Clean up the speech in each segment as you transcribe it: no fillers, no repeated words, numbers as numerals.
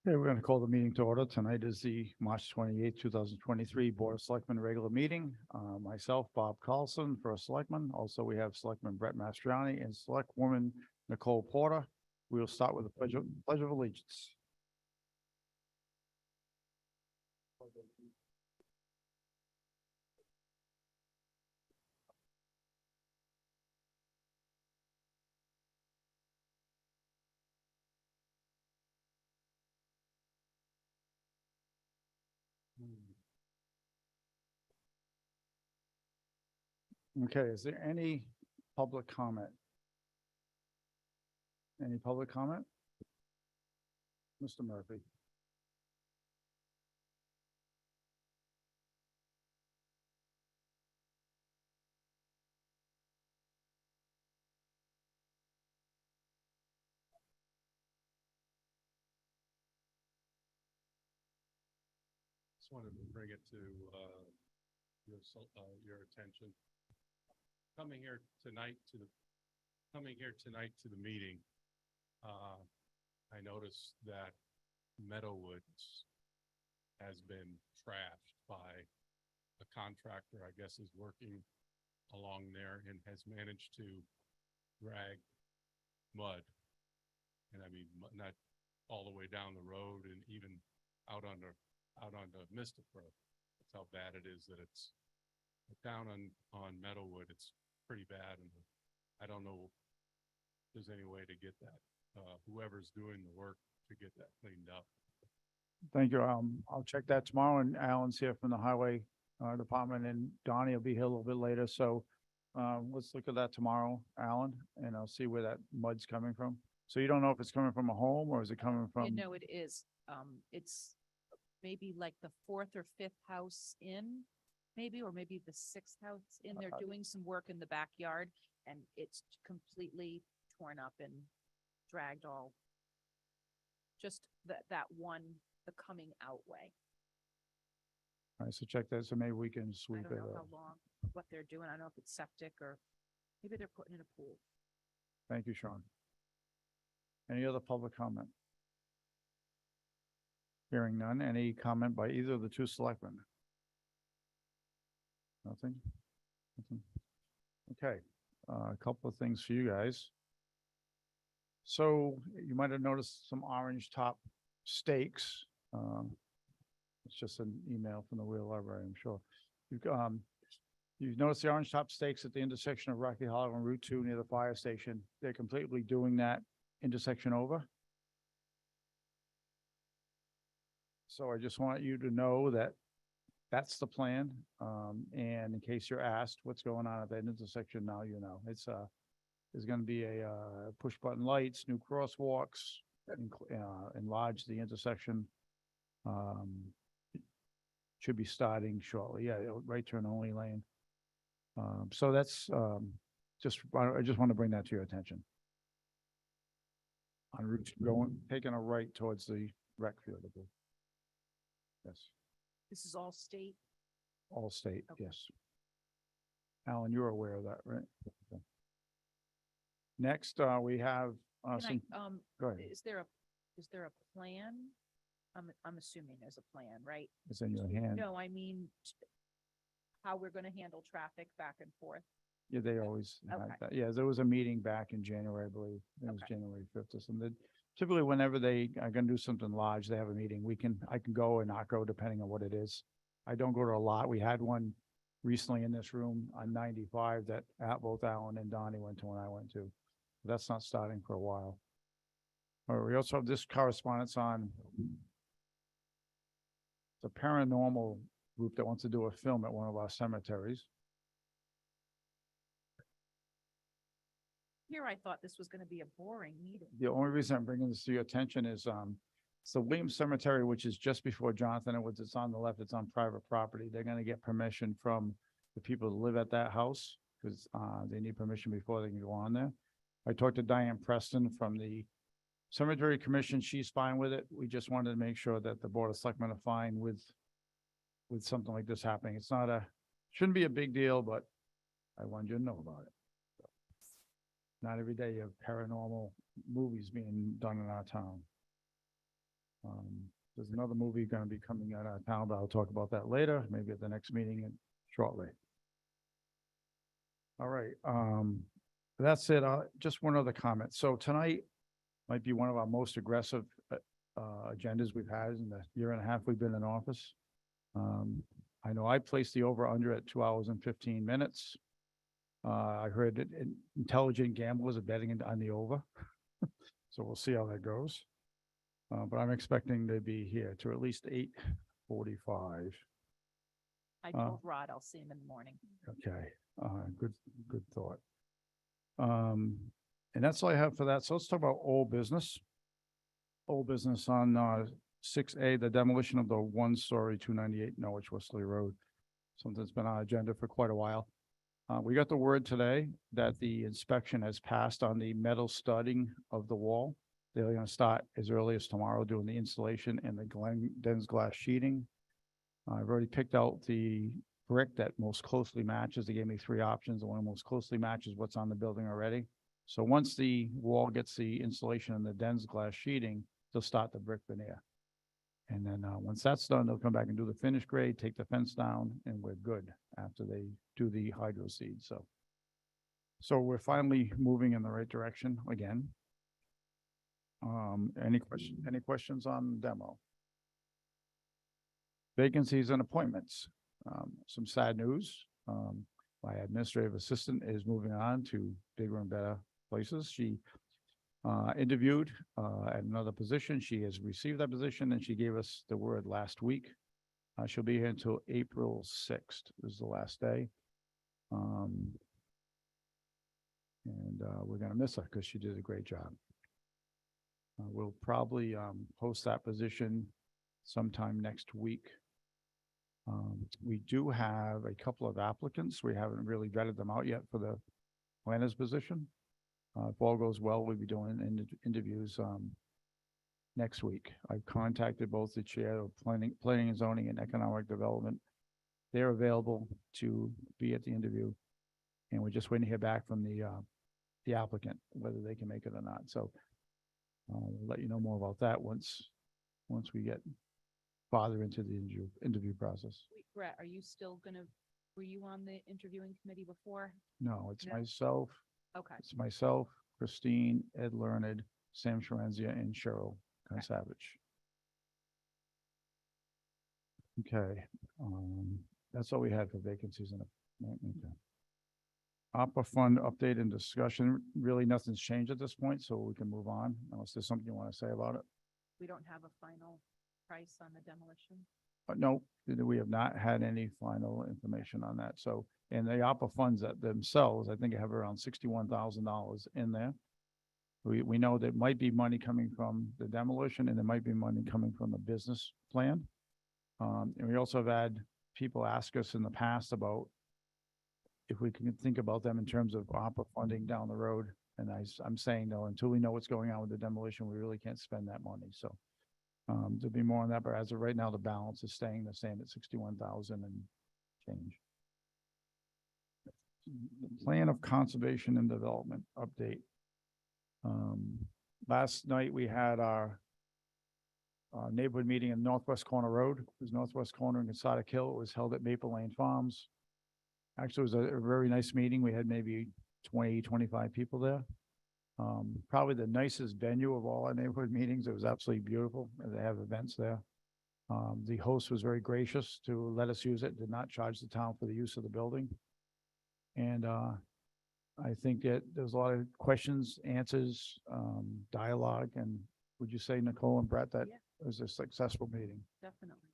Okay, we're going to call the meeting to order. Tonight is the March 28th, 2023 Board of Selectmen regular meeting. Myself, Bob Carlson, first selectman. Also, we have Selectman Brett Mastriani and Selectwoman Nicole Porter. We will start with the Pledge of Allegiance. Okay, is there any public comment? Any public comment? Mr. Murphy. Just wanted to bring it to your attention. Coming here tonight to the meeting, I noticed that Meadowwoods has been trashed by a contractor, I guess, is working along there and has managed to drag mud. And I mean, not all the way down the road and even out onto Mystic Road. That's how bad it is. That it's down on Meadowwood. It's pretty bad, and I don't know if there's any way to get that. Whoever's doing the work to get that cleaned up. Thank you. I'll check that tomorrow, and Alan's here from the highway department, and Donnie will be here a little bit later. So let's look at that tomorrow, Alan, and I'll see where that mud's coming from. So you don't know if it's coming from a home or is it coming from? You know, it is. It's maybe like the fourth or fifth house in, maybe, or maybe the sixth house in. They're doing some work in the backyard and it's completely torn up and dragged all. Just that one, the coming out way. All right, so check that. So maybe we can sweep I it don't know up. how long, what they're doing. I don't know if it's septic or maybe they're putting in a pool. Thank you, Sean. Any other public comment? Hearing none. Any comment by either of the two selectmen? Nothing? Nothing? Okay, a couple of things for you guys. So you might have noticed some orange top stakes. It's just an email from the Wheel Library, I'm sure. You've noticed the orange top stakes at the intersection of Rocky Hollow and Route 2 near the fire station. They're completely doing that intersection over. So I just want you to know that that's the plan. And in case you're asked what's going on at that intersection, now you know. It's there's going to be a push button lights, new crosswalks, enlarge the intersection. Should be starting shortly. Yeah, right turn only lane. So that's I just want to bring that to your attention. En route taking a right towards the rec field. Yes. This is all state. All state, Okay. yes. Alan, you're aware of that, right? Okay. Next, we have Can some. Go ahead. Is there a plan? I'm assuming there's a plan, right? It's in your hand. No, I mean, how we're gonna handle traffic back and forth. Yeah, they always had Okay. that. Yeah, there was a meeting back in January, I believe. It was Okay. January 5th or something. Typically, whenever they are gonna do something large, they have a meeting. I can go or not go depending on what it is. I don't go to a lot. We had one recently in this room on 95 that both Alan and Donnie went to and I went to. That's not starting for a while. All right, we also have this correspondence on the paranormal group that wants to do a film at one of our cemeteries. Here, I thought this was gonna be a boring meeting. The only reason I'm bringing this to your attention is, so Williams Cemetery, which is just before Jonathan and Woods, it's on the left, it's on private property. They're gonna get permission from the people who live at that house, because, they need permission before they can go on there. I talked to Diane Preston from the Cemetery Commission. She's fine with it. We just wanted to make sure that the Board of Selectmen are fine with something like this happening. It's not shouldn't be a big deal, but I wanted you to know about it. Not every day you have paranormal movies being done in our town. There's another movie gonna be coming out of town, but I'll talk about that later, maybe at the next meeting and shortly. All right, that's it. Just one other comment. So tonight might be one of our most aggressive agendas we've had in the year and a half we've been in office. I know I placed the over/under at 2 hours and 15 minutes. I heard that intelligent gamblers are betting on the over. So we'll see how that goes. But I'm expecting to be here to at least 8:45. I told Rod I'll see him in the morning. Okay, good thought. And that's all I have for that. So let's talk about old business. Old business on 6A, the demolition of the one-story 298 Norwich Wesley Road. Something that's been on our agenda for quite a while. We got the word today that the inspection has passed on the metal studding of the wall. They're gonna start as early as tomorrow doing the installation and the Den's glass sheeting. I've already picked out the brick that most closely matches. They gave me 3 options. The one that most closely matches what's on the building already. So once the wall gets the installation and the Den's glass sheeting, they'll start the brick veneer. And then once that's done, they'll come back and do the finish grade, take the fence down, and we're good after they do the hydro seed. So we're finally moving in the right direction again. Any questions on demo? Vacancies and appointments. Some sad news. My administrative assistant is moving on to bigger and better places. She interviewed at another position. She has received that position and she gave us the word last week. She'll be here until April 6th is the last day. And we're gonna miss her because she did a great job. We'll probably post that position sometime next week. We do have a couple of applicants. We haven't really vetted them out yet for the planner's position. If all goes well, we'll be doing interviews next week. I've contacted both the chair of planning and zoning and economic development. They're available to be at the interview. And we're just waiting to hear back from the applicant, whether they can make it or not. So we'll let you know more about that once we get farther into the interview process. Wait, Brett, were you on the interviewing committee before? No, it's No? myself. Okay, It's myself, Christine, Ed Learned, Sam Sharenzia, and Cheryl Savage. Okay, that's all we had for vacancies in okay. ARPA fund update and discussion. Really, nothing's changed at this point, so we can move on unless there's something you want to say about it. we don't have a final price on the demolition. But no, we have not had any final information on that. So, and the ARPA funds that themselves, I think have around $61,000 in there. We know there might be money coming from the demolition and there might be money coming from the business plan. And we also have had people ask us in the past about if we can think about them in terms of ARPA funding down the road. And I'm saying, no, until we know what's going on with the demolition, we really can't spend that money. So there'll be more on that, but as of right now, the balance is staying the same at 61,000 and change. The plan of conservation and development update. Last night we had our neighborhood meeting in Northwest Corner Road. It was Northwest Corner in Casada Hill. It was held at Maple Lane Farms. Actually, it was a very nice meeting. We had maybe 20, 25 people there. Probably the nicest venue of all our neighborhood meetings. It was absolutely beautiful. They have events there. The host was very gracious to let us use it, did not charge the town for the use of the building. And I think that there's a lot of questions, answers, dialogue. And would you say, Nicole and Brett, that it was a successful meeting? Definitely.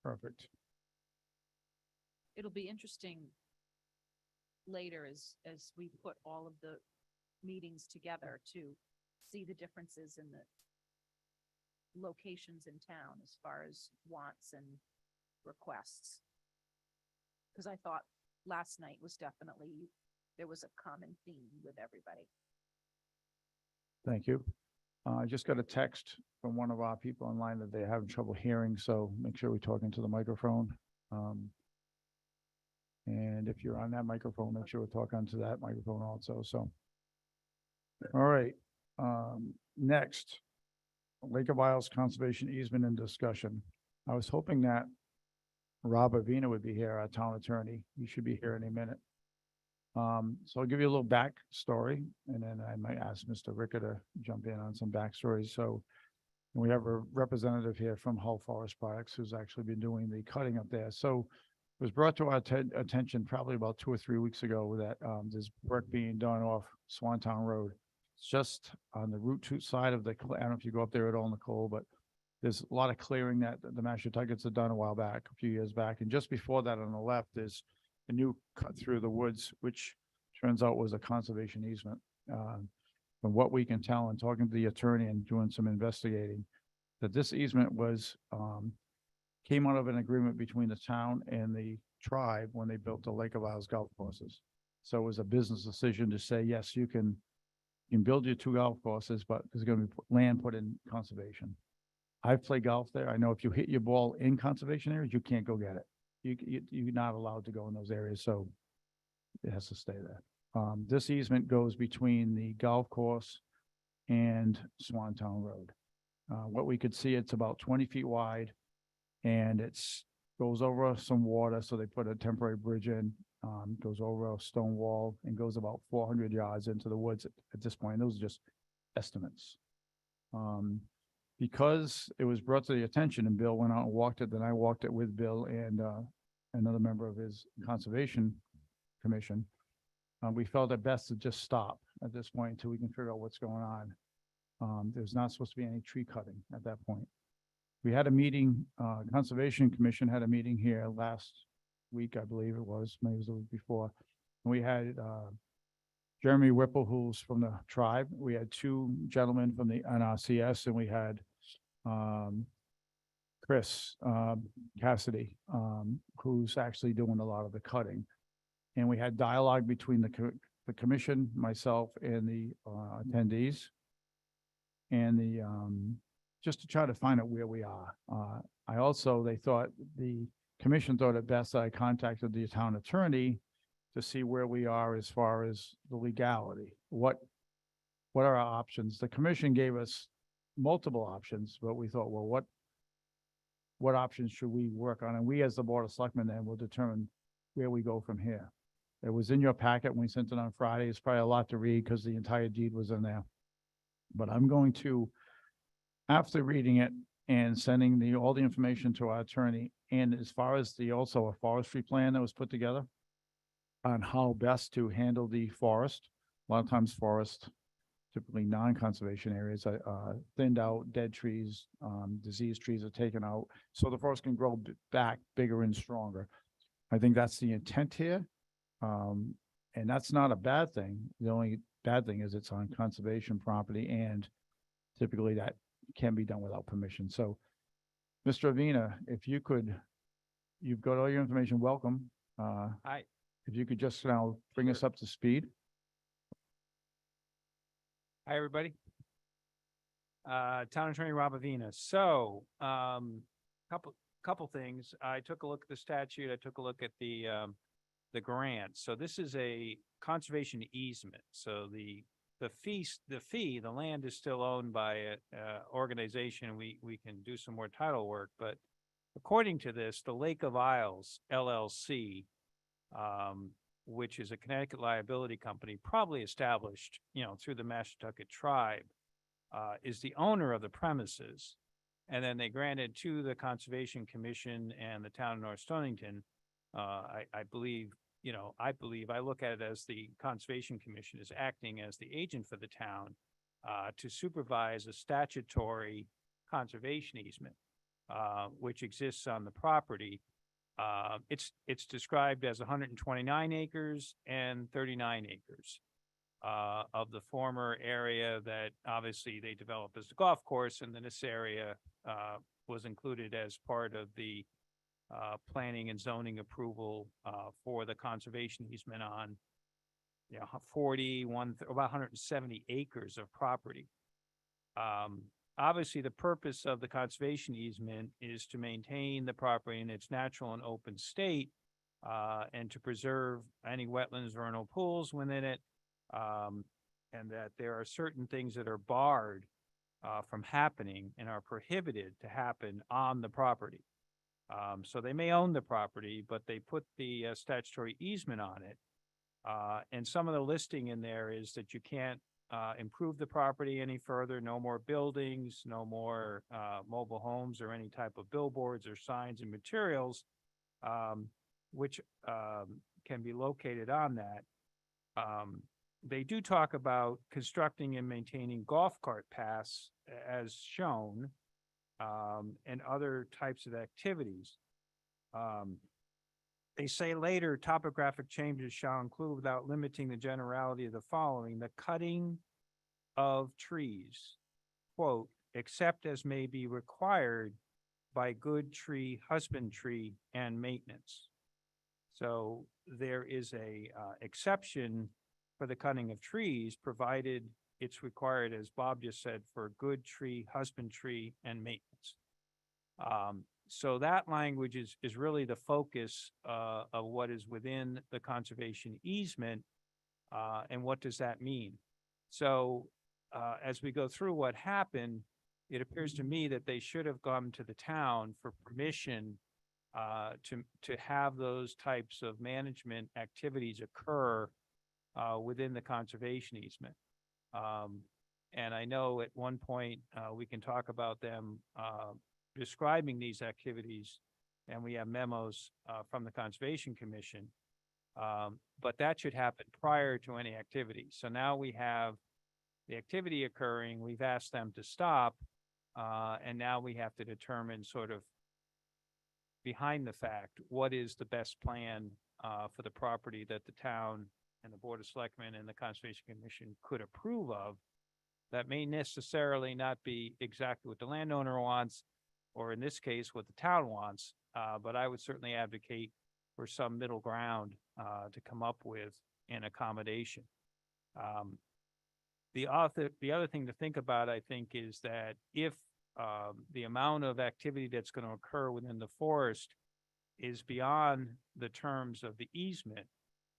Perfect. It'll be interesting later as we put all of the meetings together to see the differences in the locations in town as far as wants and requests. Because I thought last night was definitely, there was a common theme with everybody. Thank you. I just got a text from one of our people online that they're having trouble hearing, so make sure we talk into the microphone. And if you're on that microphone, make sure we talk onto that microphone also. So, all right. Next, Lake of Isles Conservation Easement and discussion. I was hoping that Rob Avina would be here, our town attorney. He should be here any minute. So I'll give you a little backstory, and then I might ask Mr. Ricker to jump in on some backstories. So we have a representative here from Hull Forest Products who's actually been doing the cutting up there. So it was brought to our attention probably about 2 or 3 weeks ago that there's work being done off Swantown Road. It's just on the Route 2 side of the, I don't know if you go up there at all, Nicole, but there's a lot of clearing that the Master Tuckets had done a while back, a few years back. And just before that on the left, there's a new cut through the woods, which turns out was a conservation easement. From what we can tell and talking to the attorney and doing some investigating, that this easement was, came out of an agreement between the town and the tribe when they built the Lake of Isles golf courses. So it was a business decision to say, yes, you can build your 2 golf courses, but there's going to be land put in conservation. I've played golf there. I know if you hit your ball in conservation areas, you can't go get it. You're not allowed to go in those areas, so it has to stay there. This easement goes between the golf course and Swantown Road. What we could see, it's about 20 feet wide, and goes over some water, so they put a temporary bridge in, goes over a stone wall, and goes about 400 yards into the woods at this point. Those are just estimates. Because it was brought to the attention and Bill went out and walked it, then I walked it with Bill and another member of his Conservation Commission. We felt it best to just stop at this point until we can figure out what's going on. There's not supposed to be any tree cutting at that point. We had a meeting, Conservation Commission had a meeting here last week, I believe it was, maybe it was the week before. And we had Jeremy Whipple, who's from the tribe. We had 2 gentlemen from the NRCS, and we had Chris Cassidy, who's actually doing a lot of the cutting. And we had dialogue between the commission, myself, and the attendees, and just to try to find out where we are. The commission thought it best that I contacted the town attorney to see where we are as far as the legality. What are our options? The commission gave us multiple options, but we thought, well, what options should we work on? And we, as the Board of Selectmen, then will determine where we go from here. It was in your packet when we sent it on Friday. It's probably a lot to read because the entire deed was in there. But I'm going to, after reading it and sending all the information to our attorney, and as far as also a forestry plan that was put together on how best to handle the forest. A lot of times forest, typically non-conservation areas, thinned out, dead trees, diseased trees are taken out, so the forest can grow back bigger and stronger. I think that's the intent here. And that's not a bad thing. The only bad thing is it's on conservation property, and typically that can be done without permission. So, Mr. Avina, if you could, you've got all your information, welcome. Hi. If you could just now bring us up to speed. Hi, everybody. Town Attorney Rob Avina. So, couple things. I took a look at the statute. I took a look at the grant. So this is a conservation easement. So the land is still owned by a organization. We can do some more title work, but according to this, the Lake of Isles LLC, which is a Connecticut liability company, probably established, through the Mashantucket tribe, is the owner of the premises. And then they granted to the Conservation Commission and the town of North Stonington. I believe, I look at it as the Conservation Commission is acting as the agent for the town to supervise a statutory conservation easement, which exists on the property. It's described as 129 acres and 39 acres of the former area that obviously they developed as the golf course, and then this area was included as part of the planning and zoning approval for the conservation easement on about 170 acres of property. Obviously, the purpose of the conservation easement is to maintain the property in its natural and open state, and to preserve any wetlands, vernal pools within it, and that there are certain things that are barred from happening and are prohibited to happen on the property. So they may own the property, but they put the statutory easement on it. And some of the listing in there is that you can't improve the property any further, no more buildings, no more mobile homes or any type of billboards or signs and materials, which can be located on that. They do talk about constructing and maintaining golf cart paths as shown, and other types of activities. They say later, topographic changes shall include without limiting the generality of the following: the cutting of trees, quote, except as may be required by good tree husbandry and maintenance. So there is a exception for the cutting of trees, provided it's required, as Bob just said, for good tree husbandry and maintenance. So that language is really the focus of what is within the conservation easement. And what does that mean? So as we go through what happened, it appears to me that they should have gone to the town for permission to have those types of management activities occur within the conservation easement. And I know at one point we can talk about them describing these activities, and we have memos from the Conservation Commission. But that should happen prior to any activity. So now we have the activity occurring, we've asked them to stop, and now we have to determine sort of behind the fact, what is the best plan for the property that the town and the Board of Selectmen and the Conservation Commission could approve of. That may necessarily not be exactly what the landowner wants, or in this case, what the town wants, but I would certainly advocate for some middle ground to come up with an accommodation. The other thing to think about, I think, is that if the amount of activity that's going to occur within the forest is beyond the terms of the easement,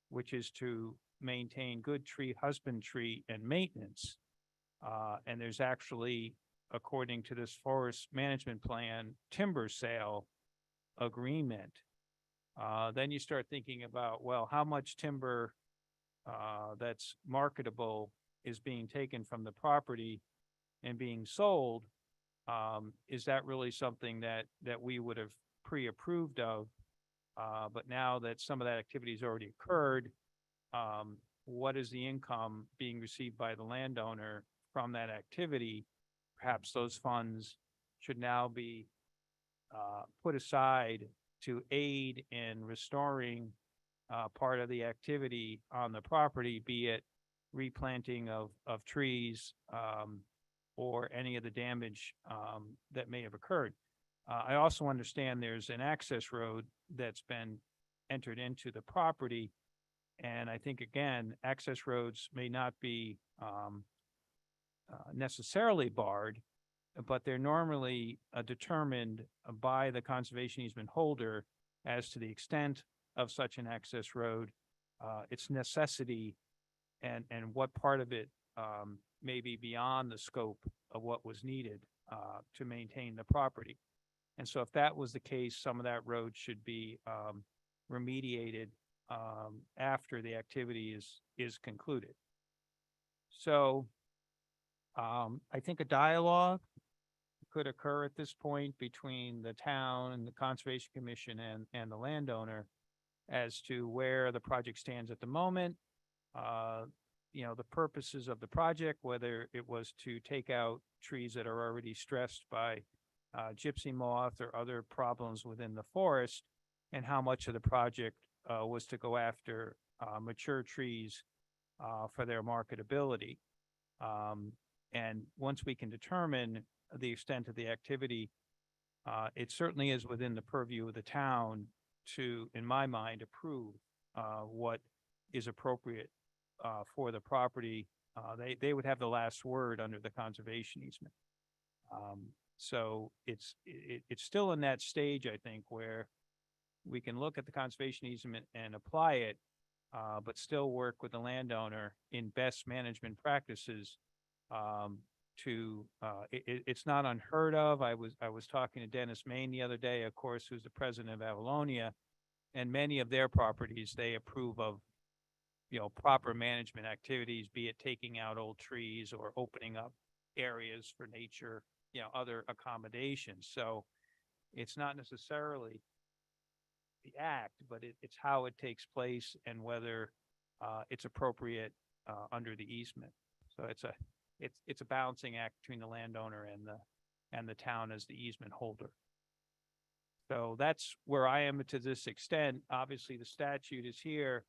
which is to maintain good tree husbandry and maintenance, and there's actually, according to this forest management plan, timber sale agreement, then you start thinking about, well, how much timber that's marketable is being taken from the property and being sold. Is that really something that we would have pre-approved of? But now that some of that activity has already occurred, what is the income being received by the landowner from that activity? Perhaps those funds should now be put aside to aid in restoring part of the activity on the property, be it replanting of trees or any of the damage that may have occurred. I also understand there's an access road that's been entered into the property. And I think, again, access roads may not be necessarily barred, but they're normally determined by the conservation easement holder as to the extent of such an access road, its necessity, and what part of it may be beyond the scope of what was needed to maintain the property. And so if that was the case, some of that road should be remediated after the activity is concluded. So I think a dialogue could occur at this point between the town and the Conservation Commission and the landowner as to where the project stands at the moment. The purposes of the project, whether it was to take out trees that are already stressed by gypsy moth or other problems within the forest, and how much of the project was to go after mature trees for their marketability. And once we can determine the extent of the activity, it certainly is within the purview of the town to, in my mind, approve what is appropriate for the property. They would have the last word under the conservation easement. So it's still in that stage, I think, where we can look at the conservation easement and apply it, but still work with the landowner in best management practices to, it's not unheard of. I was talking to Dennis Main the other day, of course, who's the president of Avalonia, and many of their properties, they approve of, proper management activities, be it taking out old trees or opening up areas for nature, other accommodations. So it's not necessarily the act, but it's how it takes place and whether it's appropriate under the easement. So it's a balancing act between the landowner and the town as the easement holder. So that's where I am to this extent. Obviously, the statute is here.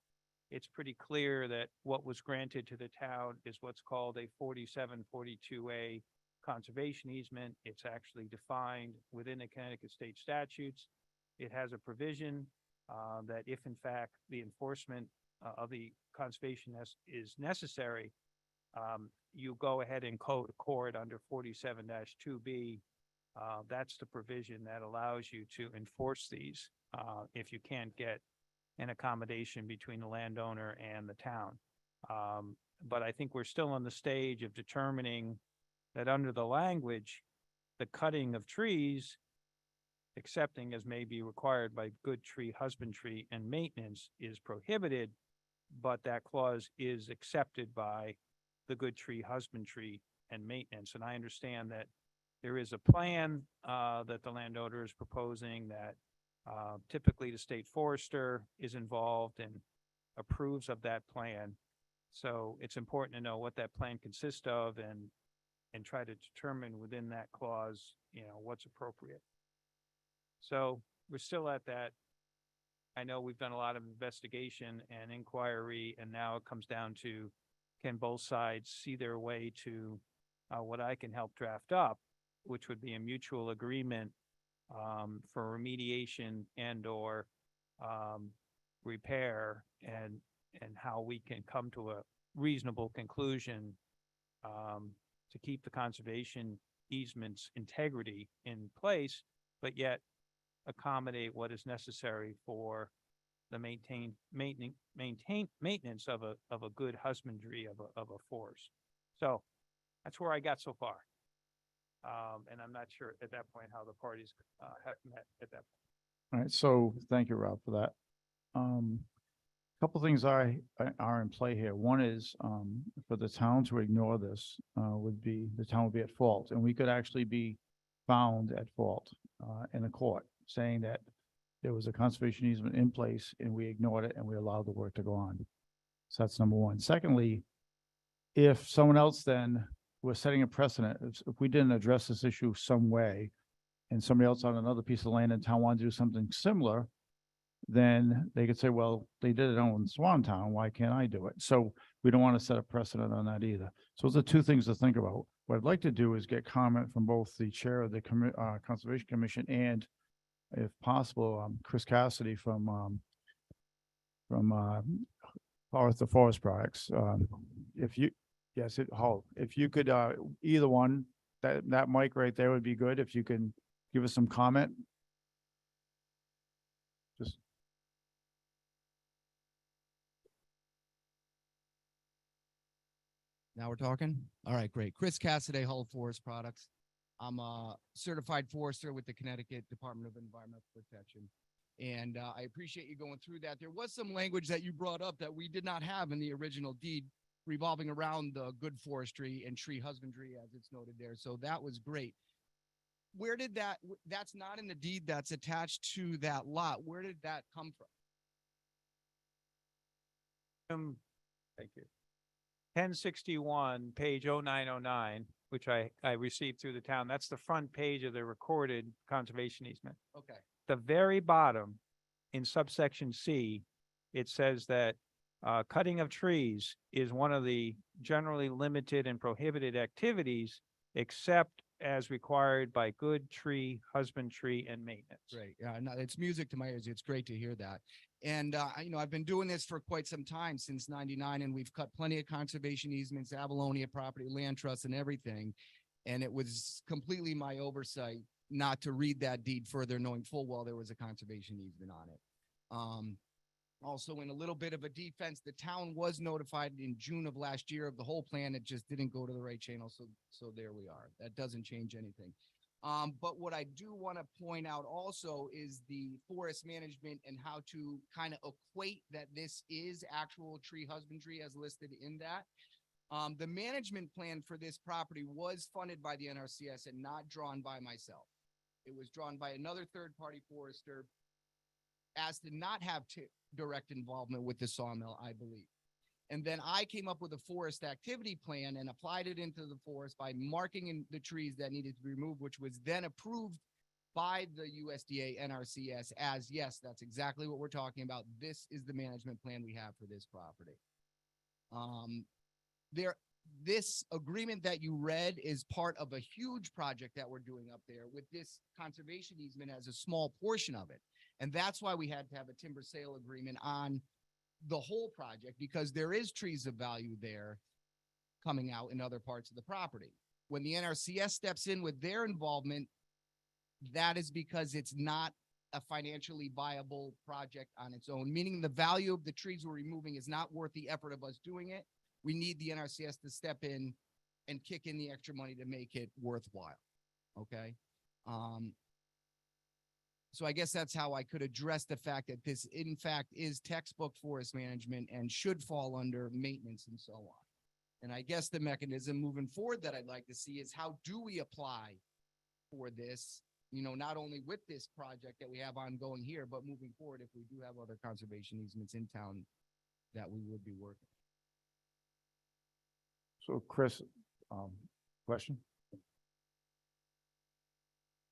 It's pretty clear that what was granted to the town is what's called a 4742A conservation easement. It's actually defined within the Connecticut state statutes. It has a provision that if in fact the enforcement of the conservation is necessary, you go ahead and go to court under 47-2B. That's the provision that allows you to enforce these if you can't get an accommodation between the landowner and the town. But I think we're still on the stage of determining that under the language, the cutting of trees, excepting as may be required by good tree husbandry and maintenance, is prohibited, but that clause is accepted by the good tree husbandry and maintenance. And I understand that there is a plan that the landowner is proposing that typically the state forester is involved and approves of that plan. So it's important to know what that plan consists of and try to determine within that clause, what's appropriate. So we're still at that. I know we've done a lot of investigation and inquiry, and now it comes down to, can both sides see their way to what I can help draft up, which would be a mutual agreement for remediation and or repair, and how we can come to a reasonable conclusion to keep the conservation easement's integrity in place, but yet accommodate what is necessary for the maintenance of a good husbandry of a forest. So that's where I got so far. And I'm not sure at that point how the parties have met at that point. All right, so thank you, Rob, for that. Couple things are in play here. One is, for the town to ignore this, the town would be at fault, and we could actually be found at fault in a court, saying that there was a conservation easement in place and we ignored it and we allowed the work to go on. So that's number one. Secondly, if someone else then was setting a precedent, if we didn't address this issue some way, and somebody else on another piece of land in town wanted to do something similar, then they could say, well, they did it on Swan Town, why can't I do it? So we don't want to set a precedent on that either. So those are two things to think about. What I'd like to do is get comment from both the chair of the Conservation Commission and, if possible, Chris Cassidy from the Forest Products. If you, yes, if you could, either one, that mic right there would be good. If you can give us some comment. Just. Now we're talking? All right, great. Chris Cassidy, Hull Forest Products. I'm a certified forester with the Connecticut Department of Environmental Protection. And I appreciate you going through that. There was some language that you brought up that we did not have in the original deed revolving around the good forestry and tree husbandry, as it's noted there. So that was great. Where did that's not in the deed that's attached to that lot. Where did that come from? Thank you. 1061, page 0909, which I received through the town. That's the front page of the recorded conservation easement. Okay. The very bottom in subsection C, it says that cutting of trees is one of the generally limited and prohibited activities, except as required by good tree husbandry and maintenance. Great. Yeah, no, it's music to my ears. It's great to hear that. And, I've been doing this for quite some time, since 99, and we've cut plenty of conservation easements, Avalonia property, land trusts and everything. And it was completely my oversight not to read that deed further, knowing full well there was a conservation easement on it. Also, in a little bit of a defense, the town was notified in June of last year of the whole plan. It just didn't go to the right channel. So there we are. That doesn't change anything. But what I do want to point out also is the forest management and how to kind of equate that this is actual tree husbandry as listed in that. The management plan for this property was funded by the NRCS and not drawn by myself. It was drawn by another third-party forester as to not have direct involvement with the sawmill, I believe. And then I came up with a forest activity plan and applied it into the forest by marking in the trees that needed to be removed, which was then approved by the USDA NRCS as, yes, that's exactly what we're talking about. This is the management plan we have for this property. This agreement that you read is part of a huge project that we're doing up there with this conservation easement as a small portion of it. And that's why we had to have a timber sale agreement on the whole project, because there is trees of value there coming out in other parts of the property. When the NRCS steps in with their involvement, that is because it's not a financially viable project on its own, meaning the value of the trees we're removing is not worth the effort of us doing it. We need the NRCS to step in and kick in the extra money to make it worthwhile. Okay. So I guess that's how I could address the fact that this, in fact, is textbook forest management and should fall under maintenance and so on. And I guess the mechanism moving forward that I'd like to see is how do we apply for this, you know, not only with this project that we have ongoing here, but moving forward, if we do have other conservation easements in town that we would be working. So Chris, question?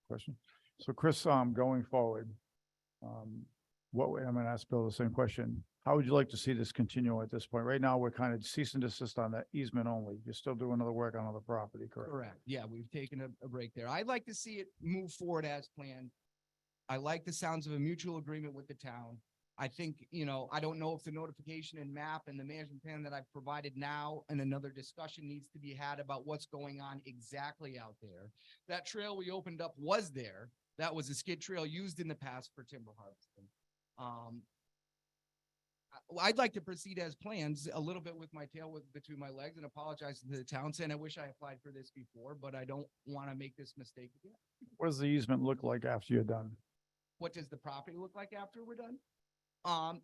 Question? So Chris, going forward, I'm gonna ask Bill the same question. How would you like to see this continue at this point? Right now, we're kind of cease and desist on the easement only. You're still doing other work on other property, correct? Correct. Yeah, we've taken a break there. I'd like to see it move forward as planned. I like the sounds of a mutual agreement with the town. I think, you know, I don't know if the notification and map and the management plan that I've provided now and another discussion needs to be had about what's going on exactly out there. That trail we opened up was there. That was a skid trail used in the past for timber harvesting. I'd like to proceed as plans a little bit with my tail between my legs and apologize to the town saying I wish I applied for this before, but I don't want to make this mistake again. What does the easement look like after you're done? What does the property look like after we're done?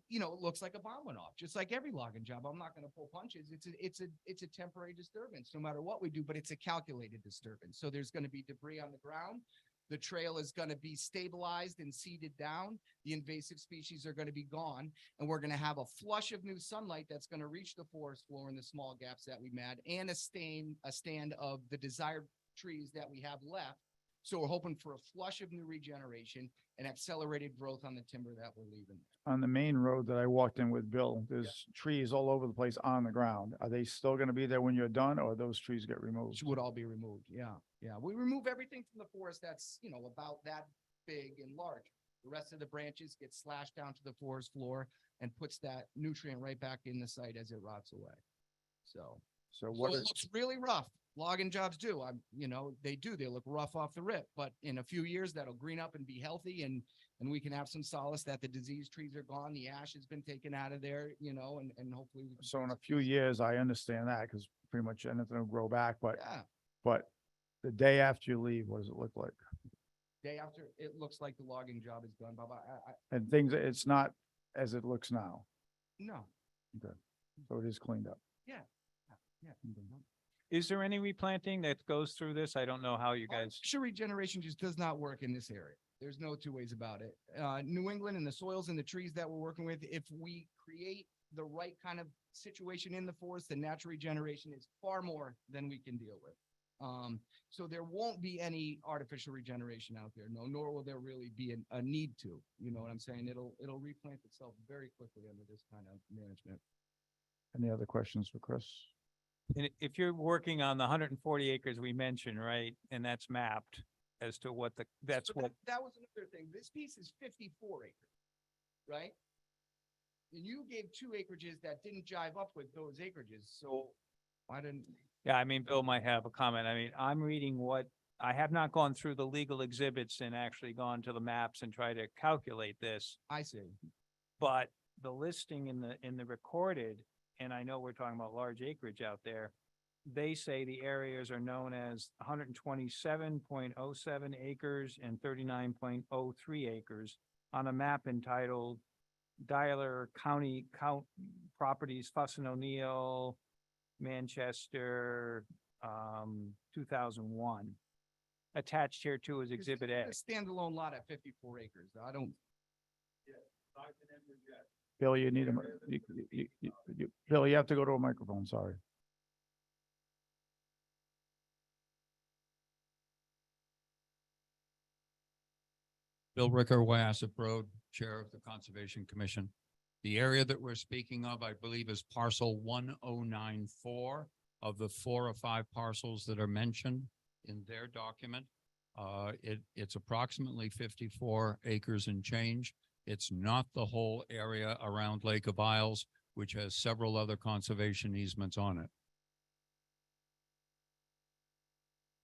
You know, it looks like a bomb went off, just like every logging job. I'm not going to pull punches. It's a temporary disturbance, no matter what we do, but it's a calculated disturbance. So there's going to be debris on the ground. The trail is going to be stabilized and seeded down. The invasive species are going to be gone, and we're going to have a flush of new sunlight that's going to reach the forest floor in the small gaps that we made, and a stand of the desired trees that we have left. So we're hoping for a flush of new regeneration and accelerated growth on the timber that we're leaving. On the main road that I walked in with Bill, there's trees all over the place on the ground. Are they still gonna be there when you're done, or those trees get removed? Which would all be removed. Yeah, yeah. We remove everything from the forest that's, you know, about that big and large. The rest of the branches get slashed down to the forest floor and puts that nutrient right back in the site as it rots away. So So So what it is, looks really rough. Logging jobs do. You know, they do. They look rough off the rip, but in a few years that'll green up and be healthy, and we can have some solace that the diseased trees are gone. The ash has been taken out of there, you know, and hopefully. We can so in a few years, I understand that, because pretty much anything will grow back, Yeah. but the day after you leave, what does it look like? Day after, it looks like the logging job is done. Bye-bye. And things, it's not as it looks now, No. so it is cleaned up. Yeah. Is there any replanting that goes through this? I don't know how you guys, Artificial regeneration just does not work in this area. There's no two ways about it. New England and the soils and the trees that we're working with, if we create the right kind of situation in the forest, the natural regeneration is far more than we can deal with. So there won't be any artificial regeneration out there, no, nor will there really be a need to, you know what I'm saying? It'll replant itself very quickly under this kind of management. Any other questions for Chris? and if you're working on the 140 acres we mentioned, right, and that's mapped as to what that's So what, that was another thing. This piece is 54 acres, right? And you gave 2 acreages that didn't jive up with those acreages, so I didn't, yeah, I mean, Bill might have a comment. I mean, I'm reading what, I have not gone through the legal exhibits and actually gone to the maps and try to calculate this, I see. but the listing in the recorded, and I know we're talking about large acreage out there, they say the areas are known as 127.07 acres and 39.03 acres on a map entitled Dialer County Properties, Fuss and O'Neill, Manchester, 2001. Attached here too is Exhibit A. A standalone lot at 54 acres. I don't, Bill, you need a, Bill, you have to go to a microphone, sorry. Bill Ricker, Wyasip Road, Chair of the Conservation Commission. The area that we're speaking of, I believe, is parcel 1094 of the 4 or 5 parcels that are mentioned in their document. It's approximately 54 acres and change. It's not the whole area around Lake of Isles, which has several other conservation easements on it.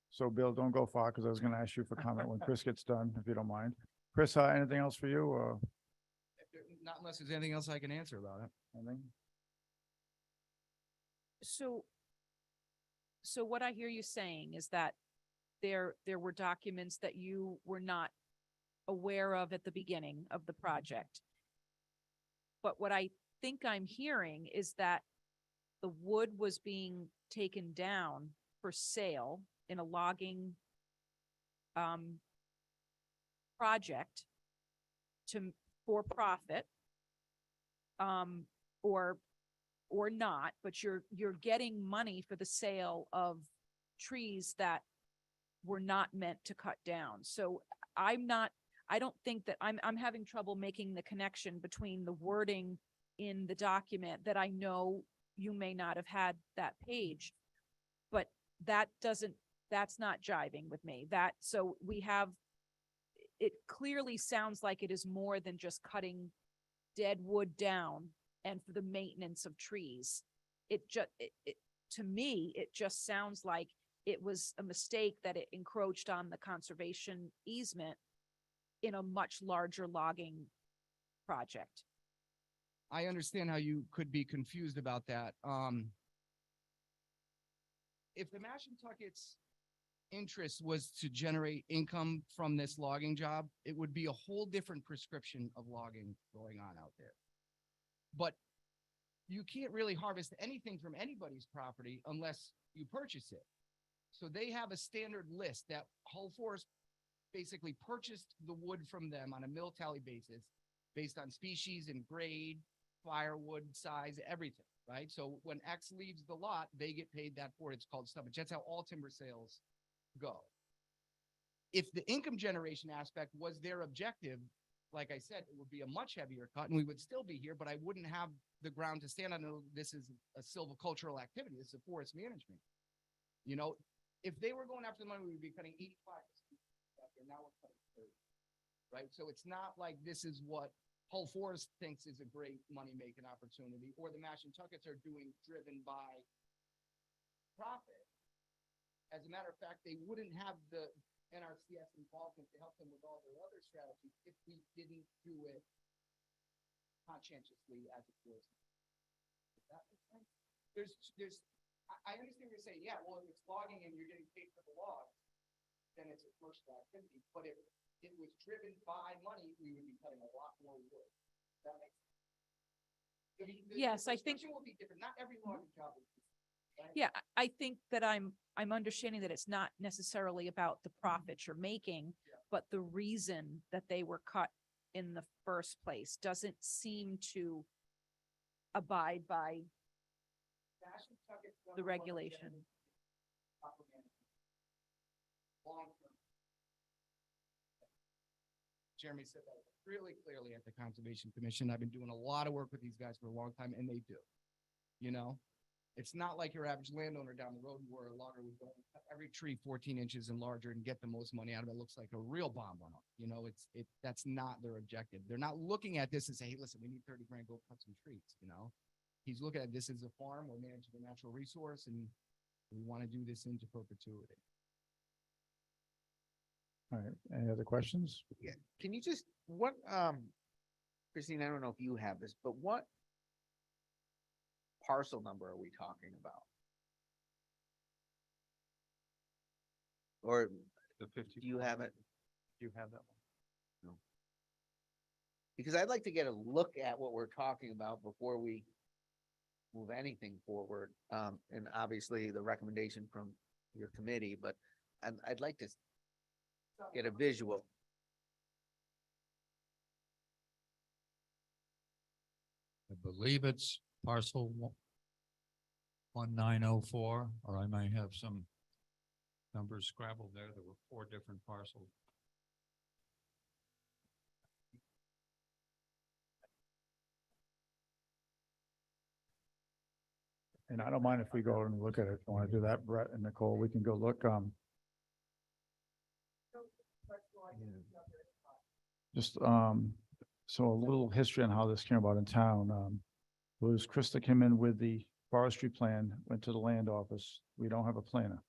So Bill, don't go far, because I was gonna ask you for comment when Chris gets done, if you don't mind. Chris, anything else for you, or not unless there's anything else I can answer about it. anything? So what I hear you saying is that there were documents that you were not aware of at the beginning of the project. But what I think I'm hearing is that the wood was being taken down for sale in a logging project for profit, or not, but you're getting money for the sale of trees that were not meant to cut down. So I don't think that I'm having trouble making the connection between the wording in the document that I know you may not have had that page, but that's not jiving with me. So it clearly sounds like it is more than just cutting dead wood down and for the maintenance of trees. To me, it just sounds like it was a mistake that it encroached on the conservation easement in a much larger logging project. I understand how you could be confused about that. If the Mashantucket's interest was to generate income from this logging job, it would be a whole different prescription of logging going on out there. But you can't really harvest anything from anybody's property unless you purchase it. So they have a standard list that Hull Forest basically purchased the wood from them on a mill tally basis based on species and grade, firewood size, everything, right? So when X leaves the lot, they get paid that for it. It's called stumpage. That's how all timber sales go. If the income generation aspect was their objective, like I said, it would be a much heavier cut and we would still be here, but I wouldn't have the ground to stand on. This is a silvicultural activity. This is a forest management. You know, if they were going after the money, we would be cutting 85%. And now we're cutting 30, right? So it's not like this is what Hull Forest thinks is a great money-making opportunity, or the Mashantuckets are doing driven by profit. As a matter of fact, they wouldn't have the NRCS involvement to help them with all their other strategies if we didn't do it conscientiously as a forest. Does that make sense? I understand what you're saying. Yeah, well, if it's logging and you're getting paid for the logs, then it's a commercial activity. But if it was driven by money, we would be cutting a lot more wood. That makes sense. Yes, I think- prescription will be different. Not every logging job is different, right? Yeah, I think that I'm understanding that it's not necessarily about the profit you're making, but the reason that they were cut in the first place doesn't seem to abide by the regulation. Long-term. Jeremy said that really clearly at the Conservation Commission. I've been doing a lot of work with these guys for a long time, and they do. You know, it's not like your average landowner down the road where a logger would go and cut every tree 14 inches and larger and get the most money out of it. It looks like a real bomb run off. You know, that's not their objective. They're not looking at this and say, hey, listen, we need 30 grand, go cut some trees, you know? He's looking at this as a farm, we're managing a natural resource, and we want to do this into perpetuity. All right, any other questions? Yeah, can you just, Christine, I don't know if you have this, but what parcel number are we talking about? Or The 50. do you have it? Do you have that one? Because I'd like to get a look at what we're talking about before we move anything forward. And obviously the recommendation from your committee, but I'd like to get a visual. I believe it's parcel 1904, or I may have some numbers scrabbled there. There were 4 different parcels. And I don't mind if we go and look at it. If you want to do that, Brett and Nicole, we can go look, just, so a little history on how this came about in town. It was Krista came in with the forestry plan, went to the land office. We don't have a planner.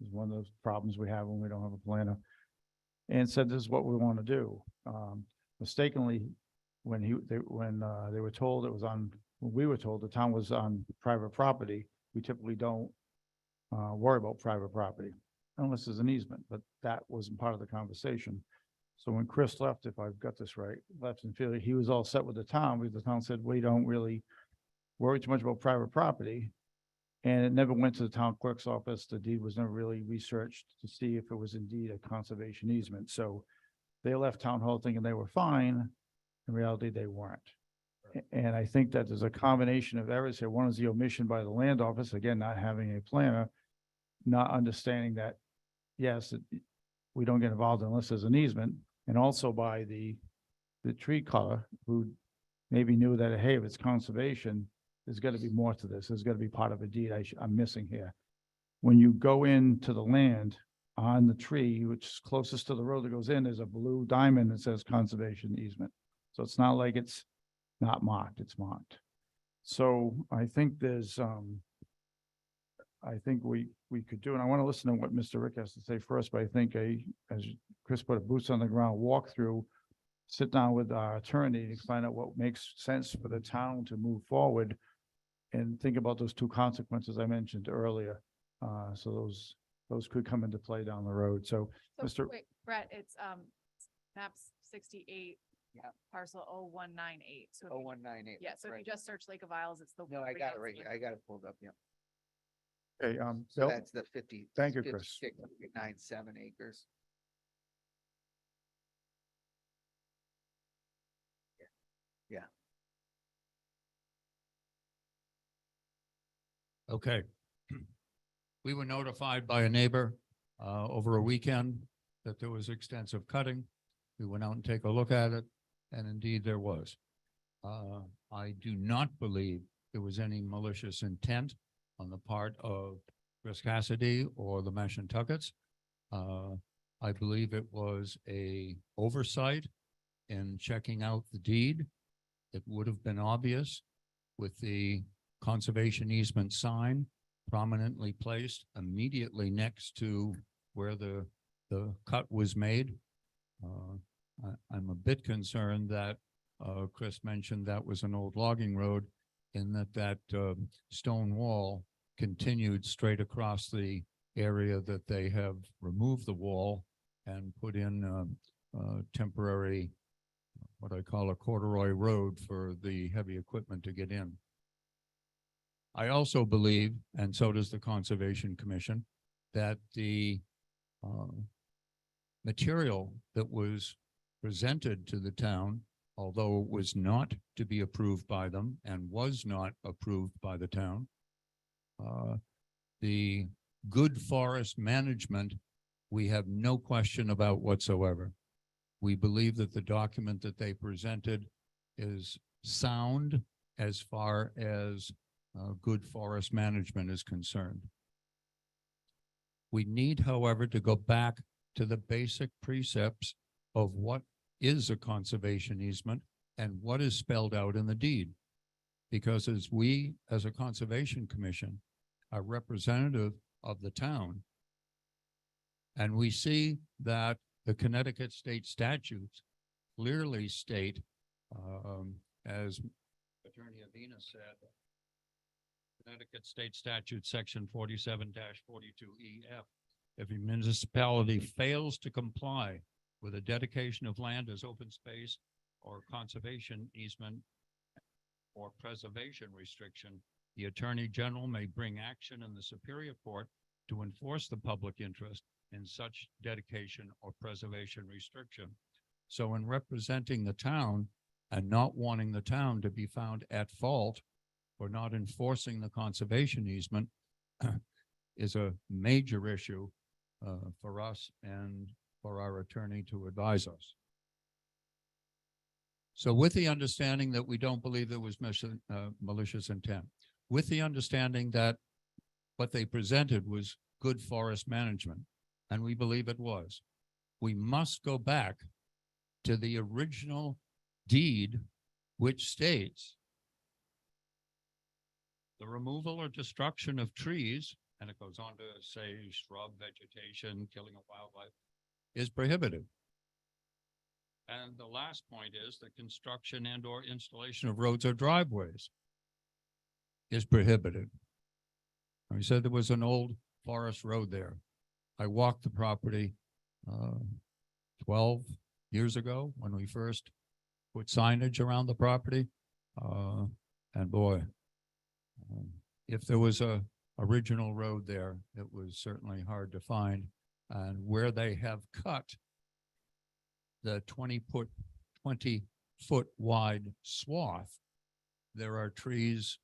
It's one of those problems we have when we don't have a planner. And said, this is what we want to do. Mistakenly, when they were told it was on, when we were told the town was on private property, we typically don't worry about private property unless there's an easement, but that wasn't part of the conversation. So when Chris left, if I've got this right, left in Philly, he was all set with the town, because the town said, we don't really worry too much about private property. And it never went to the town clerk's office. The deed was never really researched to see if it was indeed a conservation easement. So they left town hall thinking they were fine. In reality, they weren't. And I think that there's a combination of errors here. One is the omission by the land office, again, not having a planner, not understanding that, yes, we don't get involved unless there's an easement, and also by the tree cutter, who maybe knew that, hey, if it's conservation, there's got to be more to this. There's got to be part of a deed I'm missing here. When you go into the land on the tree, which is closest to the road that goes in, there's a blue diamond that says conservation easement. So it's not like it's not marked, it's marked. So I think there's, I think we could do, and I want to listen to what Mr. Rick has to say first, but I think as Chris put a boots on the ground walkthrough, sit down with our attorney and find out what makes sense for the town to move forward and think about those 2 consequences I mentioned earlier. So those could come into play down the road. So, So Mr. wait, Brett, it's, maps 68. Yeah. Parcel 0198. So if you- 0198. yeah, so if you right. just search Lake of Isles, it's the. No, I got it right here. here. I got it pulled up, yeah. Okay, So Bill, that's the 50. Thank you, Chris. 56.97 acres. Yeah. Okay. We were notified by a neighbor over a weekend that there was extensive cutting. We went out and take a look at it, and indeed there was. I do not believe there was any malicious intent on the part of Chris Cassidy or the Mashantuckets. I believe it was a oversight in checking out the deed. It would have been obvious with the conservation easement sign prominently placed immediately next to where the cut was made. I'm a bit concerned that Chris mentioned that was an old logging road, in that stone wall continued straight across the area that they have removed the wall and put in temporary, what I call a corduroy road for the heavy equipment to get in. I also believe, and so does the Conservation Commission, that the material that was presented to the town, although it was not to be approved by them and was not approved by the town, the good forest management, we have no question about whatsoever. We believe that the document that they presented is sound as far as good forest management is concerned. We need, however, to go back to the basic precepts of what is a conservation easement and what is spelled out in the deed. Because as we, as a Conservation Commission, are representative of the town, and we see that the Connecticut state statutes clearly state As Attorney Avina said, Connecticut State Statute, Section 47-42EF. If a municipality fails to comply with a dedication of land as open space or conservation easement or preservation restriction, the Attorney General may bring action in the Superior Court to enforce the public interest in such dedication or preservation restriction. So in representing the town and not wanting the town to be found at fault for not enforcing the conservation easement is a major issue for us and for our attorney to advise us. So with the understanding that we don't believe there was malicious intent, with the understanding that what they presented was good forest management, and we believe it was, we must go back to the original deed, which states the removal or destruction of trees, and it goes on to say shrub vegetation, killing of wildlife, is prohibited. And the last point is the construction and or installation of roads or driveways is prohibited. We said there was an old forest road there. I walked the property 12 years ago when we first put signage around the property. And boy, if there was a original road there, it was certainly hard to find. And where they have cut the 20-foot wide swath, there are trees,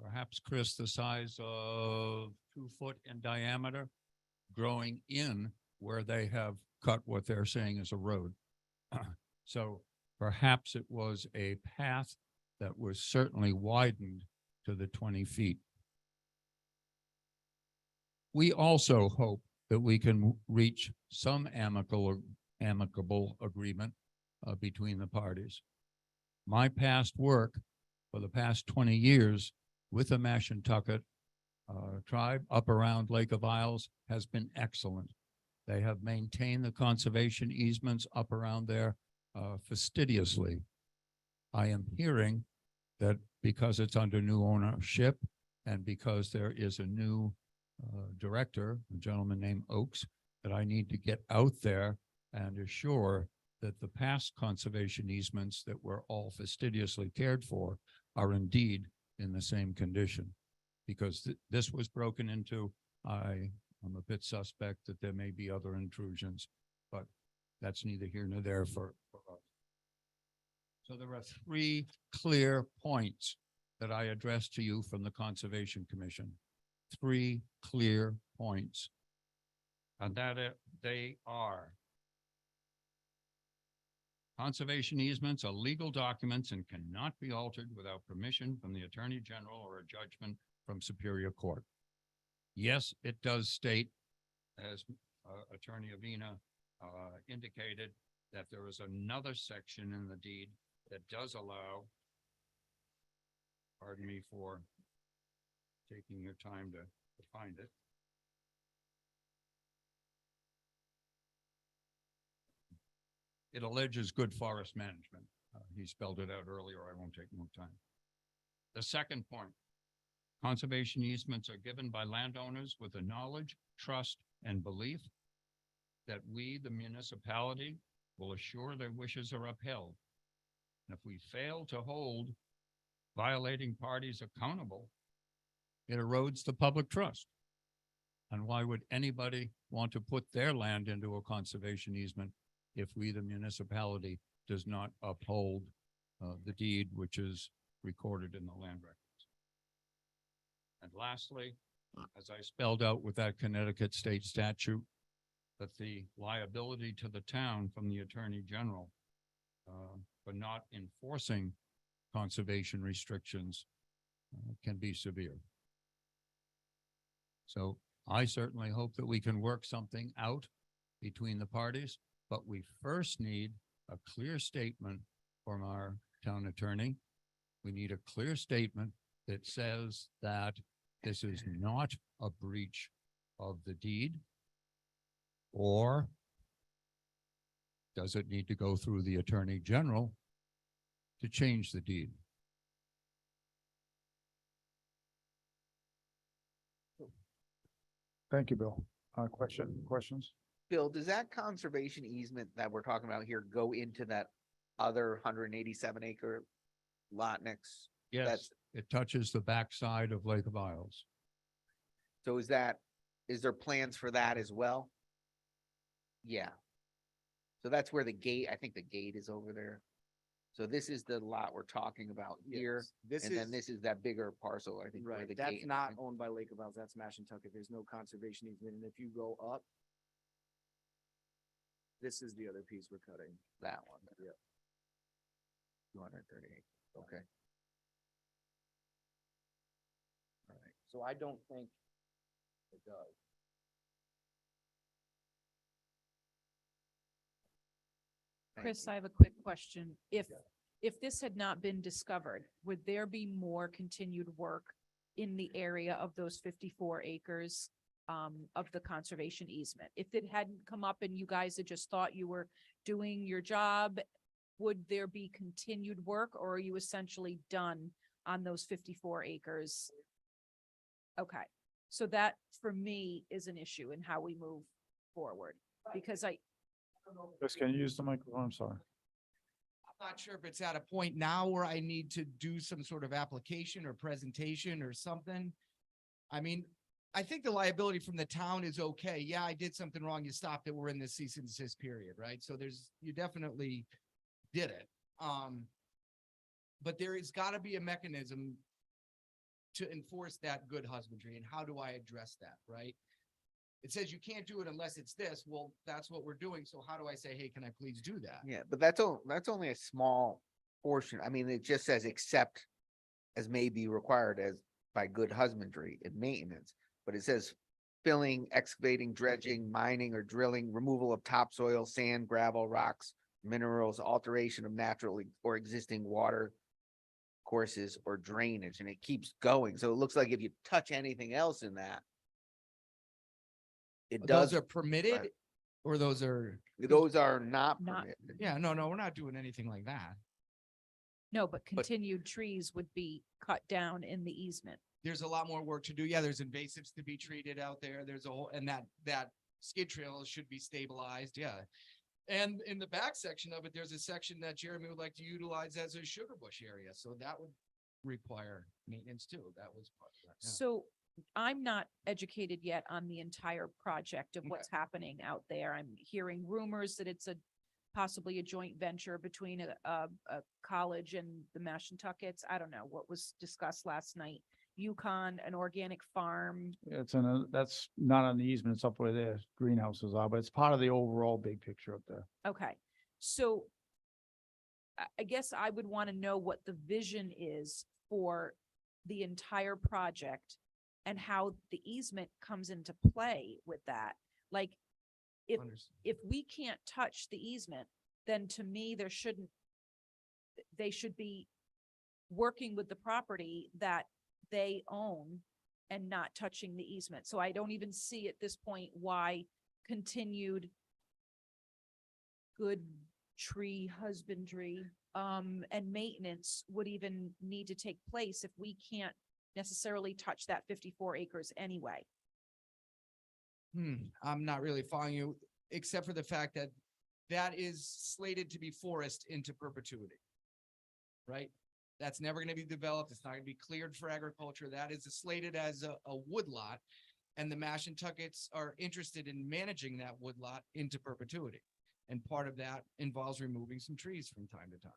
perhaps, Chris, the size of 2 foot in diameter, growing in where they have cut what they're saying is a road. So perhaps it was a path that was certainly widened to the 20 feet. We also hope that we can reach some amicable agreement between the parties. My past work for the past 20 years with the Mashantucket tribe up around Lake of Isles has been excellent. They have maintained the conservation easements up around there fastidiously. I am hearing that because it's under new ownership and because there is a new director, a gentleman named Oakes, that I need to get out there and assure that the past conservation easements that were all fastidiously cared for are indeed in the same condition. Because this was broken into, I'm a bit suspect that there may be other intrusions, but that's neither here nor there for us. So there are 3 clear points that I addressed to you from the Conservation Commission. 3 clear points. And that they are: conservation easements are legal documents and cannot be altered without permission from the Attorney General or a judgment from Superior Court. Yes, it does state, as Attorney Avina indicated, that there is another section in the deed that does allow, pardon me for taking your time to find it. It alleges good forest management. He spelled it out earlier. I won't take more time. The second point: conservation easements are given by landowners with the knowledge, trust, and belief that we, the municipality, will assure their wishes are upheld. And if we fail to hold violating parties accountable, it erodes the public trust. And why would anybody want to put their land into a conservation easement if we, the municipality, does not uphold the deed which is recorded in the land records? And lastly, as I spelled out with that Connecticut state statute, that the liability to the town from the Attorney General for not enforcing conservation restrictions can be severe. So I certainly hope that we can work something out between the parties, but we first need a clear statement from our town attorney. We need a clear statement that says that this is not a breach of the deed, or does it need to go through the Attorney General to change the deed. Thank you, Bill. Questions? Bill, does that conservation easement that we're talking about here go into that other 187 acre lot next? Yes, That's- it touches the backside of Lake of Isles. So is there plans for that as well? Yeah. So that's where I think the gate is over there. So this is the lot we're talking about here, Yes, This and is, then this is that bigger parcel, I think. where right, the that's gate- not owned by Lake of Isles, that's Mashantucket, there's no conservation easement, and if you go up, this is the other piece we're cutting. That one. Yep. 238, okay. Right. So I don't think it does. Thank Chris, you. I have a quick question. If this had not been discovered, would there be more continued work in the area of those 54 acres of the conservation easement? If it hadn't come up and you guys had just thought you were doing your job, would there be continued work, or are you essentially done on those 54 acres? Okay, so that for me is an issue in how we move forward, because Chris, can you use the microphone? I'm sorry. I'm not sure if it's at a point now where I need to do some sort of application or presentation or something. I mean, I think the liability from the town is okay. Yeah, I did something wrong. You stopped it. We're in the cease and desist period, right? So you definitely did it. But there has got to be a mechanism to enforce that good husbandry. And how do I address that, right? It says you can't do it unless it's this. Well, that's what we're doing. So how do I say, hey, can I please do that? Yeah, but that's only a small portion. I mean, it just says except as may be required as by good husbandry and maintenance. But it says filling, excavating, dredging, mining or drilling, removal of topsoil, sand, gravel, rocks, minerals, alteration of natural or existing water courses or drainage, and it keeps going. So it looks like if you touch anything else in that, it does, Those are permitted right. or those are, those are not Not- permitted. yeah, no, we're not doing anything like that. no, but continued trees would be cut down in the easement. There's a lot more work to do. Yeah, there's invasives to be treated out there. There's a whole, and that skid trail should be stabilized, yeah. And in the back section of it, there's a section that Jeremy would like to utilize as a sugar bush area, so that would require maintenance too. That was part of that. Yeah. So I'm not educated yet on the entire project of Okay. what's happening out there. I'm hearing rumors that it's possibly a joint venture between a college and the Mashantuckets. I don't know what was discussed last night. Yukon, an organic farm. That's not on the easement. It's up where the greenhouses are, but it's part of the overall big picture up there. Okay, so I guess I would want to know what the vision is for the entire project and how the easement comes into play with that. Like, if Understood. we can't touch the easement, then to me, they should be working with the property that they own and not touching the easement. So I don't even see at this point why continued good tree husbandry, and maintenance would even need to take place if we can't necessarily touch that 54 acres anyway. I'm not really following you, except for the fact that that is slated to be forest into perpetuity. Right? That's never gonna be developed. It's not gonna be cleared for agriculture. That is slated as a wood lot. And the Mashantuckets are interested in managing that wood lot into perpetuity. And part of that involves removing some trees from time to time.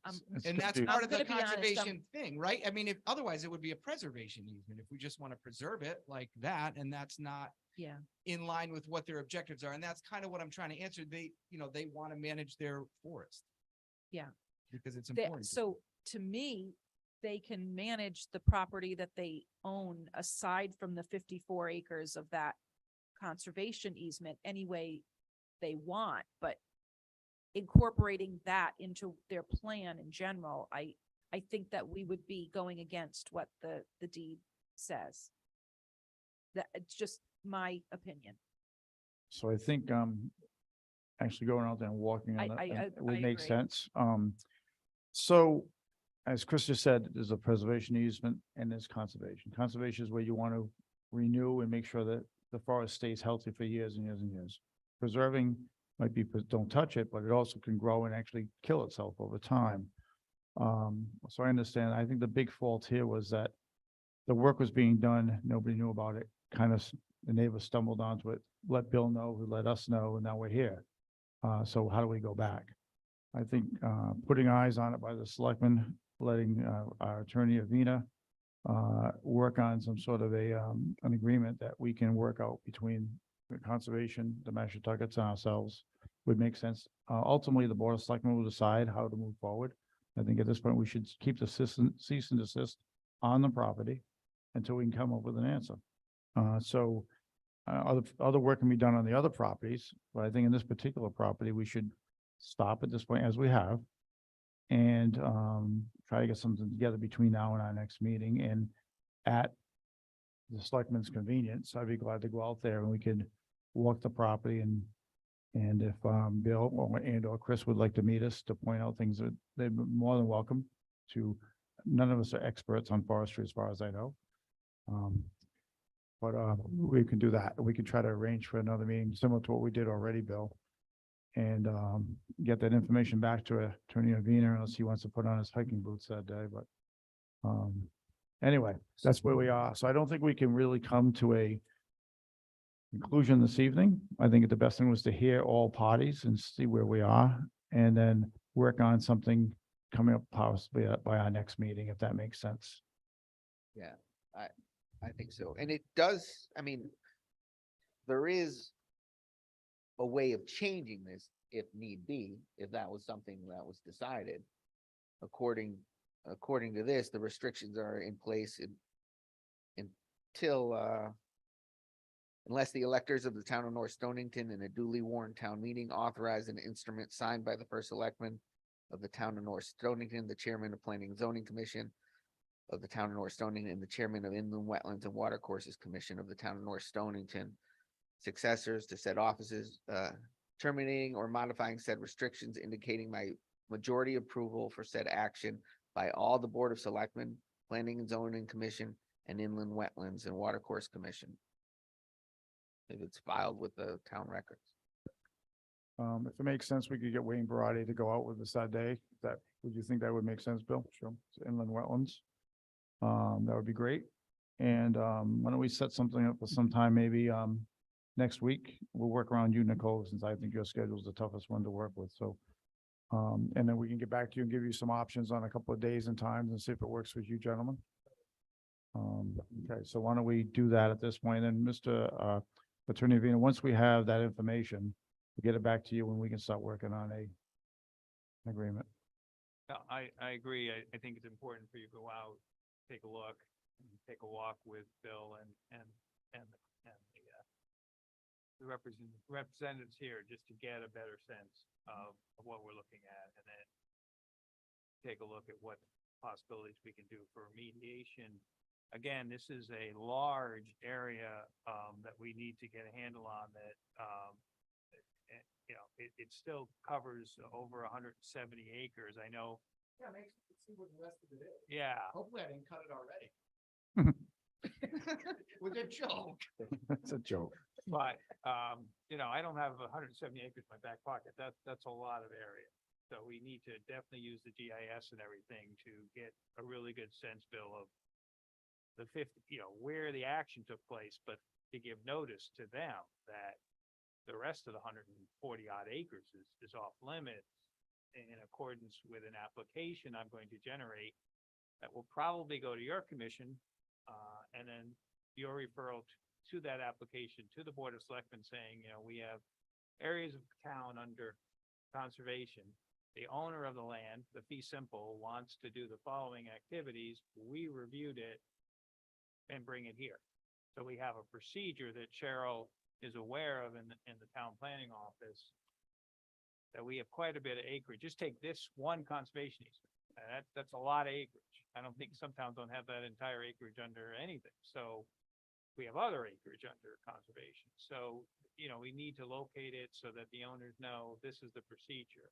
It's And gonna that's be- part of the gonna be honest, conservation thing, right? I mean, if otherwise it would be a preservation easement if we just want to preserve it like that, and that's not Yeah. in line with what their objectives are. And that's kind of what I'm trying to answer. They want to manage their forest. Yeah. Because it's They- important. So to me, they can manage the property that they own aside from the 54 acres of that conservation easement any way they want, but incorporating that into their plan in general, I think that we would be going against what the deed says. That, it's just my opinion. So I think, actually going out there and walking on it. I- and I- It would I make agree. sense. So as Chris just said, there's a preservation easement and there's conservation. Conservation is where you want to renew and make sure that the forest stays healthy for years and years and years. Preserving might be, don't touch it, but it also can grow and actually kill itself over time. So I understand. I think the big fault here was that the work was being done, nobody knew about it, kind of, the neighbor stumbled onto it, let Bill know, who let us know, and now we're here. So how do we go back? I think, putting eyes on it by the selectmen, letting, our attorney Avina, work on some sort of an agreement that we can work out between the conservation, the Mashantuckets and ourselves would make sense. Ultimately, the board of selectmen will decide how to move forward. I think at this point, we should keep the cease and desist on the property until we can come up with an answer. Other work can be done on the other properties, but I think in this particular property, we should stop at this point as we have and try to get something together between now and our next meeting. And at the selectmen's convenience, I'd be glad to go out there and we could walk the property and if Bill or Chris would like to meet us to point out things, that they're more than welcome to. None of us are experts on forestry as far as I know. But we can do that. We can try to arrange for another meeting similar to what we did already, Bill. And get that information back to Attorney Avina unless he wants to put on his hiking boots that day, but anyway, that's where we are. So I don't think we can really come to a conclusion this evening. I think the best thing was to hear all parties and see where we are and then work on something coming up possibly by our next meeting, if that makes sense. Yeah, I think so. And it does, I mean, there is a way of changing this if need be, if that was something that was decided. According to this, the restrictions are in place until, unless the electors of the town of North Stonington in a duly warned town meeting authorize an instrument signed by the first selectman of the town of North Stonington, the chairman of Planning and Zoning Commission of the town of North Stonington, and the chairman of Inland Wetlands and Watercourses Commission of the town of North Stonington, successors to said offices, terminating or modifying said restrictions, indicating my majority approval for said action by all the Board of Selectmen, Planning and Zoning Commission, and Inland Wetlands and Watercourse Commission. If it's filed with the town records. If it makes sense, we could get Wayne Barati to go out with us that day. Would you think that would make sense, Bill? Sure. It's inland wetlands. That would be great. And why don't we set something up for sometime, maybe next week? We'll work around you, Nicole, since I think your schedule is the toughest one to work with. So, and then we can get back to you and give you some options on a couple of days and times and see if it works with you gentlemen. Okay, so why don't we do that at this point? And Mr. Attorney Avina, once we have that information, we'll get it back to you when we can start working on an agreement. No, I agree. I think it's important for you to go out, take a look, and take a walk with Bill and the representatives here, just to get a better sense of what we're looking at, and then take a look at what possibilities we can do for mediation. Again, this is a large area that we need to get a handle on that, it still covers over 170 acres. I know. Yeah, makes me see what the rest of it is. Yeah. Hopefully I didn't cut it already. With a joke. That's a joke. But, I don't have 170 acres in my back pocket. That's a lot of area. So we need to definitely use the GIS and everything to get a really good sense, Bill, of the 50, where the action took place, but to give notice to them that the rest of the 140 odd acres is off limits in accordance with an application I'm going to generate that will probably go to your commission, and then your referral to that application to the Board of Selectmen saying, we have areas of town under conservation. The owner of the land, the fee simple, wants to do the following activities. We reviewed it and bring it here. So we have a procedure that Cheryl is aware of in the town planning office, that we have quite a bit of acreage. Just take this one conservation easement. That's a lot of acreage. I don't think some towns don't have that entire acreage under anything. So we have other acreage under conservation. So you know, we need to locate it so that the owners know this is the procedure.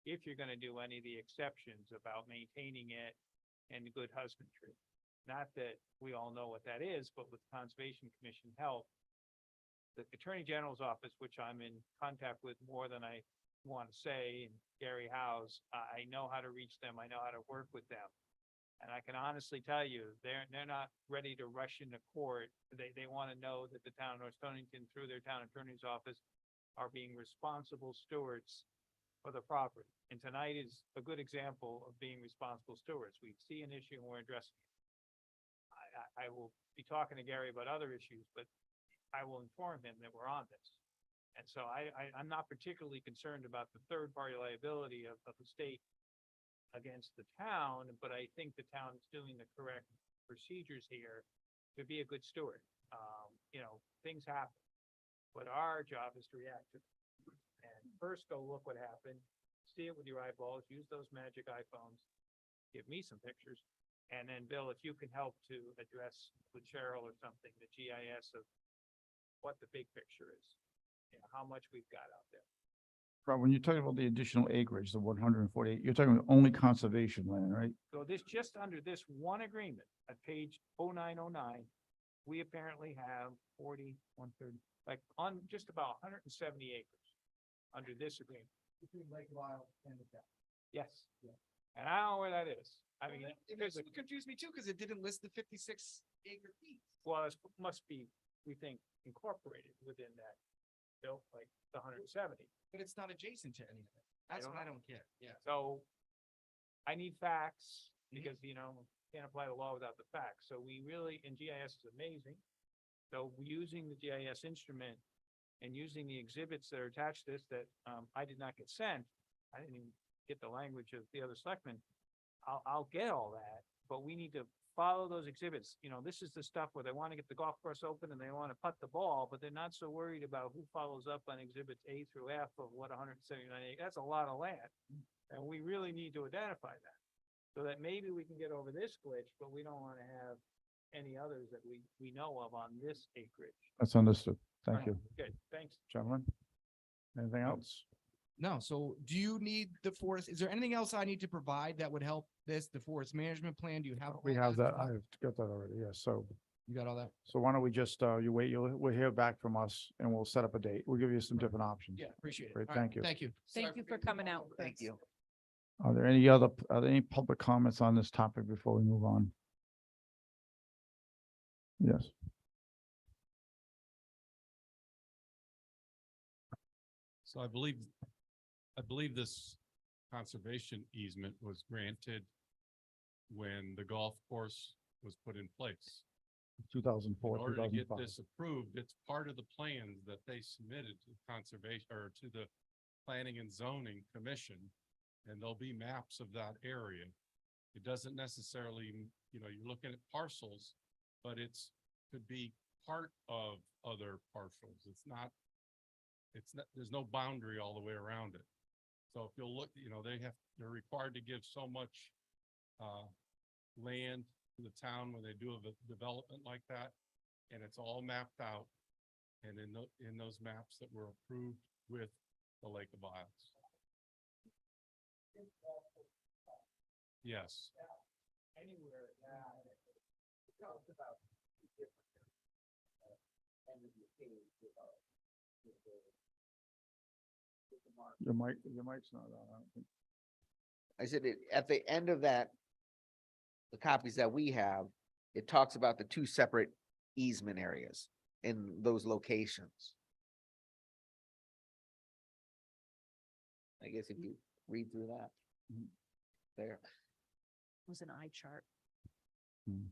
If you're gonna do any of the exceptions about maintaining it and good husbandry. Not that we all know what that is, but with Conservation Commission help, the Attorney General's office, which I'm in contact with more than I want to say, and Gary House, I know how to reach them. I know how to work with them. And I can honestly tell you, they're not ready to rush into court. They want to know that the town of North Stonington, through their town attorney's office, are being responsible stewards for the property. And tonight is a good example of being responsible stewards. We see an issue and we're addressing it. I will be talking to Gary about other issues, but I will inform him that we're on this. And so I'm not particularly concerned about the third-party liability of the state against the town, but I think the town is doing the correct procedures here to be a good steward. You know, things happen, but our job is to react to them. And first go look what happened, see it with your eyeballs, use those magic iPhones, give me some pictures. And then, Bill, if you can help to address with Cheryl or something, the GIS of what the big picture is, you know, how much we've got out there. Rob, when you're talking about the additional acreage, the 148, you're talking about only conservation land, right? So this, just under this one agreement at page 0909, we apparently have 40, 130, like on just about 170 acres under this agreement. Between Lake Lyle and the town. Yes. And I don't know where that is. I mean, It there's a, confused me too, because it didn't list the 56-acre piece. well, it must be, we think, incorporated within that, Bill, like the 170. But it's not adjacent to any of it. That's don't what I know. don't get. Yeah. So I need facts because, you know, can't apply the law without the facts. So we really, and GIS is amazing. So using the GIS instrument and using the exhibits that are attached to this that I did not get sent, I didn't even get the language of the other selectmen. I'll get all that, but we need to follow those exhibits. You know, this is the stuff where they want to get the golf course open and they want to putt the ball, but they're not so worried about who follows up on exhibits A through F of what 179 acres. That's a lot of land. And we really need to identify that. So that maybe we can get over this glitch, but we don't want to have any others that we know of on this acreage. That's understood. Thank you, Good, thanks. gentlemen. Anything else? No, so do you need the forest? Is there anything else I need to provide that would help this, the forest management plan? Do you have? We all have that. stuff? I've got that already. Yes. So, You got all that? so why don't we just, we'll hear back from us and we'll set up a date. We'll give you some different options. Yeah, appreciate it. Great, All right, thank you. Thank you. Thank Sorry you for being coming long, out. but Thank that's- you. Are there any public comments on this topic before we move on? Yes. So I believe this conservation easement was granted when the golf course was put in place. 2004, In order to get 2005. this approved, it's part of the plans that they submitted to conservation or to the Planning and Zoning Commission. And there'll be maps of that area. It doesn't necessarily, you know, you're looking at parcels, but could be part of other parcels. It's not, there's no boundary all the way around it. So if you'll look, you know, they're required to give so much, land to the town when they do a development like that. And it's all mapped out. And in those maps that were approved with the Lake of Isles. Yes. Anywhere that it talks about the different end of the page with the mark. Your mic's not on. I don't think. I said it, at the end of that, the copies that we have, it talks about the two separate easement areas in those locations. I guess if you read through that. There. It was an eye chart. Hmm.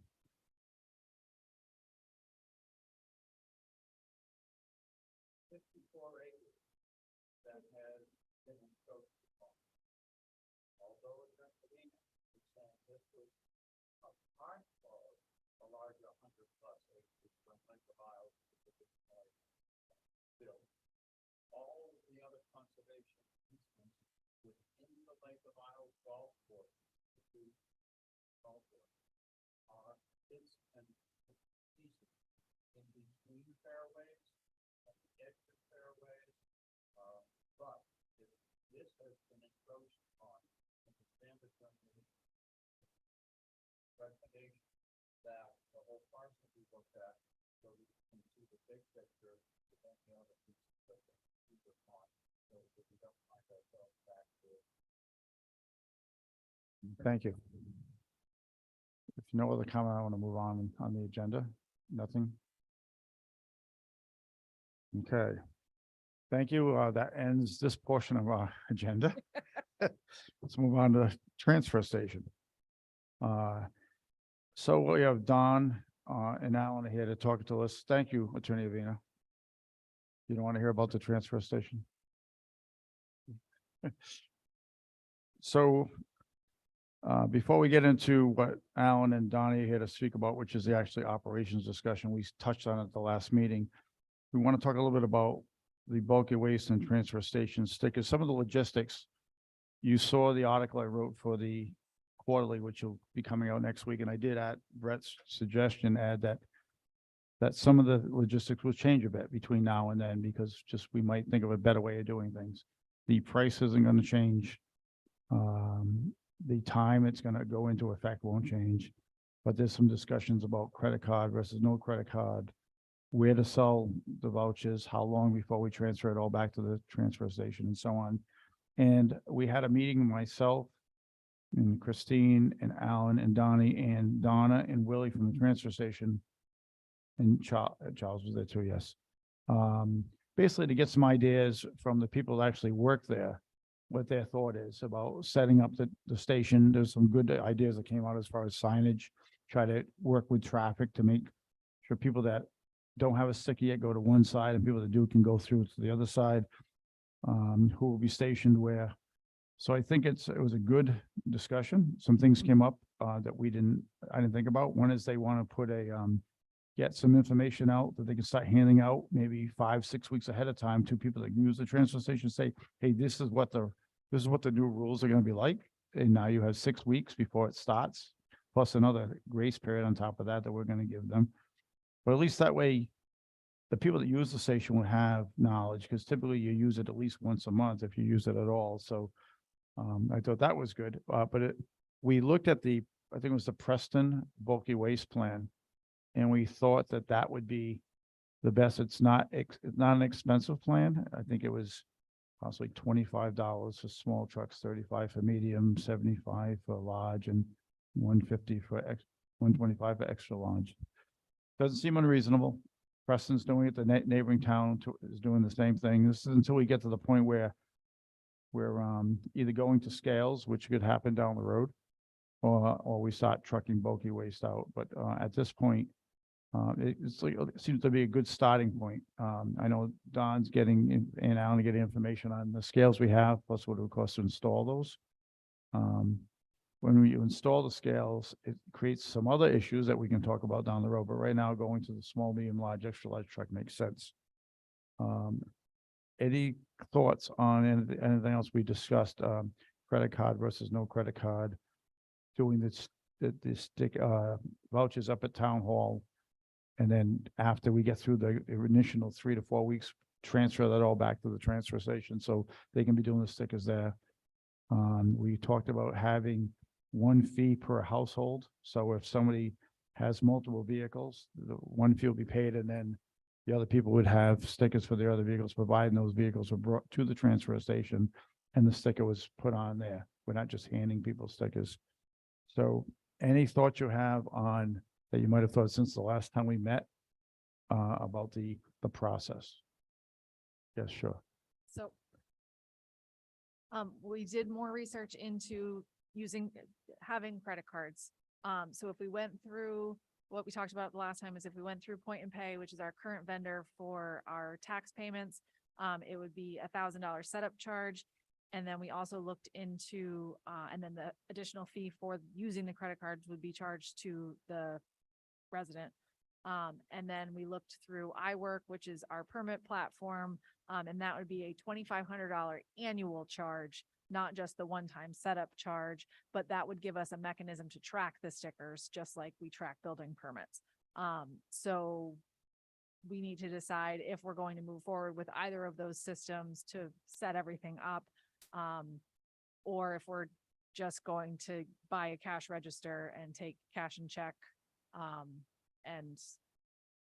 That has been encroached upon. Although it's Pennsylvania, it's saying this was a part of a larger 100+ acres from Lake of Isles built. All of the other conservation easements within the Lake of Isles golf course, are this and easement in between fairways, at the edge of fairways. Thank you. If no other comment, I want to move on the agenda. Nothing? Okay. Thank you. That ends this portion of our agenda. Let's move on to the transfer station. So we have Don and Alan here to talk to us. Thank you, Attorney Avina. You don't want to hear about the transfer station? So before we get into what Alan and Donnie are here to speak about, which is the actually operations discussion, we touched on at the last meeting. We want to talk a little bit about the bulky waste and transfer station stickers, some of the logistics. You saw the article I wrote for the quarterly, which will be coming out next week, and I did at Brett's suggestion add that some of the logistics will change a bit between now and then, because just we might think of a better way of doing things. The price isn't going to change. The time it's going to go into effect won't change, but there's some discussions about credit card versus no credit card, where to sell the vouchers, how long before we transfer it all back to the transfer station, and so on. And we had a meeting with myself and Christine and Alan and Donnie and Donna and Willie from the transfer station. And Charles was there too, yes. Basically to get some ideas from the people that actually work there, what their thought is about setting up the station. There's some good ideas that came out as far as signage, try to work with traffic to make sure people that don't have a sticker yet go to one side and people that do can go through to the other side, who will be stationed where. So I think it was a good discussion. Some things came up that I didn't think about. One is they want to put get some information out that they can start handing out maybe 5-6 weeks ahead of time to people that can use the transfer station, say, hey, this is what the new rules are going to be like. And now you have 6 weeks before it starts, plus another grace period on top of that we're going to give them. But at least that way, the people that use the station will have knowledge, because typically you use it at least once a month if you use it at all. So I thought that was good. But we looked at I think it was the Preston bulky waste plan, and we thought that would be the best. It's not an expensive plan. I think it was possibly $25 for small trucks, $35 for medium, $75 for large, and $125 for extra large. Doesn't seem unreasonable. Preston's doing it. The neighboring town is doing the same thing. This is until we get to the point where we're either going to scales, which could happen down the road, or we start trucking bulky waste out. But at this point, it seems to be a good starting point. I know Don's and Alan getting information on the scales we have, plus what it would cost to install those. When we install the scales, it creates some other issues that we can talk about down the road. But right now, going to the small, medium, large, extra large truck makes sense. Any thoughts on anything else we discussed? Credit card versus no credit card, doing the stick vouchers up at town hall. And then after we get through the initial 3 to 4 weeks, transfer that all back to the transfer station so they can be doing the stickers there. We talked about having one fee per household. So if somebody has multiple vehicles, the one fee will be paid, and then the other people would have stickers for their other vehicles, providing those vehicles were brought to the transfer station and the sticker was put on there. We're not just handing people stickers. So any thoughts you have on that you might have thought since the last time we met about the process? Yes, sure. So we did more research into having credit cards. So if we went through what we talked about the last time, is if we went through Point and Pay, which is our current vendor for our tax payments, it would be $1,000 setup charge. And then we also looked into, and then the additional fee for using the credit cards would be charged to the resident. And then we looked through iWork, which is our permit platform. And that would be a $2,500 annual charge, not just the one-time setup charge, but that would give us a mechanism to track the stickers, just like we track building permits. So we need to decide if we're going to move forward with either of those systems to set everything up, or if we're just going to buy a cash register and take cash and check, and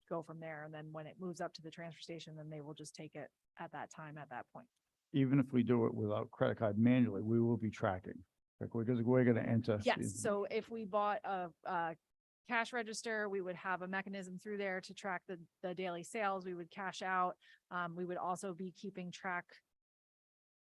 go from there. And then when it moves up to the transfer station, then they will just take it at that time, at that point. Even if we do it without credit card manually, we will be tracking. Like, because we're gonna enter. Yes, so if we bought a cash register, we would have a mechanism through there to track the daily sales. We would cash out. We would also be keeping track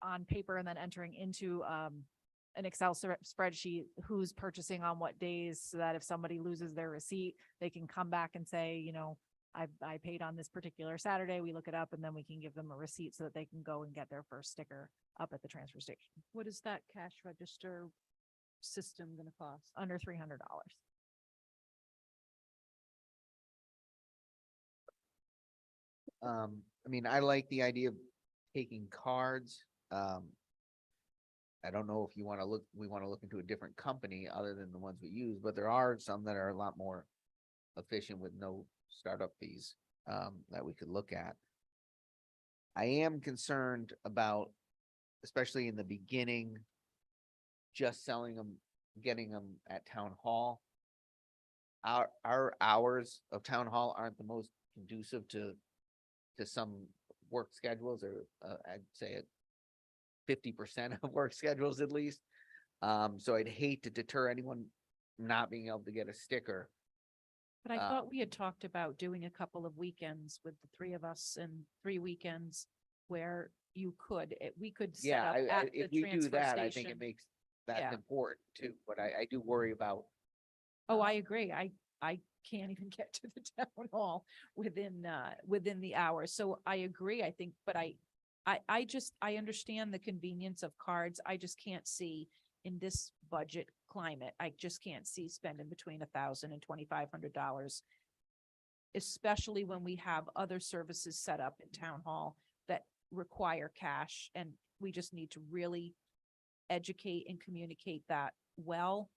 on paper and then entering into an Excel spreadsheet, who's purchasing on what days, so that if somebody loses their receipt, they can come back and say, you know, I paid on this particular Saturday. We look it up and then we can give them a receipt so that they can go and get their first sticker up at the transfer station. What is that cash register system gonna cost? Under $300. I mean, I like the idea of taking cards. I don't know if we want to look into a different company other than the ones we use, but there are some that are a lot more efficient with no startup fees, that we could look at. I am concerned about, especially in the beginning, just selling them, getting them at town hall. Our hours of town hall aren't the most conducive to some work schedules, or I'd say 50% of work schedules at least. So I'd hate to deter anyone not being able to get a sticker. But I thought we had talked about doing a couple of weekends with the three of us, and 3 weekends where we could set Yeah, up at the if we do transfer that, I think it station. makes, that's Yeah. important too, but I do worry about. Oh, I agree. I can't even get to the town hall within the hour. So I agree, I think, but I understand the convenience of cards. I just can't see in this budget climate, I just can't see spending between $1,000 and $2,500. Especially when we have other services set up in town hall that require cash, and we just need to really educate and communicate that well.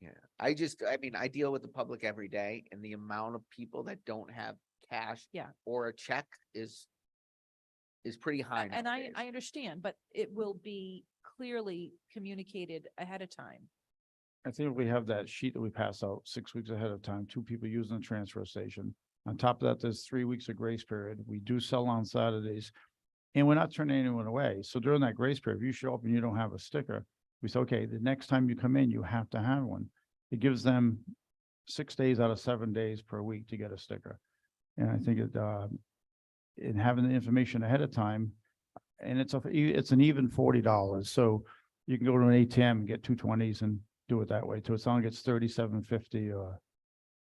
Yeah, I mean, I deal with the public every day, and the amount of people that don't have cash. Yeah. Or a check is pretty high And nowadays. I understand, but it will be clearly communicated ahead of time. I think if we have that sheet that we pass out 6 weeks ahead of time, 2 people using the transfer station. On top of that, there's 3 weeks of grace period. We do sell on Saturdays. And we're not turning anyone away. So during that grace period, if you show up and you don't have a sticker, we say, okay, the next time you come in, you have to have one. It gives them 6 days out of 7 days per week to get a sticker. And I think in having the information ahead of time, and it's an even $40. So you can go to an ATM and get 2 20s and do it that way too. It's only gets $37.50 or.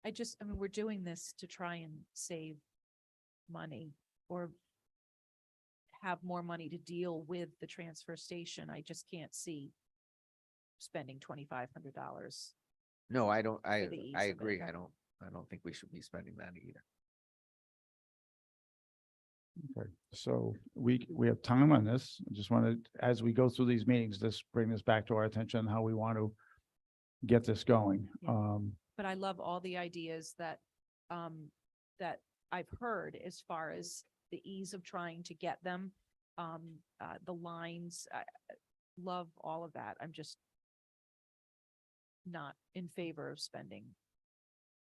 I mean, we're doing this to try and save money or have more money to deal with the transfer station. I just can't see spending $2,500. No, I don't, the ease I of it. agree. I don't think we should be spending that either. Okay, so we have time on this. I just wanted, as we go through these meetings, just bring this back to our attention, how we want to get this going. Yeah. But I love all the ideas that I've heard as far as the ease of trying to get them, the lines. I love all of that. I'm just not in favor of spending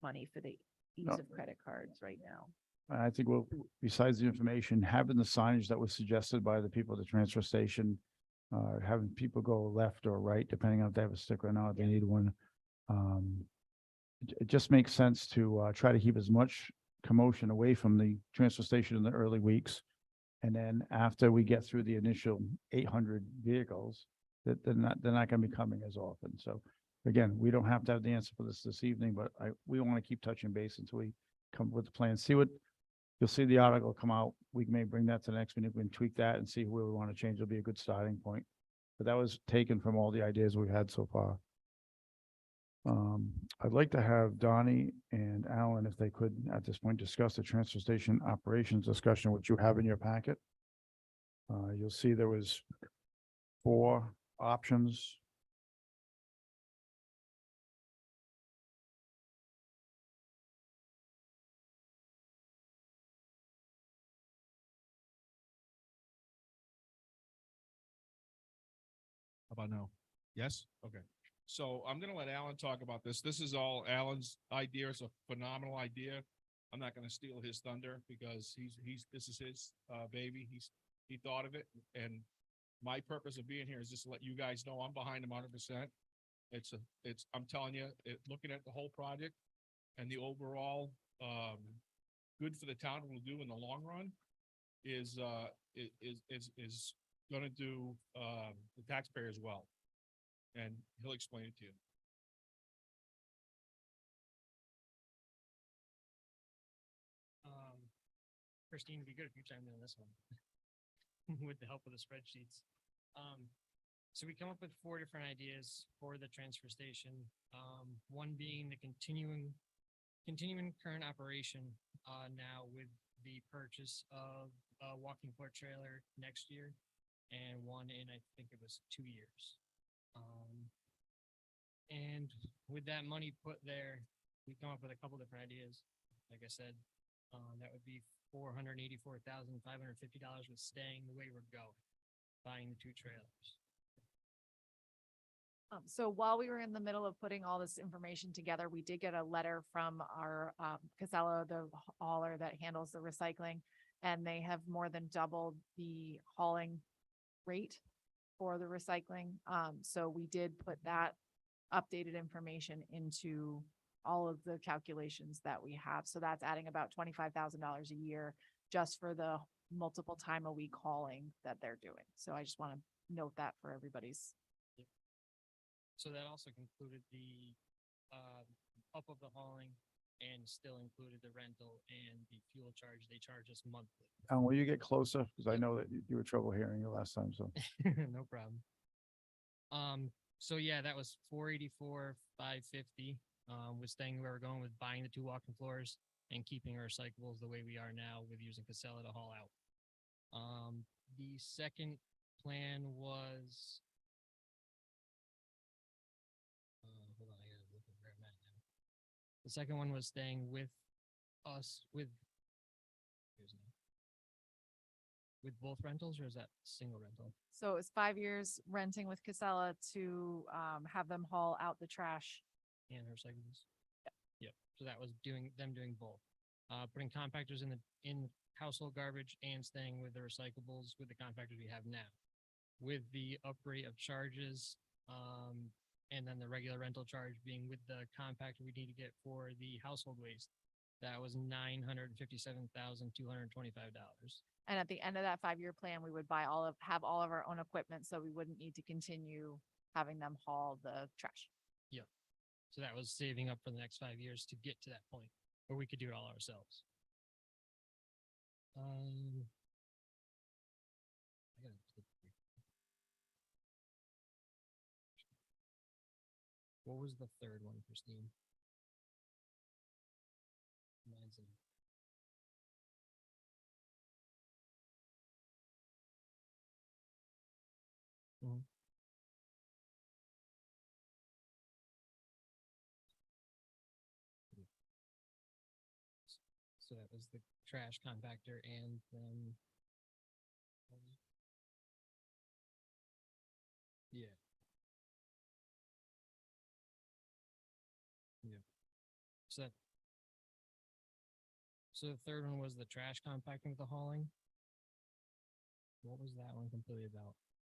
money for the ease No. of credit cards right now. I think we'll, besides the information, having the signage that was suggested by the people at the transfer station, having people go left or right, depending on if they have a sticker or not, if they need one. It just makes sense to try to keep as much commotion away from the transfer station in the early weeks. And then after we get through the initial 800 vehicles, that they're not going to be coming as often. So again, we don't have to have the answer for this evening, but we want to keep touching base until we come up with the plan. See what, you'll see the article come out. We may bring that to the next meeting. We can tweak that and see where we want to change. It'll be a good starting point. But that was taken from all the ideas we've had so far. I'd like to have Donnie and Alan, if they could, at this point, discuss the transfer station operations discussion, which you have in your packet. You'll see there was 4 options. How about now? Yes? Okay. So I'm gonna let Alan talk about this. This is all Alan's idea. It's a phenomenal idea. I'm not gonna steal his thunder because this is his, baby. He thought of it. And my purpose of being here is just to let you guys know I'm behind him 100%. I'm telling you, looking at the whole project and the overall, good for the town will do in the long run is gonna do, the taxpayers well. And he'll explain it to you. Christine, it'd be good if you chimed in on this one with the help of the spreadsheets. So we come up with 4 different ideas for the transfer station. One being the continuing current operation, now with the purchase of a walking floor trailer next year and one in, I think it was 2 years. And with that money put there, we come up with a couple different ideas. Like I said, that would be $484,550 with staying the way we're going, buying the 2 trailers. So while we were in the middle of putting all this information together, we did get a letter from our, Casella, the hauler that handles the recycling. And they have more than doubled the hauling rate for the recycling. So we did put that updated information into all of the calculations that we have. So that's adding about $25,000 a year just for the multiple time a week hauling that they're doing. So I just want to note that for everybody's. So that also concluded the up of the hauling and still included the rental and the fuel charge. They charge us monthly. Will you get closer? Because I know that you were trouble hearing you last time, so. No problem. So yeah, that was 484,550. With staying where we're going with buying the 2 walking floors and keeping our recyclables the way we are now with using Casella to haul out. The second plan was hold on, I gotta look at where I'm at now. The second one was staying with us with both rentals, or is that single rental? So it's 5 years renting with Casella to have them haul out the trash. And recyclables. Yep. So that was doing both. Putting compactors in household garbage and staying with the recyclables with the compactors we have now. With the upgrade of charges, and then the regular rental charge being with the compactor we need to get for the household waste. That was $957,225. And at the end of that 5-year plan, we would have all of our own equipment, so we wouldn't need to continue having them haul the trash. Yep. So that was saving up for the next 5 years to get to that point where we could do it all ourselves. I gotta flip through. What was the third one, Christine? Mine's in. Mhm. So that was the trash compactor and then. Yeah. Yeah. So that. So the third one was the trash compacting with the hauling. What was that one completely about?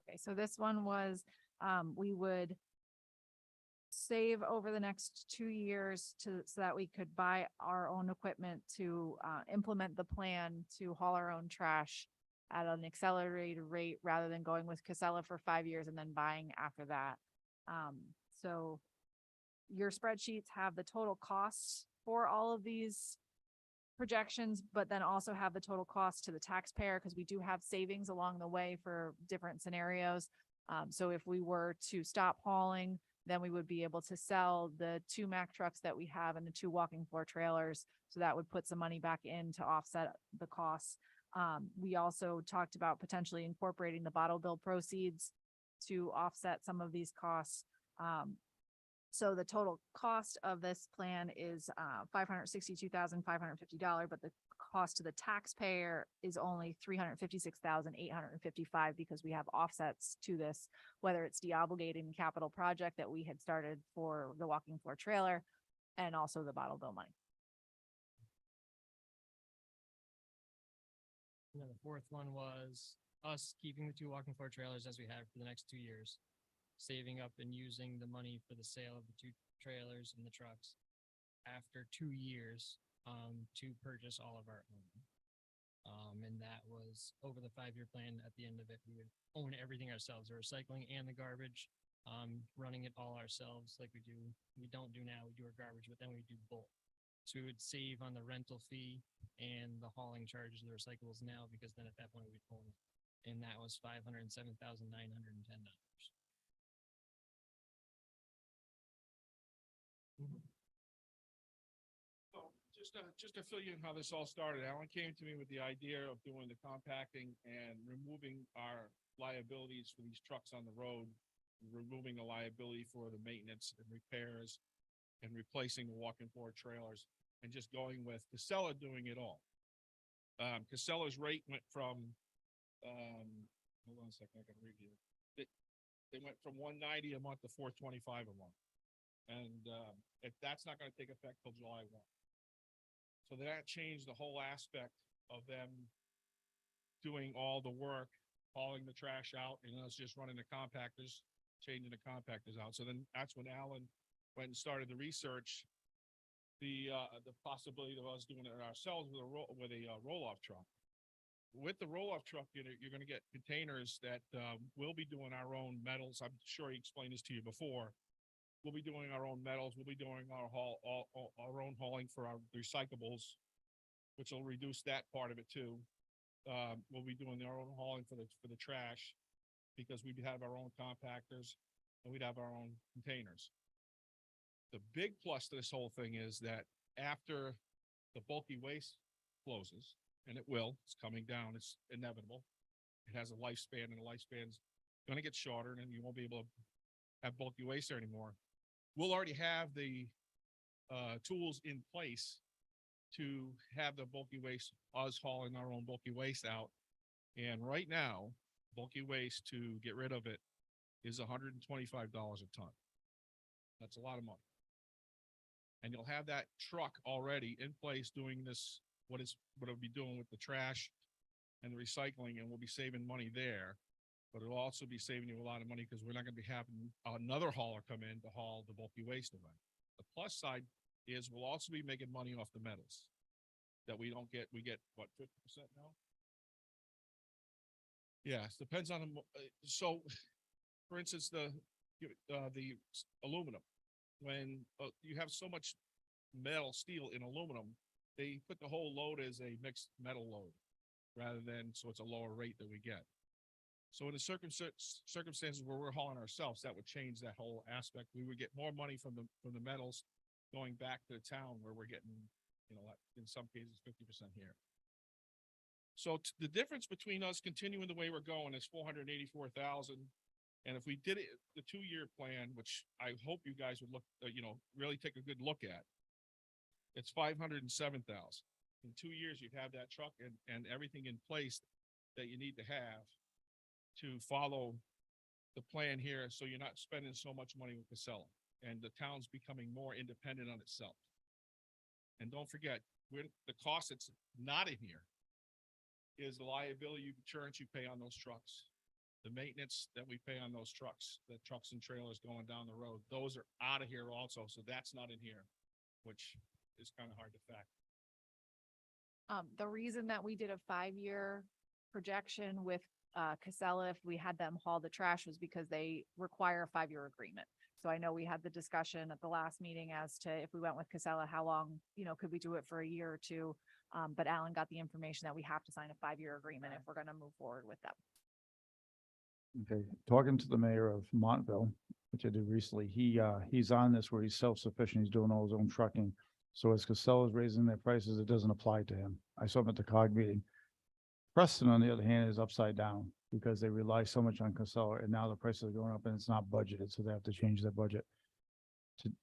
Okay, so this one was, we would save over the next 2 years so that we could buy our own equipment to implement the plan to haul our own trash at an accelerated rate rather than going with Casella for 5 years and then buying after that. So your spreadsheets have the total costs for all of these projections, but then also have the total cost to the taxpayer because we do have savings along the way for different scenarios. So if we were to stop hauling, then we would be able to sell the 2 Mack trucks that we have and the 2 walking floor trailers. So that would put some money back in to offset the costs. We also talked about potentially incorporating the bottle bill proceeds to offset some of these costs. So the total cost of this plan is $562,550, but the cost to the taxpayer is only 356,855 because we have offsets to this, whether it's de-obligating capital project that we had started for the walking floor trailer and also the bottle bill money. And then the fourth one was us keeping the two walking floor trailers as we have for the next 2 years, saving up and using the money for the sale of the two trailers and the trucks after 2 years to purchase all of our own. And that was over the 5-year plan. At the end of it, we would own everything ourselves, the recycling and the garbage, running it all ourselves like we don't do now. We do our garbage, but then we do both. So we would save on the rental fee and the hauling charges of the recyclables now, because then at that point we'd own it. And that was $507,910. So just to fill you in how this all started, Alan came to me with the idea of doing the compacting and removing our liabilities for these trucks on the road, removing the liability for the maintenance and repairs and replacing the walking floor trailers, and just going with Casella doing it all. Casella's rate went from, hold on a second, I can read you. They went from $190 a month to $425 a month. And if that's not gonna take effect till July 1. So that changed the whole aspect of them doing all the work, hauling the trash out, and us just running the compactors, changing the compactors out. So then that's when Alan went and started the research, the possibility of us doing it ourselves with a roll-off truck. With the roll-off truck, you're gonna get containers that we'll be doing our own metals. I'm sure he explained this to you before. We'll be doing our own metals. We'll be doing our our own hauling for our recyclables, which will reduce that part of it too. We'll be doing our own hauling for the trash, because we'd have our own compactors and we'd have our own containers. The big plus to this whole thing is that after the bulky waste closes, and it will, it's coming down, it's inevitable. It has a lifespan, and the lifespan's gonna get shorter, and you won't be able to have bulky waste there anymore. We'll already have the tools in place to have the bulky waste, us hauling our own bulky waste out. And right now, bulky waste, to get rid of it, is $125 a ton. That's a lot of money. And you'll have that truck already in place doing this, what it'll be doing with the trash and the recycling, and we'll be saving money there. But it'll also be saving you a lot of money, because we're not gonna be having another hauler come in to haul the bulky waste away. The plus side is we'll also be making money off the metals that we don't get. We get what, 50% now? Yeah, it depends on so for instance, the aluminum, when you have so much metal, steel in aluminum, they put the whole load as a mixed metal load rather than, so it's a lower rate that we get. So in the circumstances where we're hauling ourselves, that would change that whole aspect. We would get more money from the metals going back to the town, where we're getting, like in some cases, 50% here. So the difference between us continuing the way we're going is 484,000. And if we did it, the 2-year plan, which I hope you guys would look, really take a good look at, it's 507,000. In 2 years, you'd have that truck and everything in place that you need to have to follow the plan here, so you're not spending so much money with Casella, and the town's becoming more independent on itself. And don't forget, the cost that's not in here is the liability insurance you pay on those trucks, the maintenance that we pay on those trucks, the trucks and trailers going down the road. Those are out of here also, so that's not in here, which is kind of hard to factor. The reason that we did a 5-year projection with Casella, if we had them haul the trash, was because they require a 5-year agreement. So I know we had the discussion at the last meeting as to if we went with Casella, how long, could we do it for a year or two? But Alan got the information that we have to sign a 5-year agreement if we're gonna move forward with them. Okay, talking to the mayor of Montville, which I did recently, he's on this where he's self-sufficient, he's doing all his own trucking. So as Casella's raising their prices, it doesn't apply to him. I saw him at the COG meeting. Preston, on the other hand, is upside down because they rely so much on Casella, and now the prices are going up and it's not budgeted, so they have to change their budget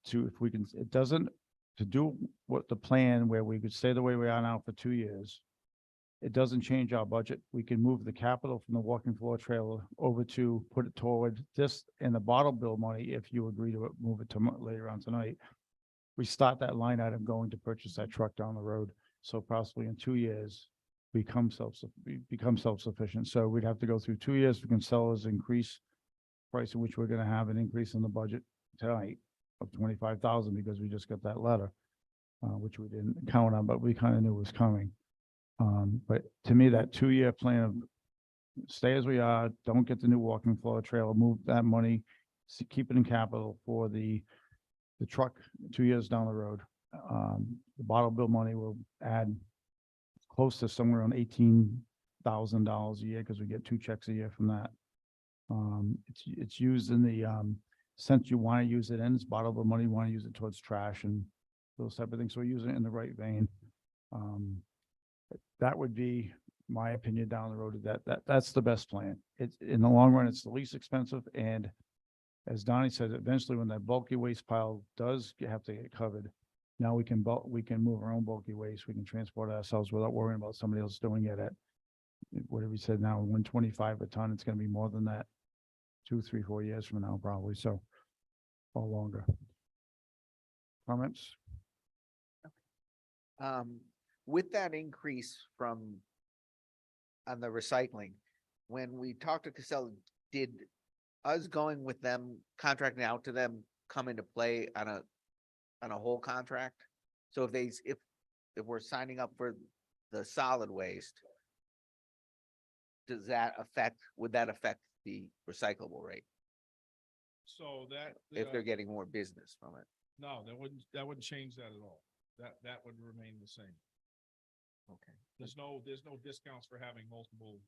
to if we can, it doesn't to do what the plan where we could stay the way we are now for 2 years. It doesn't change our budget. We can move the capital from the walking floor trailer over to put it toward this and the bottle bill money, if you agree to it, move it to later on tonight. We start that line item going to purchase that truck down the road. So possibly in 2 years, we become self-sufficient. So we'd have to go through 2 years. We can sell as increase price in which we're gonna have an increase in the budget tonight of 25,000 because we just got that letter, which we didn't count on, but we kind of knew was coming. But to me, that 2-year plan of stay as we are, don't get the new walking floor trailer, move that money, keep it in capital for the truck 2 years down the road. The bottle bill money will add close to somewhere around $18,000 a year because we get 2 checks a year from that. It's used in the sense you want to use it in, it's bottle bill money, you want to use it towards trash and those type of things. So we're using it in the right vein. That would be my opinion down the road. That's the best plan. It's in the long run, it's the least expensive. And as Donnie said, eventually when that bulky waste pile does have to get covered, now we can move our own bulky waste. We can transport it ourselves without worrying about somebody else doing it at whatever we said now, 125 a ton. It's going to be more than that 2, 3, 4 years from now, probably. So or longer. Comments? With that increase from on the recycling, when we talked to Casella, did us going with them, contracting out to them, come into play on a whole contract? So if we're signing up for the solid waste, would that affect the recyclable rate So that. if they're getting more business from it? No, that wouldn't change that at all. That would remain the same. Okay. There's no discounts for having multiple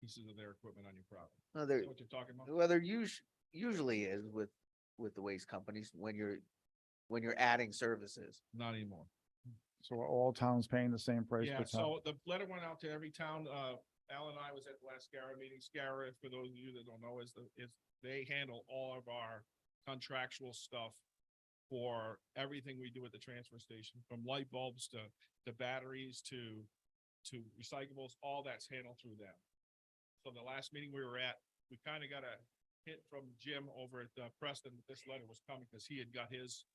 pieces of their equipment on your property. No, Is there, that what you're talking about? well, there usually is with the waste companies when you're adding services. Not anymore. So are all towns paying the same price? Yeah, per ton? so the letter went out to every town. Al and I was at the last SCARA meeting. SCARA, for those of you that don't know, is they handle all of our contractual stuff for everything we do at the transfer station, from light bulbs to batteries to recyclables, all that's handled through them. So the last meeting we were at, we kind of got a hint from Jim over at Preston that this letter was coming because he had got his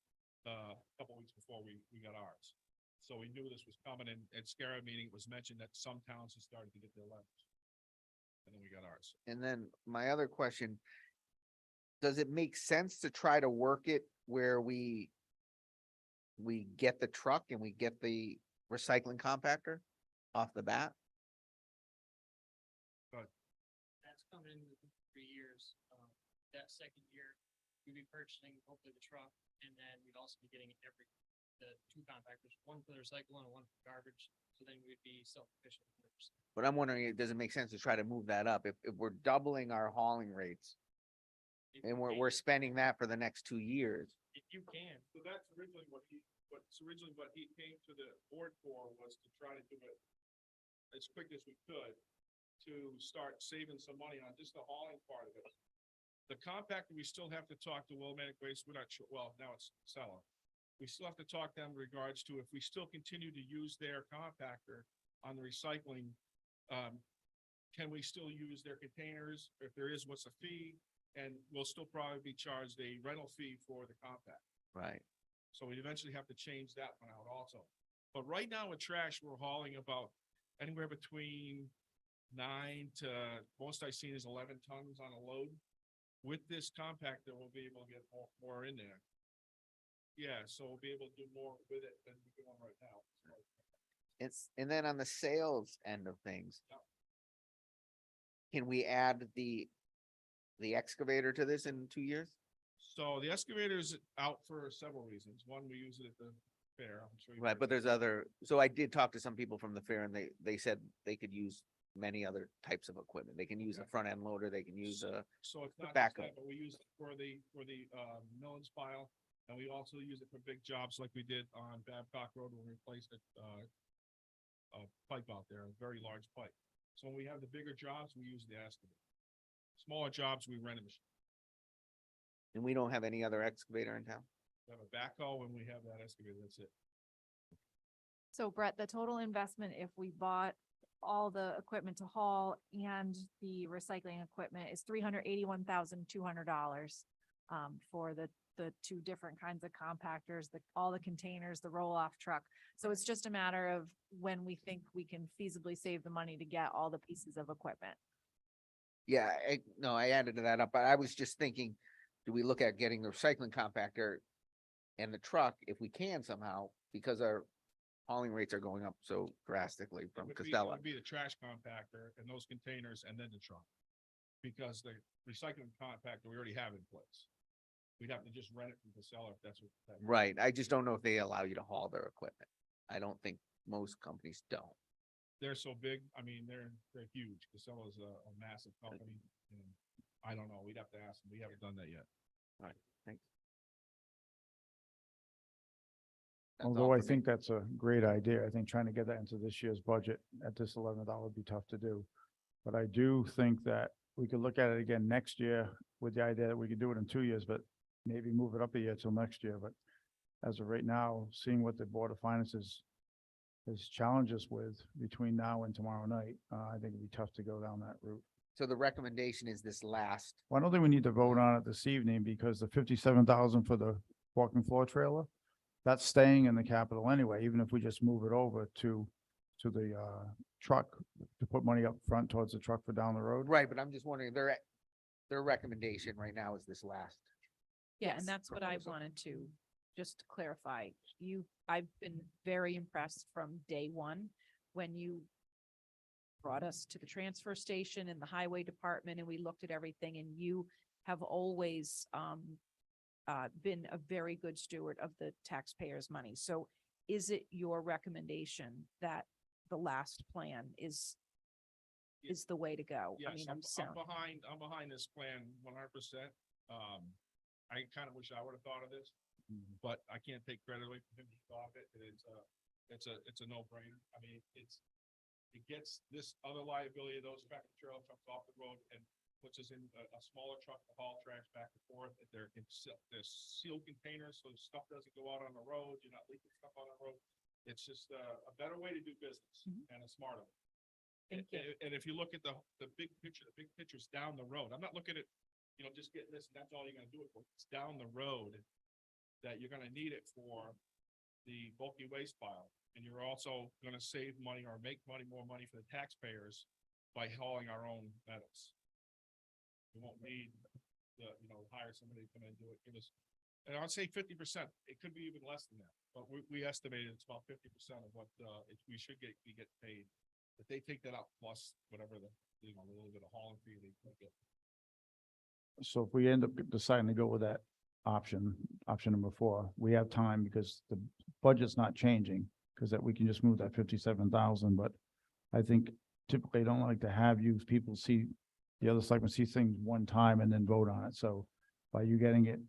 a couple weeks before we got ours. So we knew this was coming, and at SCARA meeting, it was mentioned that some towns had started to get their letters. And then we got ours. And then my other question, does it make sense to try to work it where we get the truck and we get the recycling compactor off the bat? That's coming in within 3 years. That second year, we'd be purchasing hopefully the truck, and then we'd also be getting the 2 compactors, one for the recycle and one for garbage. So then we'd be self-sufficient. 100%. But I'm wondering, does it make sense to try to move that up? If we're doubling our hauling rates If and you we're can- spending that for the next 2 years, If you can, So that's originally what he came to the board for, was to try to do it as quick as we could to start saving some money on just the hauling part of it. The compactor, we still have to talk to Willimantic Waste. We're not sure, well, now it's Seller. We still have to talk to them in regards to if we still continue to use their compactor on the recycling, can we still use their containers? If there is, what's the fee? And we'll still probably be charged a rental fee for the compact. right? So we eventually have to change that one out also. But right now with trash, we're hauling about anywhere between 9 to, most I've seen is 11 tons on a load. With this compactor, we'll be able to get more in there. Yeah, so we'll be able to do more with it than we're doing right now. And then on the sales end of things, Yep. can we add the excavator to this in 2 years? So the excavator is out for several reasons. One, we use it at the fair. I'm sure. you've Right, heard but of there's it. so I did talk to some people from the fair and they said they could use many other types of equipment. They can use a Okay. front end loader, they can use So it's not just backup. that, but we use it for the millings pile, and we also use it for big jobs like we did on Babcock Road when we replaced a pipe out there, a very large pipe. So when we have the bigger jobs, we use the excavator. Smaller jobs, we rent a machine. and we don't have any other excavator in town. We have a backhoe and we have that excavator, that's it. So Brett, the total investment, if we bought all the equipment to haul and the recycling equipment is $381,200 for the two different kinds of compactors, all the containers, the roll-off truck. So it's just a matter of when we think we can feasibly save the money to get all the pieces of equipment. Yeah, I added to that up, but I was just thinking, do we look at getting the recycling compactor and the truck if we can somehow, because our hauling rates are going up so drastically It from would be- it Casella. would be the trash compactor and those containers and then the truck. Because the recycling compactor we already have in place. We'd have to just rent it from Casella if that's what. Right, I just don't know if they allow you to haul their equipment. I don't think most companies don't. They're so big, I mean, they're huge. Casella's a massive company. And I don't know, we'd have to ask them. We haven't done that yet. Thanks. That's all Although I for me. think that's a great idea. I think trying to get that into this year's budget at this $11 would be tough to do. But I do think that we could look at it again next year with the idea that we could do it in 2 years, but maybe move it up a year till next year. But as of right now, seeing what the Board of Finances has challenged us with between now and tomorrow night, I think it'd be tough to go down that route. So the recommendation is this last, Well, I don't think we need to vote on it this evening because the 57,000 for the walking floor trailer, that's staying in the capital anyway, even if we just move it over to the truck, to put money up front towards the truck for down the road. right, but I'm just wondering, their recommendation right now is this last. Yeah, Yes. and that's what I wanted to just clarify. I've been very impressed from day one when you brought us to the transfer station and the highway department and we looked at everything and you have always been a very good steward of the taxpayers' money. So is it your recommendation that the last plan is the way to go? I Yes, mean, I'm sound. behind this plan 100%. I kind of wish I would have thought of this, but I can't take credit away from him. He thought of it. It's a no-brainer. I mean, it gets this other liability of those tractor trailer trucks off the road and puts us in a smaller truck to haul trash back and forth. They're sealed containers, so stuff doesn't go out on the road. You're not leaking stuff on the road. It's just a better way to do business and a smarter. Thank you. And if you look at the big picture's down the road. I'm not looking at, just getting this, and that's all you're gonna do it for. It's down the road that you're gonna need it for the bulky waste pile. And you're also gonna save money or make more money for the taxpayers by hauling our own metals. We won't need hire somebody to come in and do it. And I'd say 50%. It could be even less than that, but we estimated it's about 50% of what we should be get paid. If they take that out plus whatever the little bit of hauling fee they get. So if we end up deciding to go with that option number 4, we have time because the budget's not changing, because that we can just move that 57,000, but I think typically I don't like to have people see, the other selectmen see things one time and then vote on it. So by you getting it,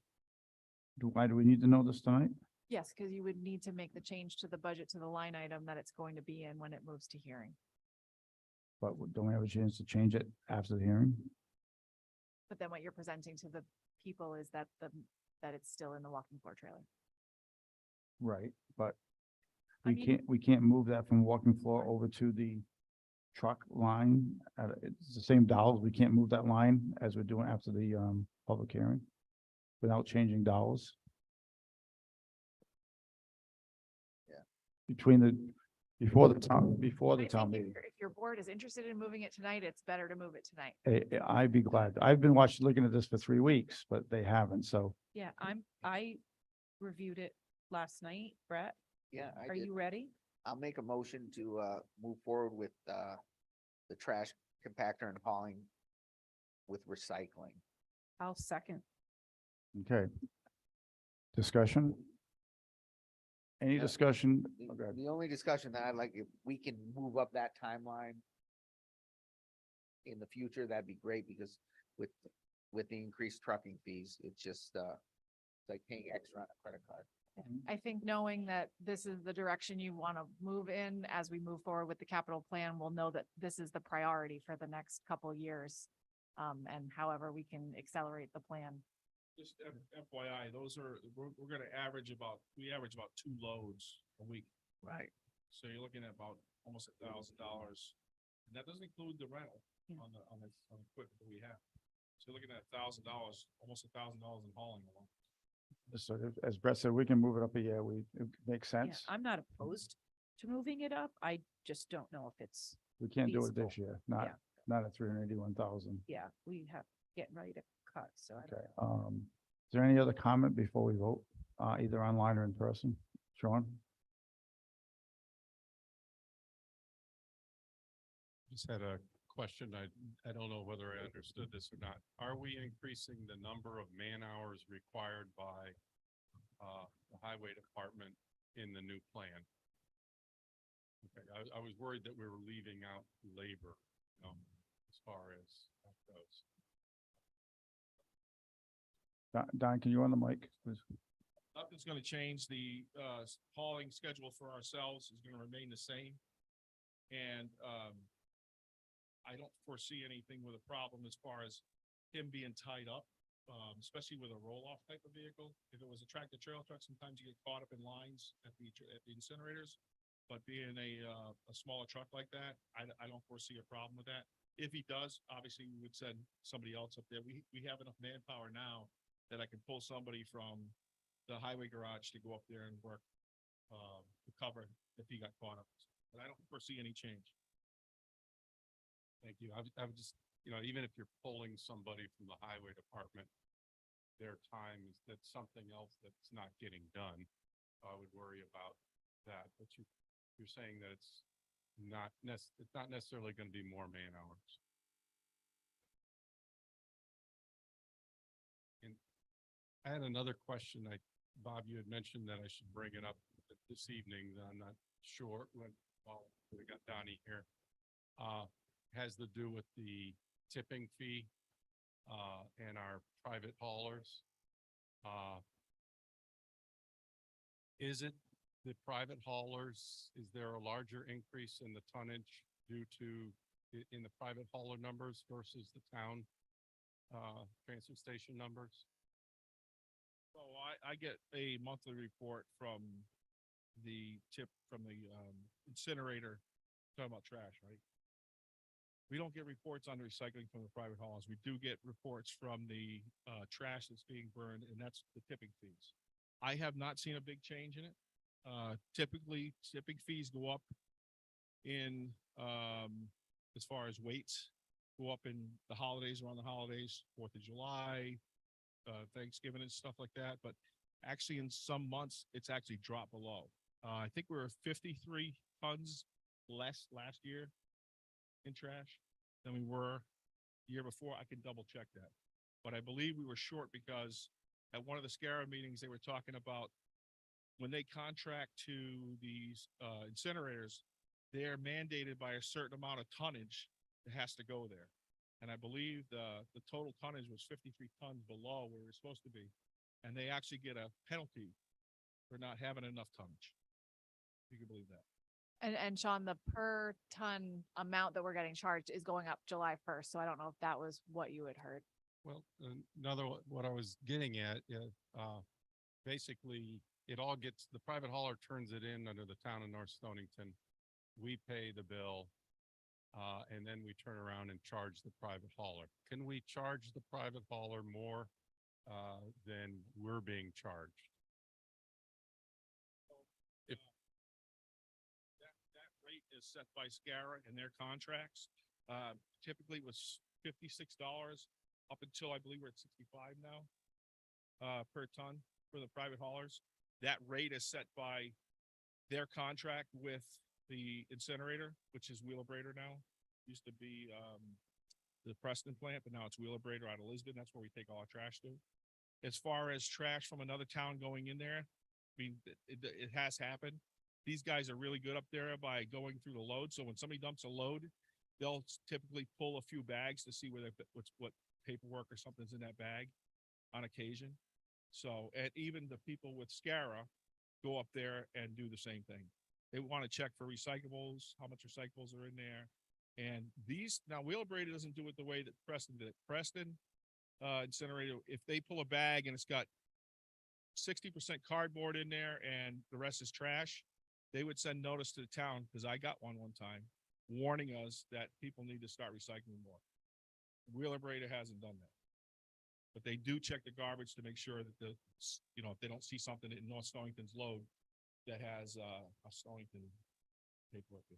why do we need to know this tonight? Yes, because you would need to make the change to the budget to the line item that it's going to be in when it moves to hearing. But don't we have a chance to change it after the hearing? But then what you're presenting to the people is that that it's still in the walking floor trailer. Right, but I we mean- can't move that from walking floor over to the truck line. It's the same dollars. We can't move that line as we're doing after the public hearing without changing dollars. Yeah. Before the town I think meeting. if your board is interested in moving it tonight, it's better to move it tonight. I'd be glad. I've been looking at this for 3 weeks, but they haven't, so. Yeah, I reviewed it last night. Brett, Yeah, are you ready? I'll make a motion to move forward with the trash compactor and hauling with recycling. I'll second. Okay. Discussion? Any Yeah. discussion? The- Okay. The only discussion that I'd like, if we can move up that timeline in the future, that'd be great, because with the increased trucking fees, it's just it's like paying extra on a credit card. I think knowing that this is the direction you want to move in as we move forward with the capital plan, we'll know that this is the priority for the next couple of years. And however we can accelerate the plan Just FYI, we're gonna average we average about 2 loads a week. Right. So you're looking at about almost $1,000. And that doesn't include the rental Yeah. on the equipment that we have. So you're looking at $1,000, almost $1,000 in hauling alone. So as Brett said, we can move it up a year. It makes Yeah, sense. I'm not opposed to moving it up. I just don't know if it's, We can't do it this feasible. year, Yeah. not at 381,000. yeah, we have, getting ready to cut, so I don't Okay, know. is there any other comment before we vote, either online or in person? Sean? Just had a question. I don't know whether I understood this or not. Are we increasing the number of man hours required by the highway department in the new plan? Okay, I was worried that we were leaving out labor, as far as that goes. Don, can you on the mic, please? Nothing's gonna change. The hauling schedule for ourselves is gonna remain the same. And I don't foresee anything with a problem as far as him being tied up, especially with a roll-off type of vehicle. If it was a tractor trailer truck, sometimes you get caught up in lines at the incinerators. But being a smaller truck like that, I don't foresee a problem with that. If he does, obviously we would send somebody else up there. We have enough manpower now that I can pull somebody from the highway garage to go up there and work to cover if he got caught up. But I don't foresee any change. Thank you. I would just, even if you're pulling somebody from the highway department, their time that's something else that's not getting done. I would worry about that, but you're saying that it's not necessarily going to be more man hours. And I had another question. Bob, you had mentioned that I should bring it up this evening. I'm not sure when, we got Donnie here. Has to do with the tipping fee, and our private haulers. Is it the private haulers? Is there a larger increase in the tonnage due to in the private hauler numbers versus the town, transfer station numbers? So I get a monthly report from the incinerator, talking about trash, right? We don't get reports on the recycling from the private haulers. We do get reports from the trash that's being burned, and that's the tipping fees. I have not seen a big change in it. Typically, tipping fees go up in as far as weights, go up in the holidays, around the holidays, 4th of July, Thanksgiving and stuff like that. But actually, in some months, it's actually dropped below. I think we were 53 tons less last year in trash than we were the year before. I can double check that. But I believe we were short because at one of the SCARA meetings, they were talking about when they contract to these incinerators, they're mandated by a certain amount of tonnage that has to go there. And I believe the total tonnage was 53 tons below where we're supposed to be. And they actually get a penalty for not having enough tonnage. You can believe that. And Sean, the per ton amount that we're getting charged is going up July 1st. So I don't know if that was what you had heard. Well, what I was getting at, basically, the private hauler turns it in under the town of North Stonington. We pay the bill, and then we turn around and charge the private hauler. Can we charge the private hauler more than we're being charged? If that rate is set by SCARA in their contracts. Typically it was $56 up until I believe we're at 65 now per ton for the private haulers. That rate is set by their contract with the incinerator, which is Wheelabrator now. Used to be the Preston plant, but now it's Wheelabrator out of Lisbon. That's where we take all our trash to. As far as trash from another town going in there, I mean, it has happened. These guys are really good up there by going through the load. So when somebody dumps a load, they'll typically pull a few bags to see what paperwork or something's in that bag on occasion. So, and even the people with SCARA go up there and do the same thing. They want to check for recyclables, how much recyclables are in there. And now Wheelabrator doesn't do it the way that Preston did it. Preston, incinerator, if they pull a bag and it's got 60% cardboard in there and the rest is trash, they would send notice to the town, because I got one time, warning us that people need to start recycling more. Wheelabrator hasn't done that. But they do check the garbage to make sure that if they don't see something in North Stonington's load that has, a Stonington paperwork in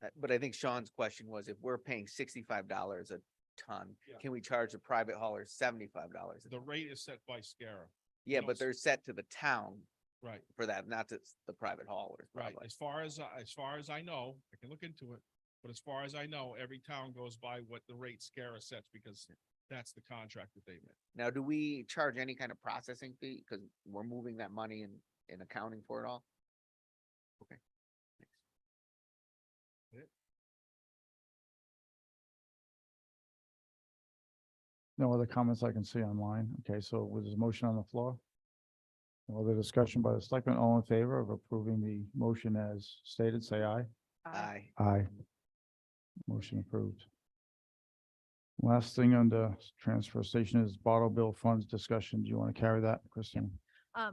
it. But I think Sean's question was, if we're paying $65 a ton, Yeah. can we charge the private haulers $75 a The ton? rate is set by SCARA. Yeah, no, but they're set to the town Right, for that, not to the private haulers, right. probably. As far as I know, I can look into it, but as far as I know, every town goes by what the rate SCARA sets, because that's the contract that they made. Now, do we charge any kind of processing fee? Because we're moving that money and accounting for it all? Okay. Thanks. No other comments I can see online. Okay, so with this motion on the floor? No other discussion by the selectmen, all in favor of approving the motion as stated, say aye. Aye. Aye. Motion approved. Last thing on the transfer station is bottle bill funds discussion. Do you want to carry that, Christine?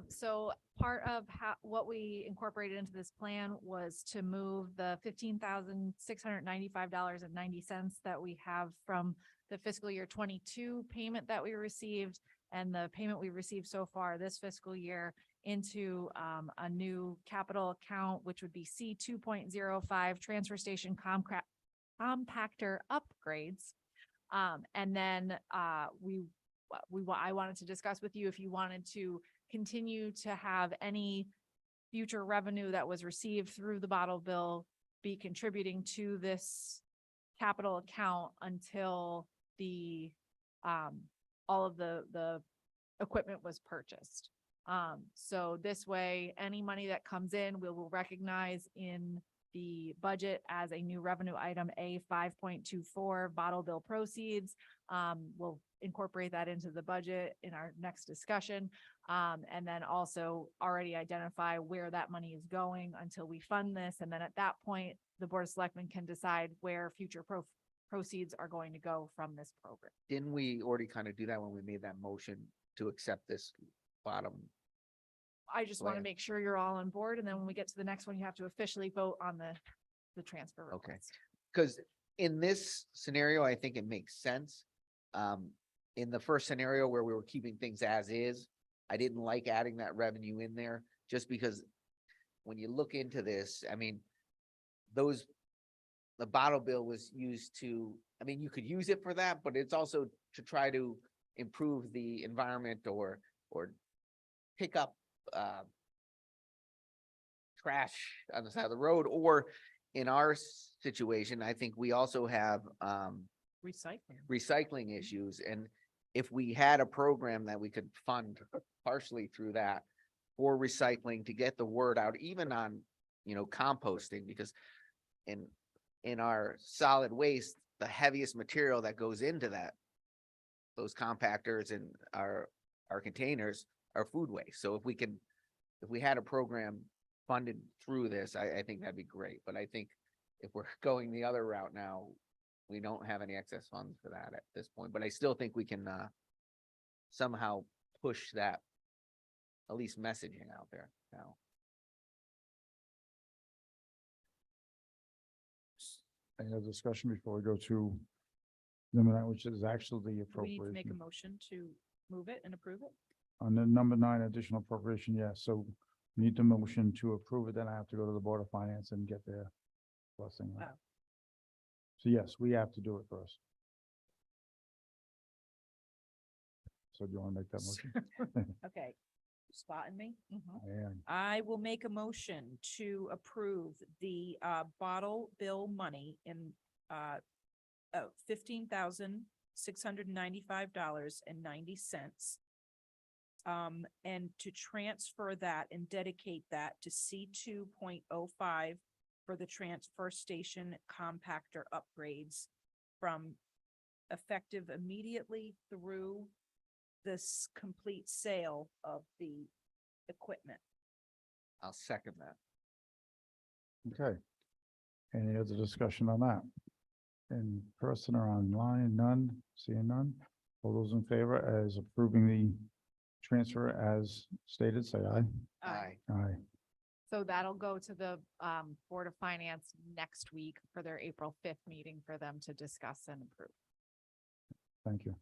So part of what we incorporated into this plan was to move the $15,695.90 that we have from the fiscal year 22 payment that we received and the payment we received so far this fiscal year into a new capital account, which would be C 2.05 transfer station compactor upgrades. And then I wanted to discuss with you if you wanted to continue to have any future revenue that was received through the bottle bill be contributing to this capital account until the all of the equipment was purchased. So this way, any money that comes in, we will recognize in the budget as a new revenue item, A 5.24 bottle bill proceeds. We'll incorporate that into the budget in our next discussion. And then also already identify where that money is going until we fund this. And then at that point, the Board of Selectmen can decide where future proceeds are going to go from this program. Didn't we already kind of do that when we made that motion to accept this bottom? I just want to Plan. make sure you're all on board. And then when we get to the next one, you have to officially vote on the transfer Okay. request. Because in this scenario, I think it makes sense. In the first scenario where we were keeping things as is, I didn't like adding that revenue in there just because when you look into this, I mean, the bottle bill was used to, I mean, you could use it for that, but it's also to try to improve the environment or pick up trash on the side of the road, or in our situation, I think we also have recycling issues. And if we had a program that we could fund partially through that for recycling to get the word out, even on, composting, because in our solid waste, the heaviest material that goes into those compactors and our containers are food waste. So if we had a program funded through this, I think that'd be great. But I think if we're going the other route now, we don't have any excess funds for that at this point. But I still think we can somehow push that, at least messaging out there now. Any other discussion before we go to number 9, which is actually the We need to make a appropriation? motion to move it and approve it. On the number 9 additional appropriation, yes. So we need the motion to approve it, then I have to go to the Board of Finance and get their blessing. on it. Wow. So yes, we have to do it first. So do you want to make that motion? Okay. Spotting me? And I will make a motion to approve the bottle bill money in $15,695.90. And to transfer that and dedicate that to C 2.05 for the transfer station compactor upgrades from effective immediately through this complete sale of the equipment. I'll second that. Okay. Any other discussion on that? In person or online? None? Seeing none? All those in favor as approving the transfer as stated, say aye. Aye. Aye. So that'll go to the Board of Finance next week for their April 5th meeting for them to discuss and approve. Thank you.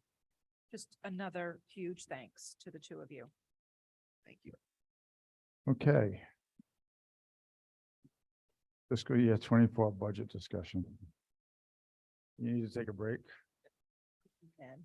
Just another huge thanks to the two of you. Thank you. Okay. Fiscal year 24 budget discussion. You need to take a break? And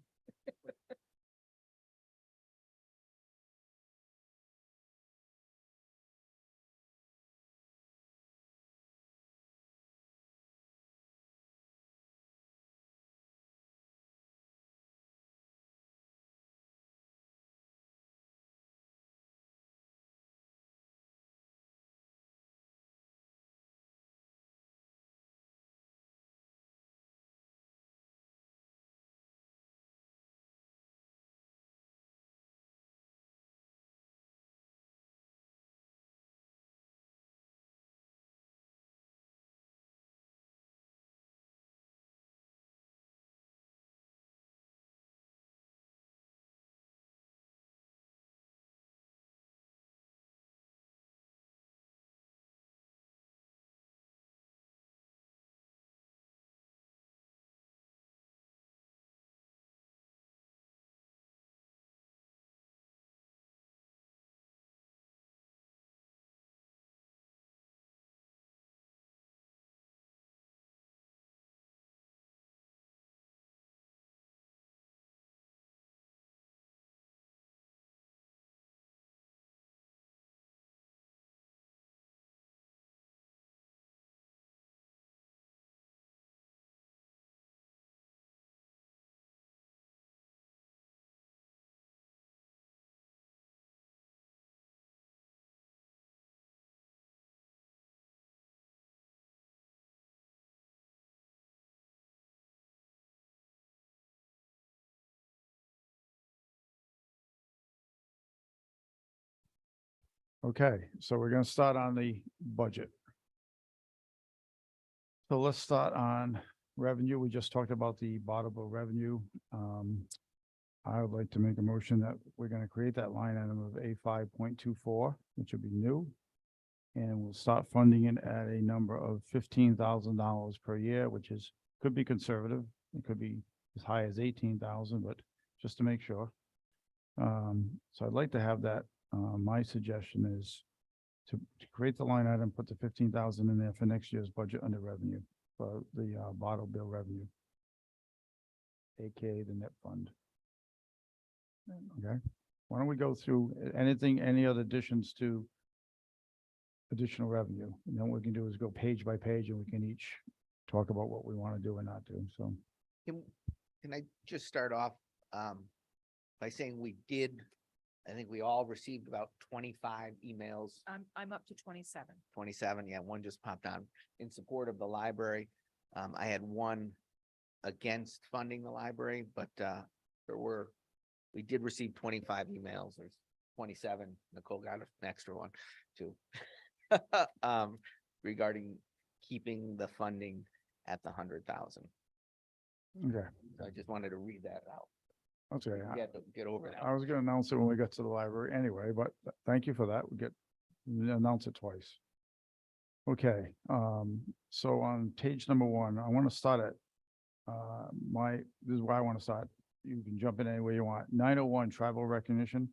Okay, so we're gonna start on the budget. So let's start on revenue. We just talked about the bottom of revenue. I would like to make a motion that we're gonna create that line item of A5.24, which will be new. And we'll start funding it at a number of $15,000 per year, which is, could be conservative. It could be as high as 18,000, but just to make sure. So I'd like to have that, my suggestion is to create the line item, put the 15,000 in there for next year's budget under revenue, for the, bottle bill revenue. AKA the net fund. Okay, why don't we go through any other additions to additional revenue? And then what we can do is go page by page and we can each talk about what we want to do and not do, so. Can I just start off, by saying I think we all received about 25 emails, I'm up to 27. 27, yeah, one just popped on in support of the library. I had one against funding the library, but, we did receive 25 emails. There's 27. Nicole got an extra one too. Regarding keeping the funding at the 100,000. Okay, So I just wanted to read that out. okay. Get over that. I was gonna announce it when we got to the library anyway, but thank you for that. We announce it twice. Okay, so on page number 1, I want to start at, this is where I want to start. You can jump in any way you want. 901 tribal recognition.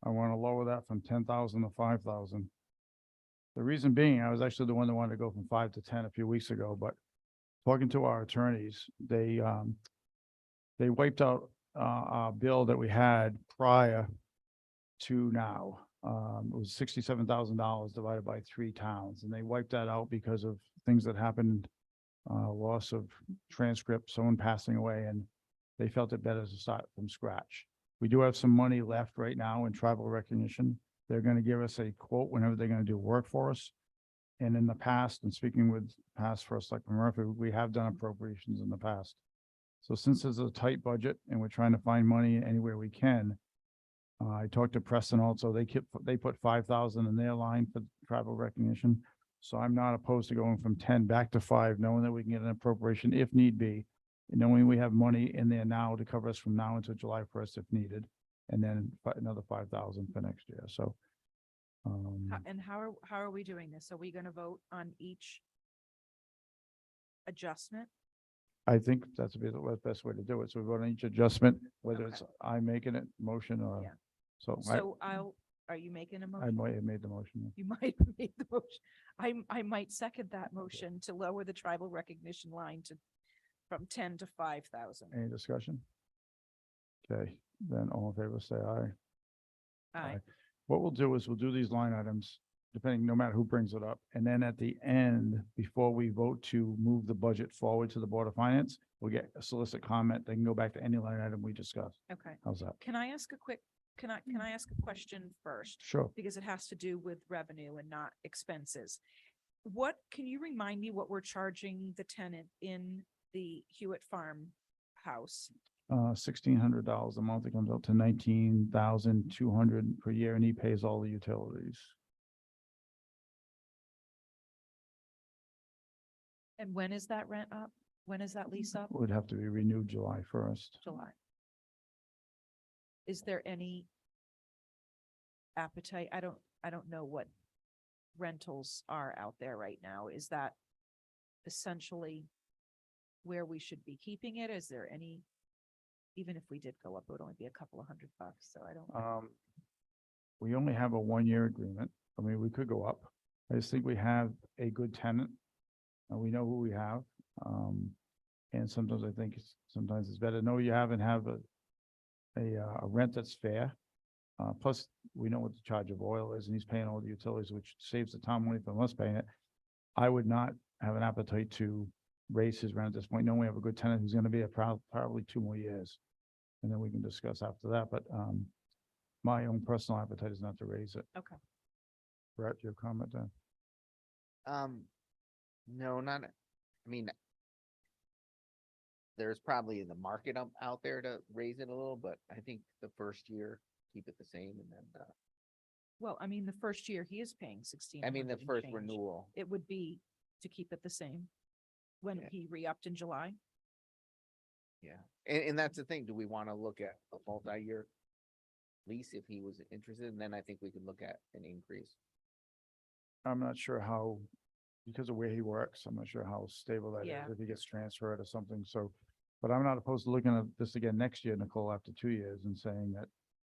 I want to lower that from 10,000 to 5,000. The reason being, I was actually the one that wanted to go from 5 to 10 a few weeks ago, but talking to our attorneys, they wiped out a bill that we had prior to now. It was $67,000 divided by 3 towns, and they wiped that out because of things that happened, loss of transcript, someone passing away, and they felt it better to start from scratch. We do have some money left right now in tribal recognition. They're going to give us a quote whenever they're going to do work for us. And in the past, and speaking with past First Selectman Murphy, we have done appropriations in the past. So since there's a tight budget and we're trying to find money anywhere we can, I talked to Preston also. They put 5,000 in their line for tribal recognition. So I'm not opposed to going from 10 back to 5, knowing that we can get an appropriation if need be knowing we have money in there now to cover us from now until July 1st if needed, and then another 5,000 for next year. So, And how are we doing this? Are we gonna vote on each adjustment? I think that's the best way to do it. So we vote on each adjustment, whether Okay. it's I making it motion or, Yeah. so So are you making a I motion? might have made the motion. You might make the motion. I might second that motion to lower the tribal recognition line from 10 to 5,000. Any discussion? Okay, then all in favor, say aye. Aye. What we'll do is we'll do these line items, depending, no matter who brings it up. And then at the end, before we vote to move the budget forward to the Board of Finance, we'll get a solicit comment. They can go back to any line item we discussed. Okay. How's that? Can I ask can I ask a question first? Sure. Because it has to do with revenue and not expenses. Can you remind me what we're charging the tenant in the Hewitt Farm house? $1,600 a month. It comes out to 19,200 per year, and he pays all the utilities. And when is that rent up? When is that lease up? Would have to be renewed July 1st. July. Is there any appetite? I don't know what rentals are out there right now. Is that essentially where we should be keeping it? Is there any, even if we did go up, it would only be a couple of $100, so I don't. We only have a 1-year agreement. I mean, we could go up. I just think we have a good tenant. And we know who we have. And sometimes I think sometimes it's better to know you have and have a rent that's fair. Plus, we know what the charge of oil is, and he's paying all the utilities, which saves the town money from us paying it. I would not have an appetite to raise his rent at this point. No, we have a good tenant who's gonna be a probably 2 more years. And then we can discuss after that, but, my own personal appetite is not to raise it. Okay. Brett, your comment then? No, not, I mean, there's probably the market out there to raise it a little, but I think the first year, keep it the same and then, Well, I mean, the first year he is paying 16. I mean, the first renewal. It would be to keep it the same when Yeah. he re-upped in July. Yeah, and that's the thing, do we want to look at a multi-year lease if he was interested, and then I think we could look at an increase. I'm not sure how, because of where he works, I'm not sure how stable that is, Yeah. if he gets transferred or something, so. But I'm not opposed to looking at this again next year, Nicole, after 2 years and saying that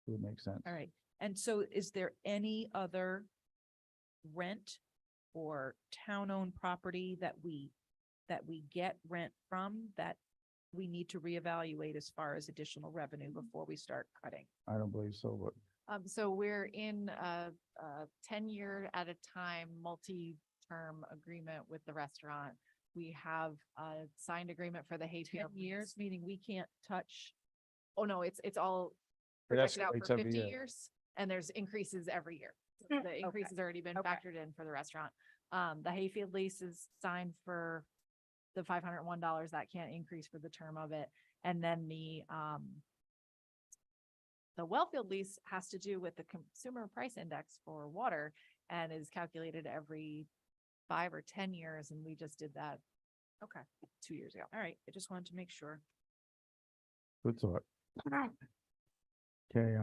it would make sense. All right. And so is there any other rent or town-owned property that we get rent from that we need to reevaluate as far as additional revenue before we start cutting? I don't believe so, but So we're in a 10-year at a time, multi-term agreement with the restaurant. We have a signed agreement for the 10 Hayfield. years, meaning we can't touch. Oh, no, it's all It projected out escalates for every 50 year. years, and there's increases every year. So the increase has already been Okay. factored in for the restaurant. The Hayfield lease is signed for the $501. That can't increase for the term of it. And then the Wellfield lease has to do with the consumer price index for water and is calculated every 5 or 10 years. And we just did that Okay. 2 years ago. All right. I just wanted to make sure. good thought. Okay,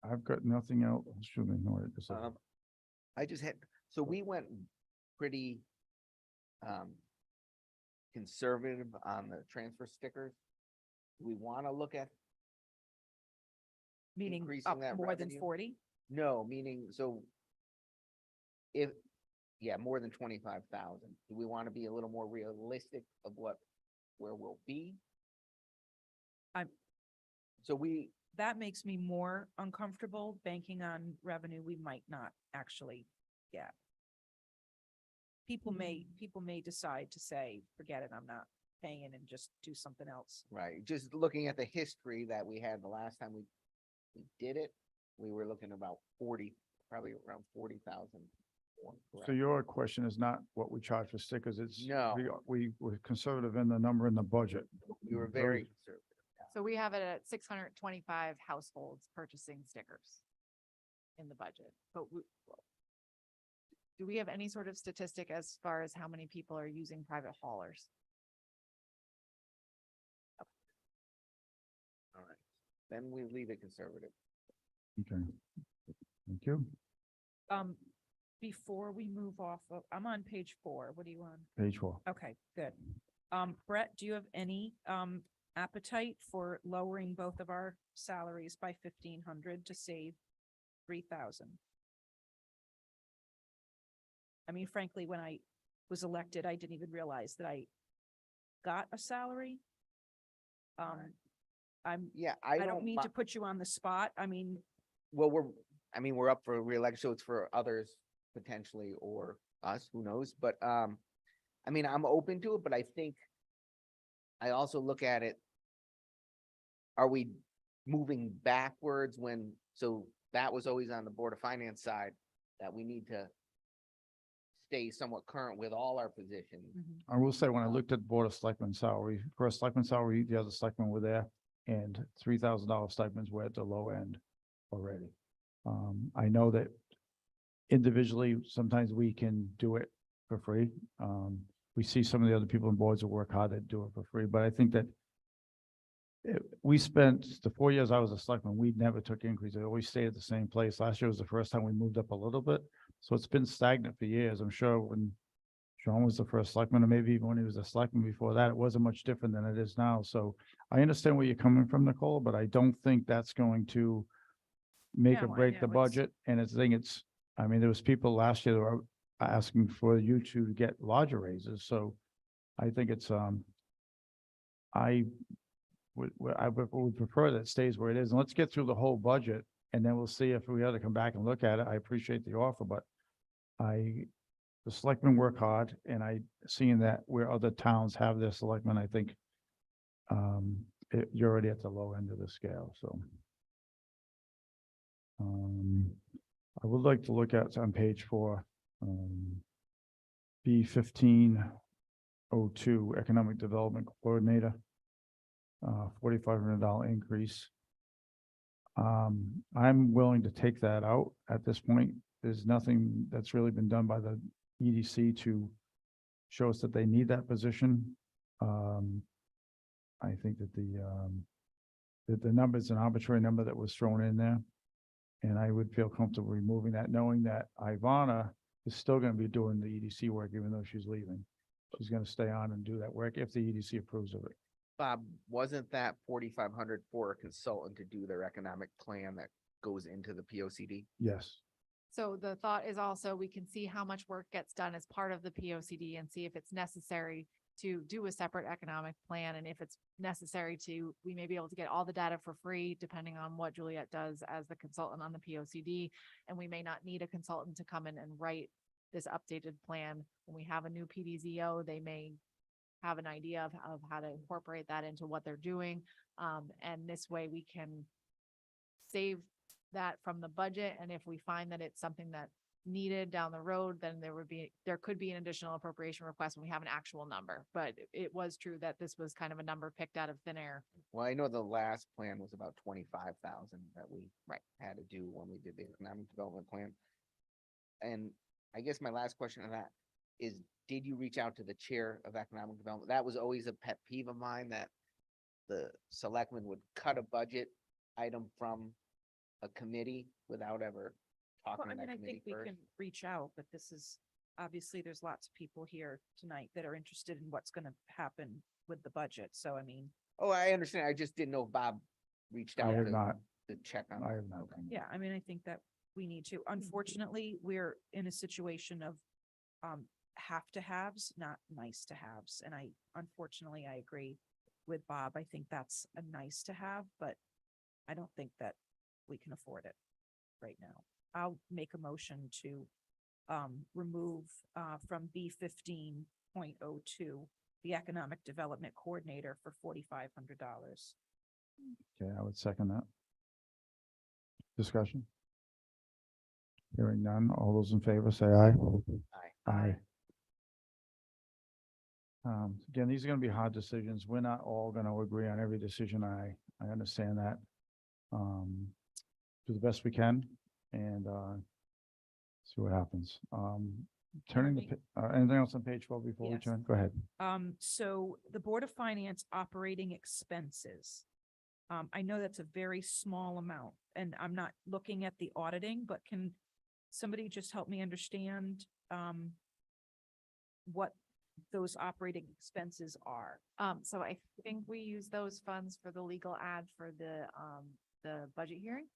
I've got nothing else. Should ignore it. Just like- I just had, so we went pretty conservative on the transfer stickers. We want to look at, Meaning Increasing up that more than revenue? 40? no, meaning, so if, yeah, more than 25,000, do we want to be a little more realistic of where we'll be? I'm- So we, That makes me more uncomfortable banking on revenue we might not actually get. People may decide to say, forget it, I'm not paying and just do something else. right, just looking at the history that we had the last time we did it, we were looking about 40, probably around 40,000. So your question is not what we charge for stickers, it's. No. We were conservative in the number in the budget. We were very conservative. So we have it at 625 households purchasing stickers in the budget, but do we have any sort of statistic as far as how many people are using private haulers? then we leave it conservative. Okay. Thank you. Before we move off of, I'm on page 4. What are you on? Page 4. Okay, good. Brett, do you have any, appetite for lowering both of our salaries by 1,500 to save 3,000? I mean, frankly, when I was elected, I didn't even realize that I got a salary. Yeah, I don't mean to put you on the spot. I mean, well, we're up for reelection, so it's for others potentially, or us, who knows, but, I mean, I'm open to it, but I think I also look at it, are we moving backwards so that was always on the Board of Finance side, that we need to stay somewhat current with all our positions. I will say, when I looked at Board of Selectmen salary, first selectman salary, the other selectmen were there, and $3,000 stipends were at the low end already. I know that individually, sometimes we can do it for free. We see some of the other people on boards that work hard that do it for free, but I think that we spent the 4 years I was a selectman, we never took increase. It always stayed at the same place. Last year was the first time we moved up a little bit. So it's been stagnant for years. I'm sure when Sean was the first selectman, or maybe even when he was a selectman before that, it wasn't much different than it is now. So I understand where you're coming from, Nicole, but I don't think that's going to make or No, I break the know, it's- budget. And I mean, there was people last year that were asking for you to get larger raises. So I think it's, I would prefer that it stays where it is. And let's get through the whole budget, and then we'll see if we ought to come back and look at it. I appreciate the offer, but the selectmen work hard, and seeing that where other towns have their selectmen, I think you're already at the low end of the scale, so. I would like to look at on page 4, B1502, Economic Development Coordinator, $4,500 increase. I'm willing to take that out at this point. There's nothing that's really been done by the EDC to show us that they need that position. I think that the number is an arbitrary number that was thrown in there. And I would feel comfortable removing that, knowing that Ivana is still going to be doing the EDC work, even though she's leaving. She's going to stay on and do that work if the EDC approves of it. Bob, wasn't that 4,500 for a consultant to do their economic plan that goes into the POCD? Yes. So the thought is also we can see how much work gets done as part of the POCD and see if it's necessary to do a separate economic plan. And if it's necessary we may be able to get all the data for free, depending on what Juliet does as the consultant on the POCD. And we may not need a consultant to come in and write this updated plan. When we have a new PDZO, they may have an idea of how to incorporate that into what they're doing. And this way we can save that from the budget. And if we find that it's something that needed down the road, then there could be an additional appropriation request when we have an actual number. But it was true that this was kind of a number picked out of thin air. Well, I know the last plan was about 25,000 that we Right. had to do when we did the economic development plan. And I guess my last question on that is, did you reach out to the chair of economic development? That was always a pet peeve of mine, that the selectmen would cut a budget item from a committee without ever well, talking I to mean, that I committee think we first. can reach out, but this is, obviously, there's lots of people here tonight that are interested in what's going to happen with the budget. So, I mean, Oh, I understand. I just didn't know if Bob reached I out have not. to check on. I that. have not. Okay. yeah, I mean, I think that we need to. Unfortunately, we're in a situation of have to haves, not nice to haves. And unfortunately, I agree with Bob. I think that's a nice to have, but I don't think that we can afford it right now. I'll make a motion to remove from B15.02 the Economic Development Coordinator for $4,500. Okay, I would second that. Discussion? Hearing none. All those in favor say aye. Aye. Aye. Again, these are going to be hard decisions. We're not all going to agree on every decision. I understand that. Do the best we can and see what happens. Turning anything else on page 12 before we Yes. turn? Go ahead. So the Board of Finance operating expenses. I know that's a very small amount and I'm not looking at the auditing, but can somebody just help me understand, what those operating expenses are? So I think we use those funds for the legal ad for the budget hearing.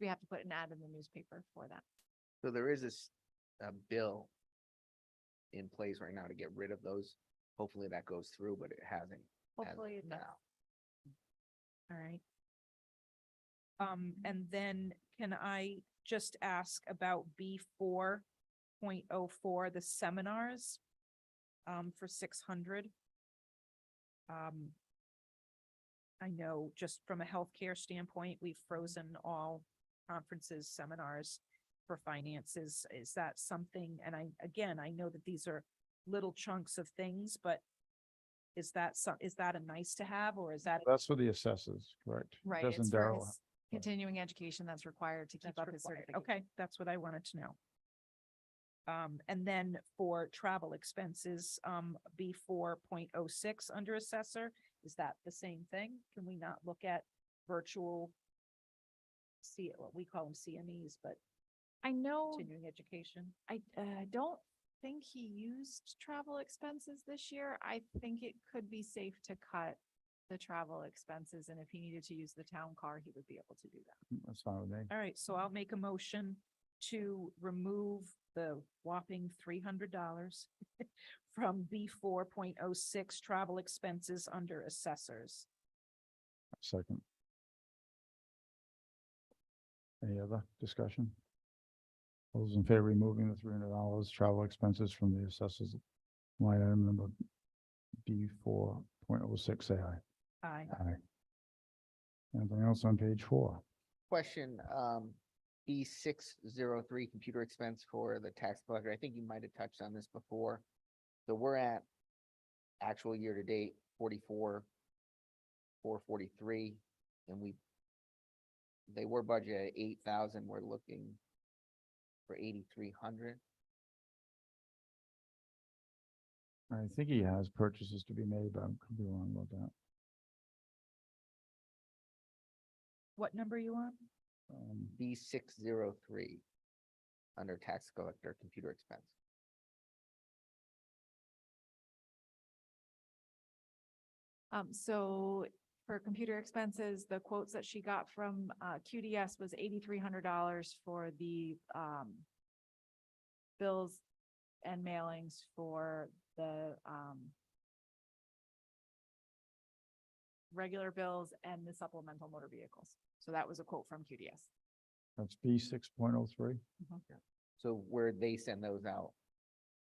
We have to put an ad in the newspaper for that. So there is a bill in place right now to get rid of those. Hopefully that goes through, but it hasn't. as of Hopefully it does. now. All right. And then can I just ask about B4.04, the seminars, for 600? I know just from a healthcare standpoint, we've frozen all conferences, seminars for finances. Is that something, and I know that these are little chunks of things, but is that a nice to have, or is that? That's for the assessors, correct? Right, Doesn't it's for Darrell his continuing education that's required to keep That's up his required. certification. Okay, that's what I wanted to know. And then for travel expenses, B4.06 under assessor, is that the same thing? Can we not look at virtual? What we call them CMEs, but I know, continuing education? I don't think he used travel expenses this year. I think it could be safe to cut the travel expenses, and if he needed to use the town car, he would be able to do that. That's fine with me. All right, so I'll make a motion to remove the whopping $300 from B4.06 travel expenses under assessors. Second. Any other discussion? All those in favor of removing the $300 travel expenses from the assessors line item number B4.06, say aye. Aye. Aye. Anything else on page 4? Question, B603 computer expense for the tax collector. I think you might have touched on this before. So we're at actual year to date, 44,443, and they were budgeted at 8,000. We're looking for 8,300. I think he has purchases to be made, but I could be wrong about that. What number you on? B603 under tax collector computer expense. So for computer expenses, the quotes that she got from QDS was $8,300 for the bills and mailings for the regular bills and the supplemental motor vehicles. So that was a quote from QDS. That's B6.03. So where they send those out.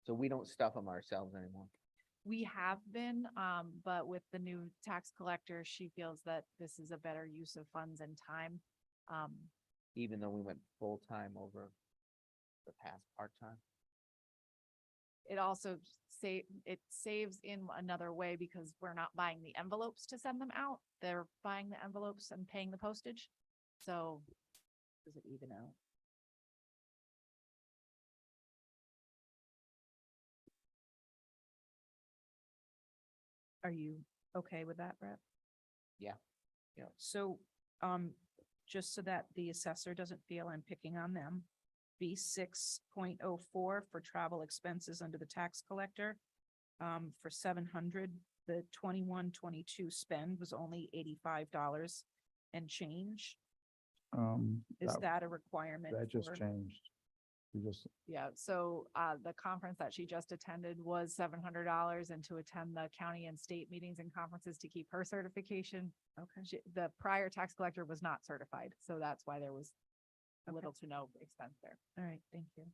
So we don't stuff them ourselves anymore. We have been, but with the new tax collector, she feels that this is a better use of funds and time. Even though we went full-time over the past part-time. It also saves in another way because we're not buying the envelopes to send them out. They're buying the envelopes and paying the postage. So Does it even out? Are you okay with that, Brett? Yeah. So, just so that the assessor doesn't feel I'm picking on them, B6.04 for travel expenses under the tax collector. For 700, the 21-22 spend was only $85 and change. Is that a requirement? That just for- changed. We just, yeah, so the conference that she just attended was $700, and to attend the county and state meetings and conferences to keep her certification. Okay. The prior tax collector was not certified, so that's why there was Okay. little to no expense there. All right, thank you.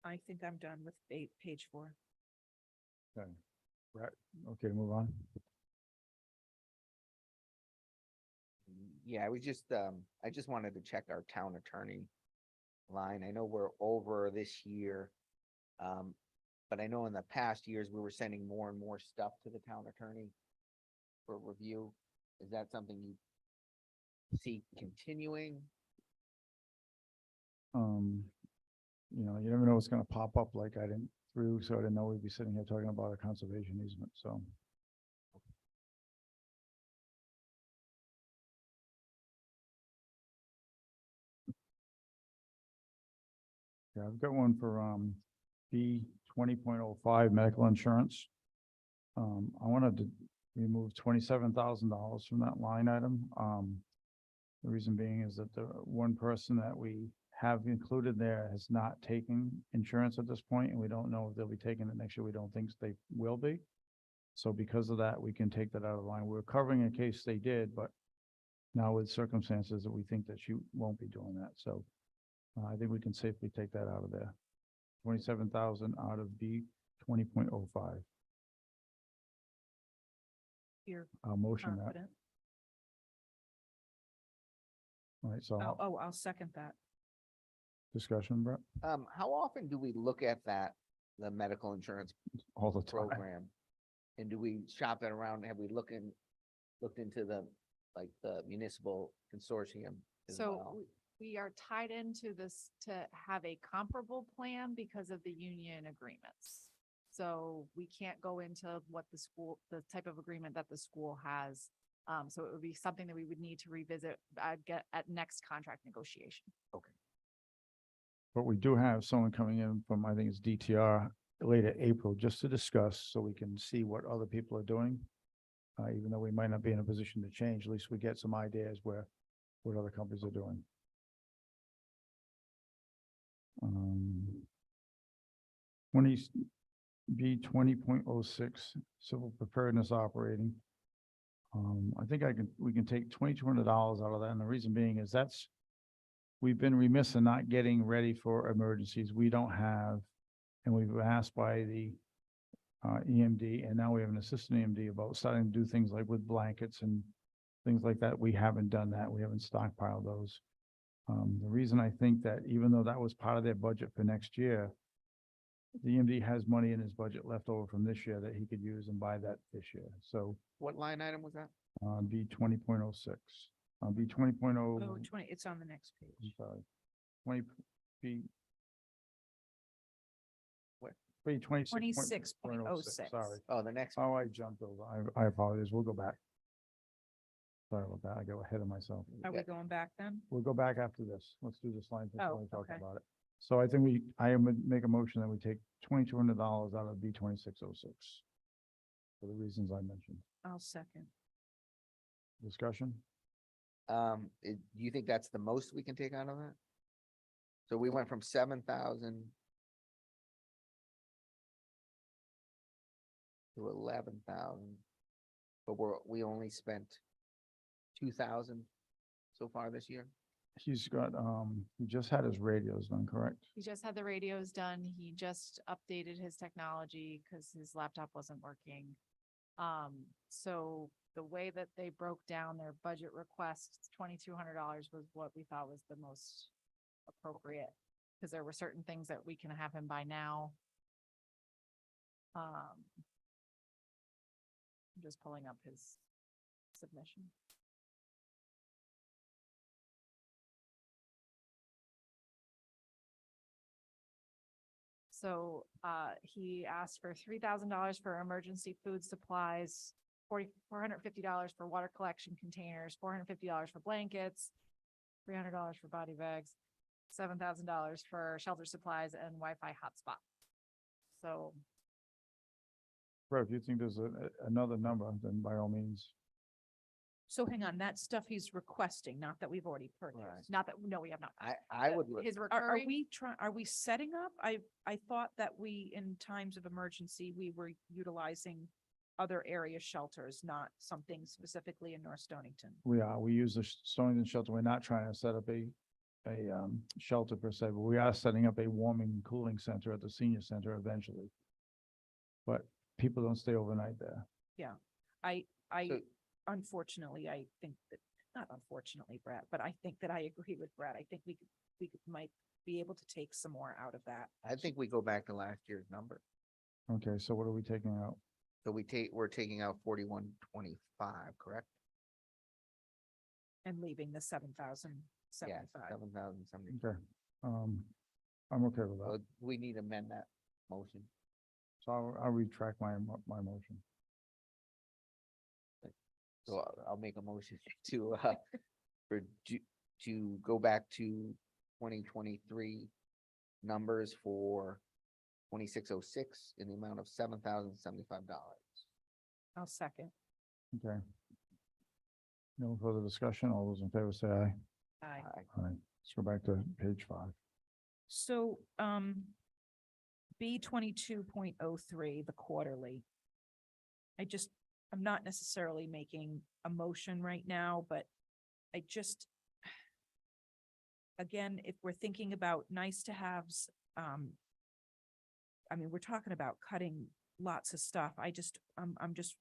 I think I'm done with page 4. okay. Right, okay, move on. Yeah, I just wanted to check our town attorney line. I know we're over this year. But I know in the past years, we were sending more and more stuff to the town attorney for review. Is that something you see continuing? You know, you never know what's gonna pop up, like I didn't through, so I didn't know we'd be sitting here talking about a conservation easement, so. Yeah, I've got one for, B 20.05 medical insurance. I wanted to remove $27,000 from that line item. The reason being is that the one person that we have included there has not taken insurance at this point, and we don't know if they'll be taking it next year. We don't think they will be. So because of that, we can take that out of the line. We're covering in case they did, but now with circumstances that we think that she won't be doing that. So I think we can safely take that out of there. 27,000 out of B 20.05. You're I'll motion that. confident. All right, so I'll second that. discussion, Brett, How often do we look at that, the medical insurance all the time. program? And do we shop it around? Have we looked into the, like, the municipal consortium as So well? we are tied into this to have a comparable plan because of the union agreements. So we can't go into what the type of agreement that the school has. So it would be something that we would need to revisit, get at next contract negotiation. But we do have someone coming in from, I think it's DTR, late April, just to discuss, so we can see what other people are doing. Even though we might not be in a position to change, at least we get some ideas what other companies are doing. B 20.06 civil preparedness operating. I think we can take $2,200 out of that, and the reason being is we've been remiss in not getting ready for emergencies. We don't have, and we've been asked by the EMD, and now we have an assistant EMD about starting to do things like with blankets and things like that. We haven't done that. We haven't stockpiled those. The reason I think that, even though that was part of their budget for next year, the EMD has money in his budget left over from this year that he could use and buy that this year. So What line item was that? B 20.06, B 20.0. Oh, 20, it's on the next I'm page. sorry, 20 B. What? B 26. 26.06. Sorry. Oh, the next. Oh, I jumped over. I apologize. We'll go back. Sorry about that. I go ahead of myself. Are we going back then? We'll go back after this. Let's do this line before Oh, we talk okay. about it. So I think I would make a motion that we take $2,200 out of B 2606 for the reasons I mentioned. I'll second. Discussion? Do you think that's the most we can take out of that? So we went from 7,000 to 11,000, but we only spent 2,000 so far this year. He's got, he just had his radios done, correct? He just had the radios done. He just updated his technology because his laptop wasn't working. So the way that they broke down their budget request, $2,200 was what we thought was the most appropriate. Because there were certain things that we can have him by now. I'm just pulling up his submission. So he asked for $3,000 for emergency food supplies, $450 for water collection containers, $450 for blankets, $300 for body bags, $7,000 for shelter supplies and Wi-Fi hotspot. So Bro, if you think there's another number, then by all means. So hang on, that stuff he's requesting, not that we've already Right. purchased, not that, no, we have not. I would, his Are recurring, we trying, are we setting up? I thought that we, in times of emergency, we were utilizing other area shelters, not something specifically in North Stonington. We use the Stonington shelter. We're not trying to set up a shelter per se, but we are setting up a warming and cooling center at the senior center eventually. But people don't stay overnight there. I So- unfortunately, I think that, not unfortunately, Brett, but I think that I agree with Brett. I think might be able to take some more out of that. I think we go back to last year's number. Okay, so what are we taking out? So we're taking out 4125, correct? And leaving the 7,075. 7,070. Okay, I'm okay with that. So we need to amend that motion. So I'll retract my motion. So I'll make a motion to, to go back to 2023 numbers for 2606 in the amount of $7,075. I'll second. Okay. No further discussion. All those in favor say aye. Aye. Aye. Let's go back to page 5. So, B 22.03, the quarterly. I'm not necessarily making a motion right now, but I just, again, if we're thinking about nice to haves, I mean, we're talking about cutting lots of stuff. I'm just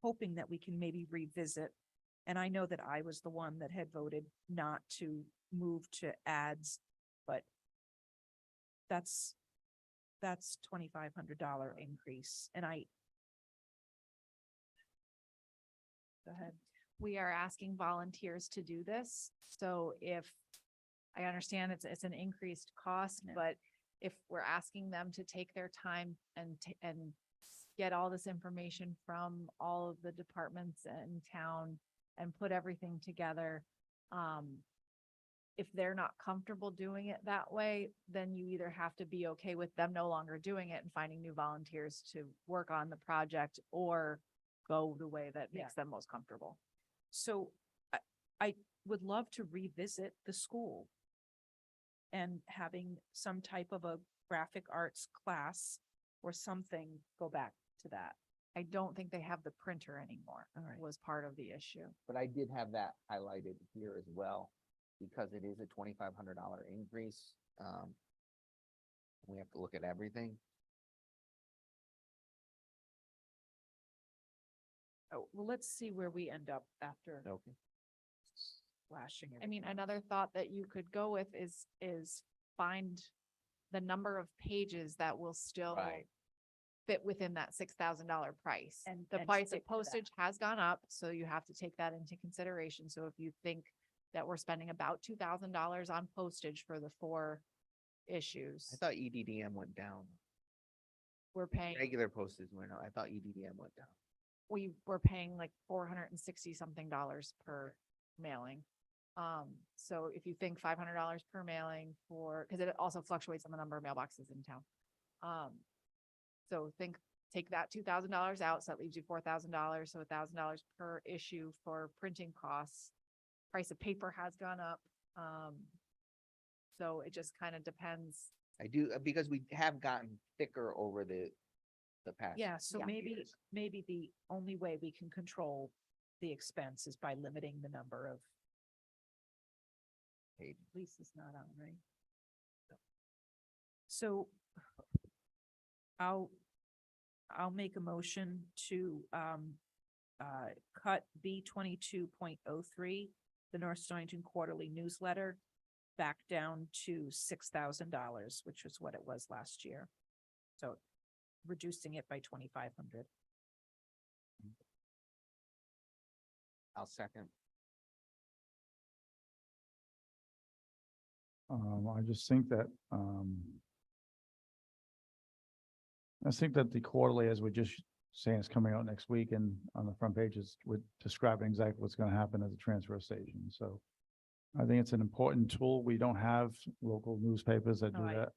hoping that we can maybe revisit. And I know that I was the one that had voted not to move to ads, but that's $2,500 increase. And go ahead. We are asking volunteers to do this. So if, I understand it's an increased cost, Yeah. but if we're asking them to take their time and get all this information from all of the departments in town and put everything together, if they're not comfortable doing it that way, then you either have to be okay with them no longer doing it and finding new volunteers to work on the project, or go the way that makes them most comfortable. So I would love to revisit the school and having some type of a graphic arts class or something, go back to that. I don't think they have the printer anymore. All right. Was part of the issue. But I did have that highlighted here as well, because it is a $2,500 increase. We have to look at everything. Oh, well, let's see where we end up after Okay. flashing it. I mean, another thought that you could go with is find the number of pages that will still Right. fit within that $6,000 price. And- The and price stick of to that. postage has gone up, so you have to take that into consideration. So if you think that we're spending about $2,000 on postage for the 4 issues, I thought EDDM went down. we're paying, Regular postage went up. I thought EDDM went down. we were paying like $460 something per mailing. So if you think $500 per mailing because it also fluctuates on the number of mailboxes in town. So take that $2,000 out, so that leaves you $4,000, so $1,000 per issue for printing costs. Price of paper has gone up. So it just kind of depends. I do, because we have gotten thicker over the past. Yeah, so Yeah. maybe the only way we can control the expense is by limiting the number of. Paid. Lisa's not on, right? So I'll make a motion to cut B 22.03, the North Stonington Quarterly Newsletter, back down to $6,000, which was what it was last year. So reducing it by 2,500. I'll second. I just think that, the quarterly, as we're just saying, is coming out next week, and on the front pages, we're describing exactly what's gonna happen at the transfer station, so I think it's an important tool. We don't have local newspapers that do No, I that.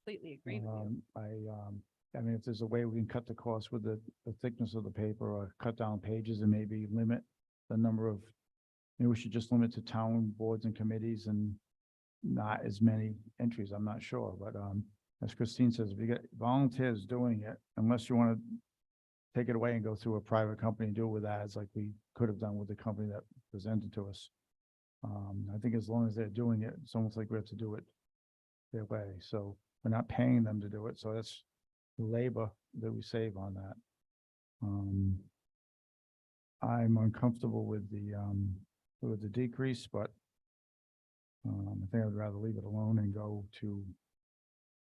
Completely agree with you. I mean, if there's a way we can cut the cost with the thickness of the paper, or cut down pages and maybe limit the number of, maybe we should just limit to town boards and committees and not as many entries. I'm not sure, but, as Christine says, if you get volunteers doing it, unless you want to take it away and go through a private company and do it with ads like we could have done with the company that presented to us. I think as long as they're doing it, it's almost like we have to do it their way. So we're not paying them to do it. So that's the labor that we save on that. I'm uncomfortable with the decrease, but I think I'd rather leave it alone and go to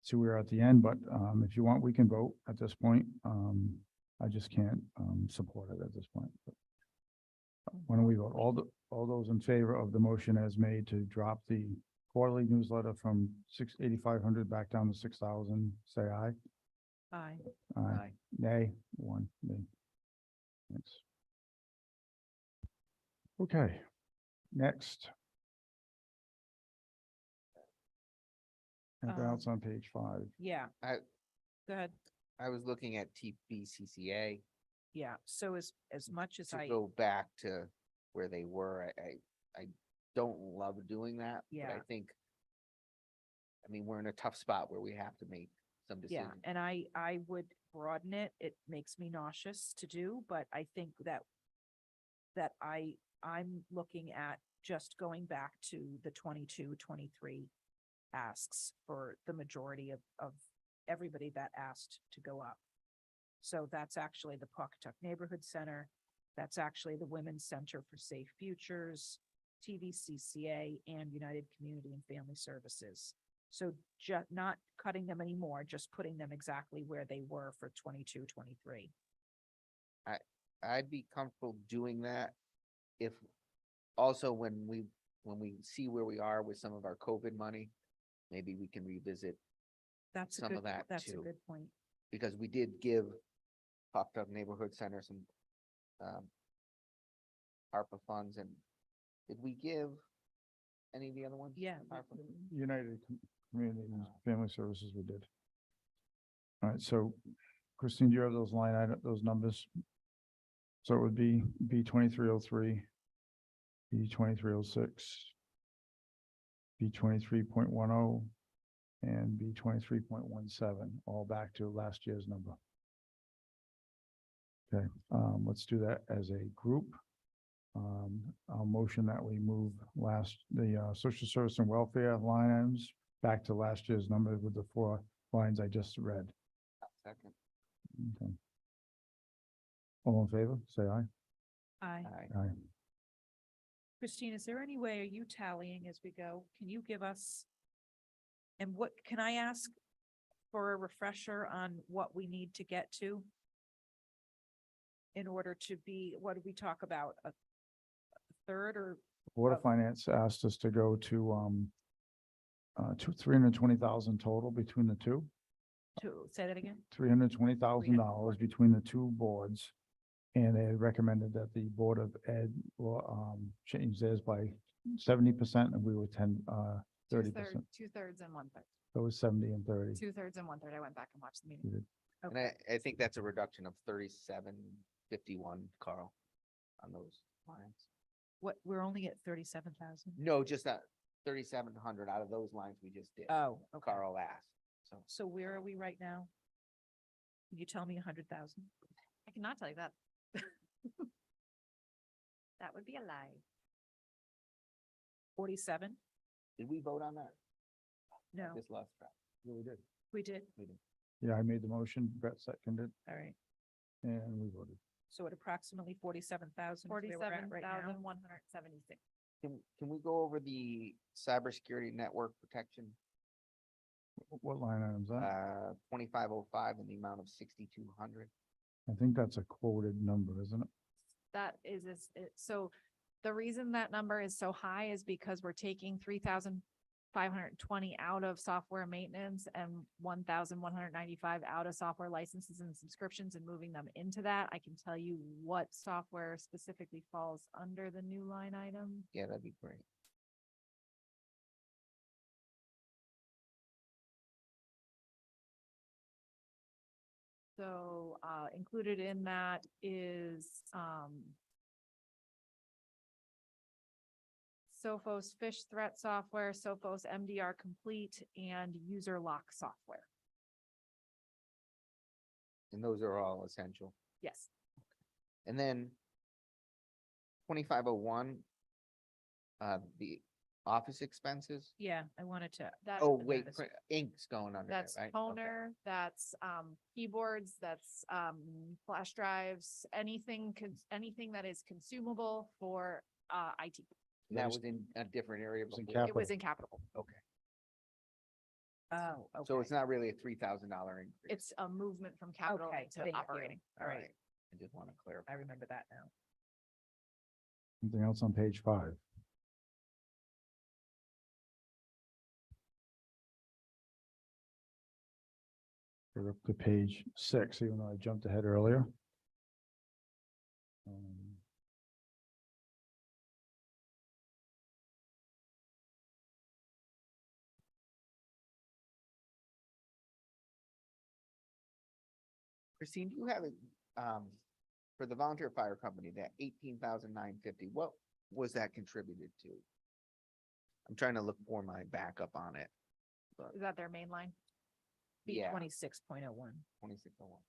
see where we're at the end. But if you want, we can vote at this point. I just can't support it at this point. But why don't we vote? All those in favor of the motion as made to drop the quarterly newsletter from 8,500 back down to 6,000, say aye. Aye. Aye. Nay, one, nay. Thanks. Okay, next. Anything else on page 5? Yeah. I- Go ahead. I was looking at TBCCA Yeah, so as much as to I, go back to where they were. I don't love doing that, but I Yeah. think, I mean, we're in a tough spot where we have to make some yeah, decisions. and I would broaden it. It makes me nauseous to do, but I think that I'm looking at just going back to the 22-23 asks for the majority of everybody that asked to go up. So that's actually the Pawcatuck Neighborhood Center. That's actually the Women's Center for Safe Futures, TVCCA, and United Community and Family Services. So not cutting them anymore, just putting them exactly where they were for 22-23. I'd be comfortable doing that if also when we see where we are with some of our COVID money, maybe we can revisit, That's a Some good, of that that's a too. good point. because we did give Pawcatuck Neighborhood Center some ARPA funds, and did we give any of the other ones? Yeah. ARPA? United Community and Family Services we did. All right, so Christine, do you have those line item, those numbers? So it would be B 2303, B 2306, B 23.10, and B 23.17, all back to last year's number. Okay, let's do that as a group. I'll motion that we move the social service and welfare line items back to last year's number with the 4 lines I just read. Second. Okay. All in favor, say aye. Aye. Aye. Aye. Christine, is there any way, are you tallying as we go? Can you give us? And what, can I ask for a refresher on what we need to get to? In order to be, what did we talk about? A third or, Board of Finance asked us to go to 320,000 total between the two. say that again? $320,000 between the two boards. And they recommended that the Board of Ed will change theirs by 70% and we were 30%. 2/3 and 1/3. So it was 70 and 30. 2/3 and 1/3. I went back and watched the You meeting. did. And I think that's a reduction of 3751, Carl, on those lines. What, we're only at 37,000? No, just that 3,700 out of those lines we just did. Oh, okay. Carl asked, so. So where are we right now? Can you tell me 100,000? I cannot tell you that. That would be a lie. 47? Did we vote on that? No, This last track. Yeah, we did. we did. Yeah, I made the motion, Brett seconded, All right. and we voted. So at approximately 47,000 is where we're at right now. 47,176. Can we go over the cybersecurity network protection, What line item is that? 2505 in the amount of 6,200? I think that's a quoted number, isn't it? That is, so the reason that number is so high is because we're taking 3,520 out of software maintenance and 1,195 out of software licenses and subscriptions and moving them into that. I can tell you what software specifically falls under the new line item. Yeah, that'd be great. So, included in that is, Sophos Fish Threat Software, Sophos MDR Complete, and User Lock Software. And those are all essential. Yes. And then 2501, the office expenses. Yeah, I wanted to. That, Oh, that wait, is- ink's going under there, that's right? Okay. toner, that's, keyboards, that's, flash drives, anything, anything that is consumable for, IT. And that was in a different area was in before. It was in capital. Okay, Oh, okay. so it's not really a $3,000 increase. It's a movement from capital Okay, to thank you. operating. All right, I just want to clarify. I remember that now. Anything else on page 5? We're up to page 6, even though I jumped ahead earlier. Um, Christine, do you have it, for the volunteer fire company, that 18,950, what was that contributed to? I'm trying to look for my backup on it. Is that their main line? B Yeah. 26.01. 2601.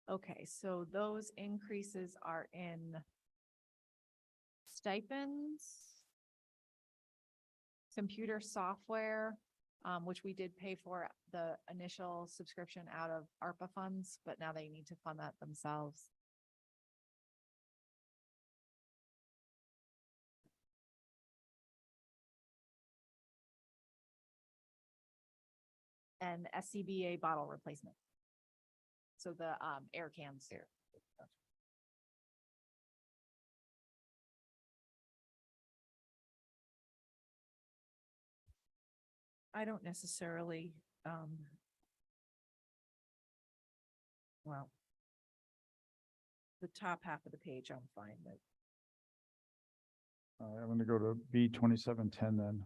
Okay, so those increases are in stipends, computer software, which we did pay for the initial subscription out of ARPA funds, but now they need to fund that themselves. And SCBA bottle replacement. So the air cans. Air. I don't necessarily, well, the top half of the page, I'm fine with. I'm gonna go to B 2710 then,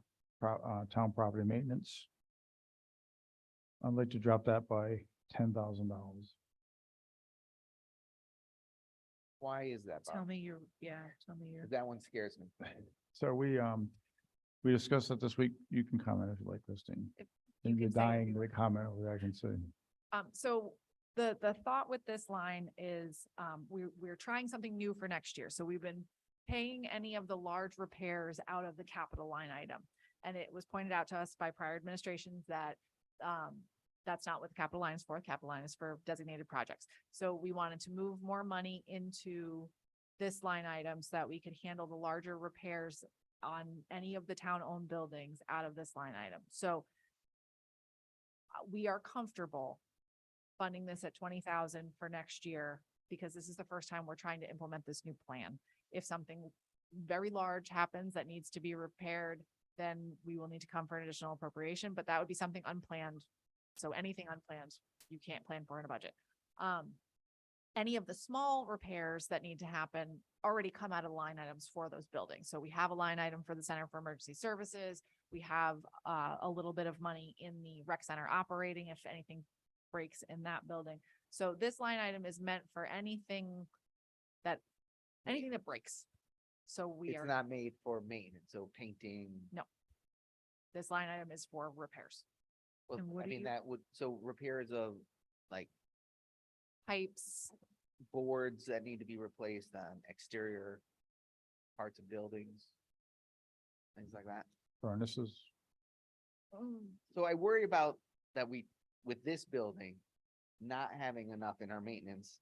town property maintenance. I'd like to drop that by $10,000. Why is that, Tell Bob? me your, yeah, tell me your. 'Cause that one scares me. So we discussed it this week. You can comment if you like, Christine. If And you you're can say if dying you to comment over there, I can see. So the thought with this line is, we're trying something new for next year. So we've been paying any of the large repairs out of the capital line item. And it was pointed out to us by prior administrations that, that's not what the capital line is for. Capital line is for designated projects. So we wanted to move more money into this line item so that we could handle the larger repairs on any of the town-owned buildings out of this line item. So we are comfortable funding this at 20,000 for next year because this is the first time we're trying to implement this new plan. If something very large happens that needs to be repaired, then we will need to come for an additional appropriation, but that would be something unplanned. So anything unplanned, you can't plan for in a budget. Any of the small repairs that need to happen already come out of line items for those buildings. So we have a line item for the Center for Emergency Services. We have a little bit of money in the rec center operating if anything breaks in that building. So this line item is meant for anything that breaks. So we It's are, not made for maintenance, so painting. this line item is for repairs, Well, And what I do mean, you- that would, so repairs of like pipes. boards that need to be replaced on exterior parts of buildings. Things like that. Furnaces. So I worry about that with this building, not having enough in our maintenance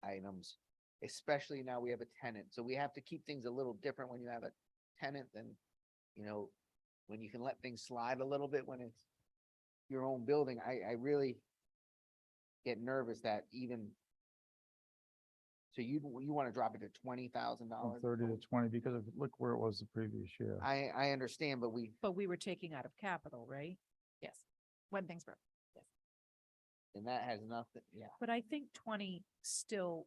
items, especially now we have a tenant. So we have to keep things a little different when you have a tenant than, when you can let things slide a little bit when it's your own building. I really get nervous that even, so you want to drop it to $20,000? From 30 to 20, because look where it was the previous year. I understand, but But we were taking out of capital, right? Yes, when things broke. and that has nothing, yeah. But I think 20 still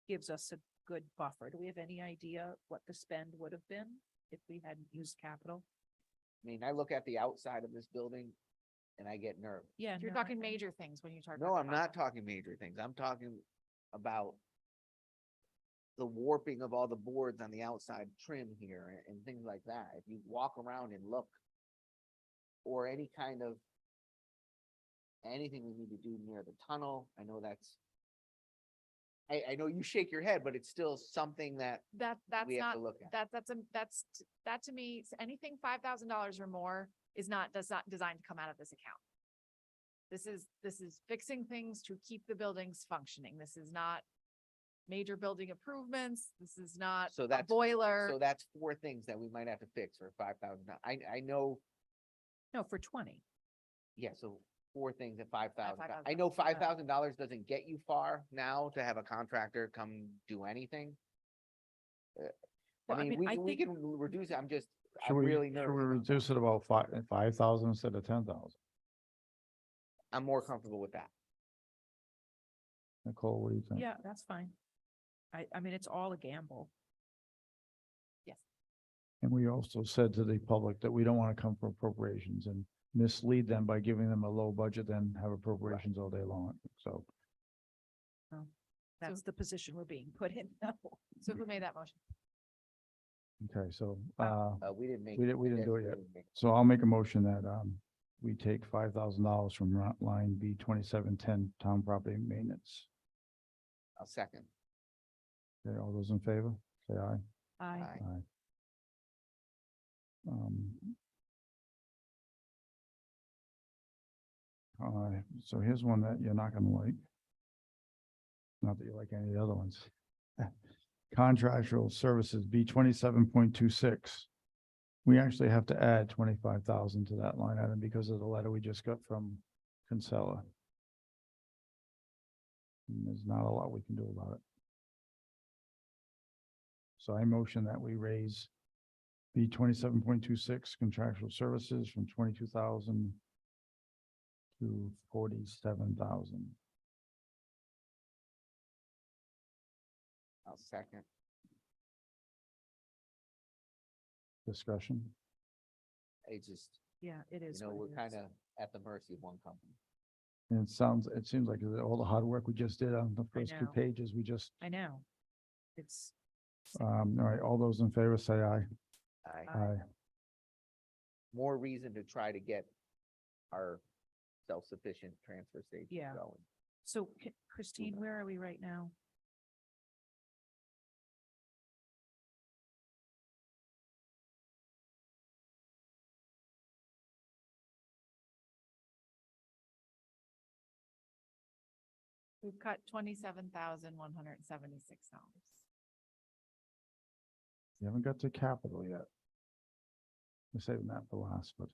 gives us a good buffer. Do we have any idea what the spend would have been if we hadn't used capital? I mean, I look at the outside of this building and I get nervous. Yeah. You're no, I talking know. major things when you talk. No, about the I'm not buffer. talking major things. I'm talking about the warping of all the boards on the outside trim here and things like that. If you walk around and look, or any kind of anything we need to do near the tunnel, I know that's, I know you shake your head, but it's still something that That's we have not, to look at. that to me, anything $5,000 or more is not designed to come out of this account. This is fixing things to keep the buildings functioning. This is not major building improvements. This is not So a that's- boiler. So that's 4 things that we might have to fix for $5,000. I know, No, for 20. yeah, so 4 things at $5,000. $5,000. I know $5,000 doesn't get you far now to have a contractor come do anything. Well, I I mean, mean, I we think- can reduce it. I'm just, I'm really should nervous. we about that. reduce it about 5,000 instead of 10,000? I'm more comfortable with that. Nicole, what do you think? Yeah, that's fine. I mean, it's all a gamble. And we also said to the public that we don't want to come for appropriations and mislead them by giving them a low budget, then have appropriations all day long. So That's the position we're being put in now. So who made that motion? okay, so, We didn't make. we didn't do it yet. make- So I'll make a motion that, we take $5,000 from line B 2710 town property maintenance. I'll second. Okay, all those in favor, say aye. I, Aye. Aye. So here's one that you're not gonna like. Not that you like any of the other ones. Contractual services, B 27.26. We actually have to add 25,000 to that line item because of the letter we just got from Kinsella. And there's not a lot we can do about it. So I motion that we raise B 27.26 contractual services from 22,000 to 47,000. I'll second. Discussion. It just, yeah, it is. you know, what we're it is. kind of at the mercy of one company. And it seems like all the hard work we just did on the first two know. pages, we just, I know. It's, all right, all those in favor say aye. Aye. Aye. More reason to try to get our self-sufficient transfer station Yeah. going. so Christine, where are we right now? We've cut $27,176. You haven't got to capital yet. We're saving that for last, but.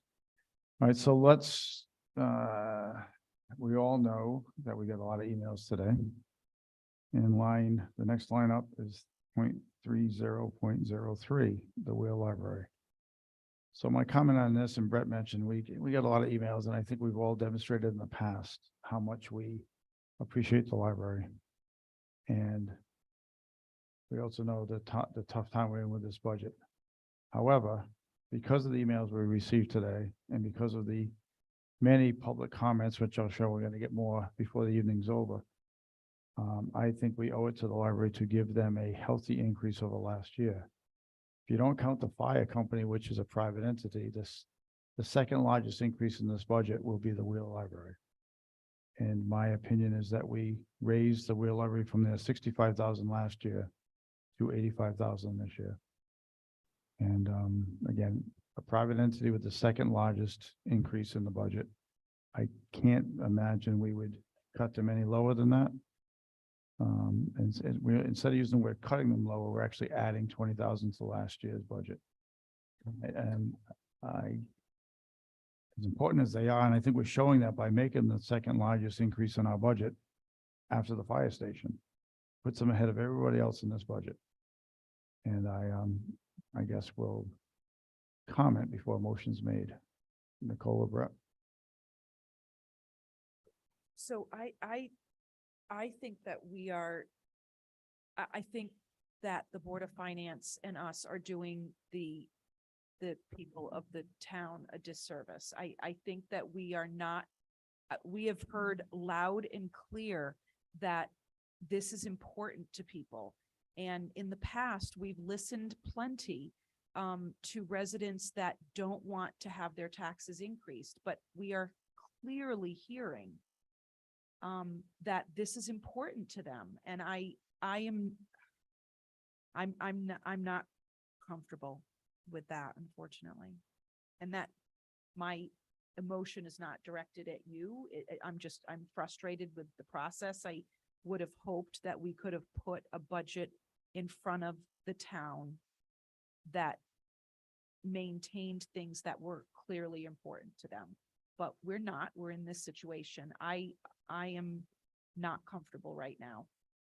All right, so let's, we all know that we got a lot of emails today. The next line up is 0.30.03, the Wheel Library. So my comment on this, and Brett mentioned, we got a lot of emails, and I think we've all demonstrated in the past how much we appreciate the library. And we also know the tough time we're in with this budget. However, because of the emails we received today, and because of the many public comments, which I'll show, we're gonna get more before the evening's over. I think we owe it to the library to give them a healthy increase over last year. If you don't count the fire company, which is a private entity, the second largest increase in this budget will be the Wheel Library. And my opinion is that we raised the Wheel Library from their 65,000 last year to 85,000 this year. And again, a private entity with the second largest increase in the budget. I can't imagine we would cut them any lower than that. Instead of using the word cutting them lower, we're actually adding 20,000 to last year's budget. And as important as they are, and I think we're showing that by making the second largest increase in our budget after the fire station, puts them ahead of everybody else in this budget. And I guess we'll comment before a motion's made. Nicole or Brett? So I think that we are, I think that the Board of Finance and us are doing the people of the town a disservice. I think that we are not, we have heard loud and clear that this is important to people. And in the past, we've listened plenty to residents that don't want to have their taxes increased, but we are clearly hearing that this is important to them. And I'm not comfortable with that, unfortunately. And that my emotion is not directed at you. I'm frustrated with the process. I would have hoped that we could have put a budget in front of the town that maintained things that were clearly important to them. But we're not, we're in this situation. I am not comfortable right now.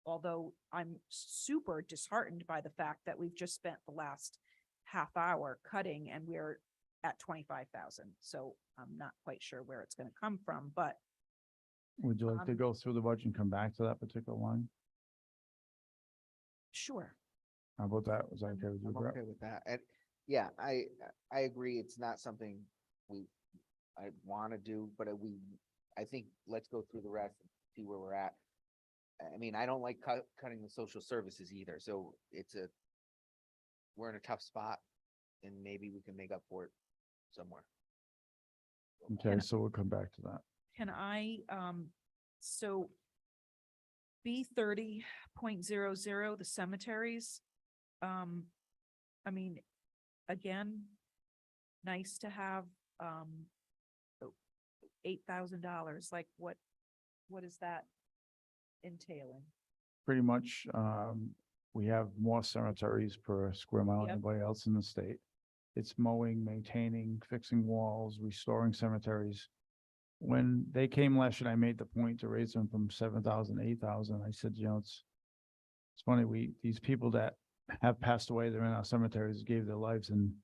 Although I'm super disheartened by the fact that we've just spent the last half hour cutting and we're at 25,000. So I'm not quite sure where it's gonna come from, but Would you like to Um, go through the budget and come back to that particular line? sure. How about that? Was that okay with you, I'm Brett? okay with that. And yeah, I agree. It's not something I want to do, but I think let's go through the rest and see where we're at. I mean, I don't like cutting the social services either, so we're in a tough spot and maybe we can make up for it somewhere. Okay, so we'll come back to that. Can I, so B30.00, the cemeteries, I mean, again, nice to have, $8,000, like what is that entailing? Pretty much, we have more cemeteries per square mile than Yep. anybody else in the state. It's mowing, maintaining, fixing walls, restoring cemeteries. When they came last year, I made the point to raise them from 7,000 to 8,000. I said, it's funny, these people that have passed away, they're in our cemeteries, gave their lives, and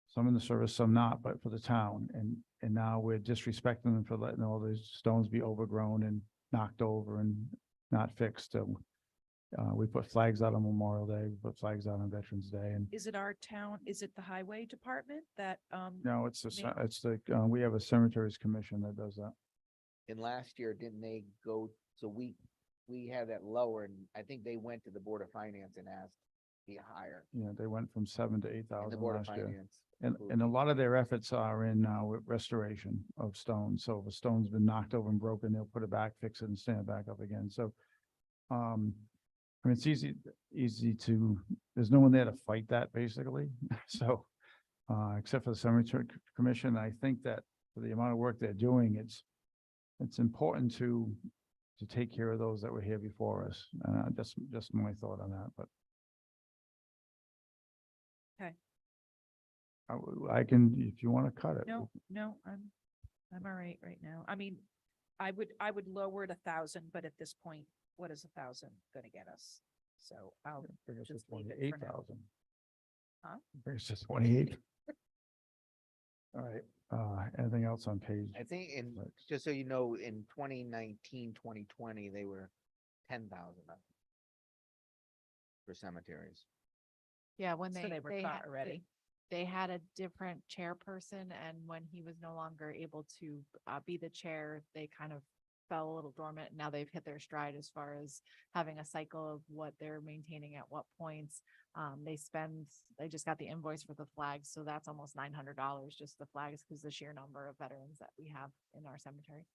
some in the service, some not, but for the town. And now we're disrespecting them for letting all these stones be overgrown and knocked over and not fixed. So, we put flags out on Memorial Day, we put flags out on Veterans Day, and Is it our town, is it the highway department that, no, it's Ma- we have a cemeteries commission that does that. And last year, didn't they go, so we had that lower and I think they went to the Board of Finance and asked to be higher. Yeah, they went from 7,000 to And the 8,000 Board of last year. Finance. And approved a it. lot of their efforts are in restoration of stone. So if a stone's been knocked over and broken, they'll put it back, fix it and stand it back up again. So, I mean, it's easy to, there's no one there to fight that basically. So, except for the cemetery commission, I think that for the amount of work they're doing, it's important to take care of those that were here before us. Just my thought on that, but. Okay. I can, if you want to cut it. no, I'm all right right now. I mean, I would lower it 1,000, but at this point, what is 1,000 gonna get us? So I'll Bring us to just leave it for now. 28,000. Huh? Bring us to 28. All right, anything else on page? I think Six. just so you know, in 2019, 2020, they were 10,000 up for cemeteries. Yeah, when So they were they cut had- already. They had a different chairperson, and when he was no longer able to be the chair, they kind of fell a little dormant. Now they've hit their stride as far as having a cycle of what they're maintaining at what points. They just got the invoice for the flags, so that's almost $900, just the flags, because the sheer number of veterans that we have in our cemetery.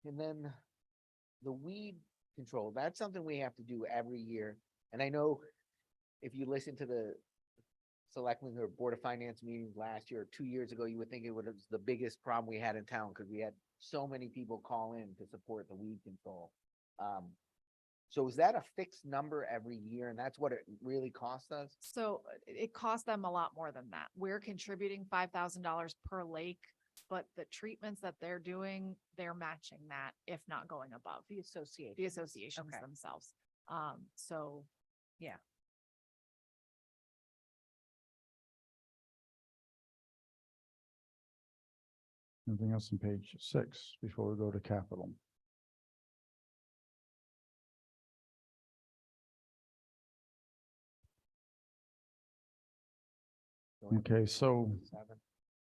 And then the weed control, that's something we have to do every year. And I know if you listen to the Selectmen or Board of Finance meetings last year or 2 years ago, you would think it was the biggest problem we had in town because we had so many people call in to support the weed control. So is that a fixed number every year and that's what it really costs us? So it costs them a lot more than that. We're contributing $5,000 per lake, but the treatments that they're doing, they're matching that, if not going above. The association. The associations Okay. themselves. So Yeah. Anything else on page 6 before we go to capital? Go ahead. Okay, so 7.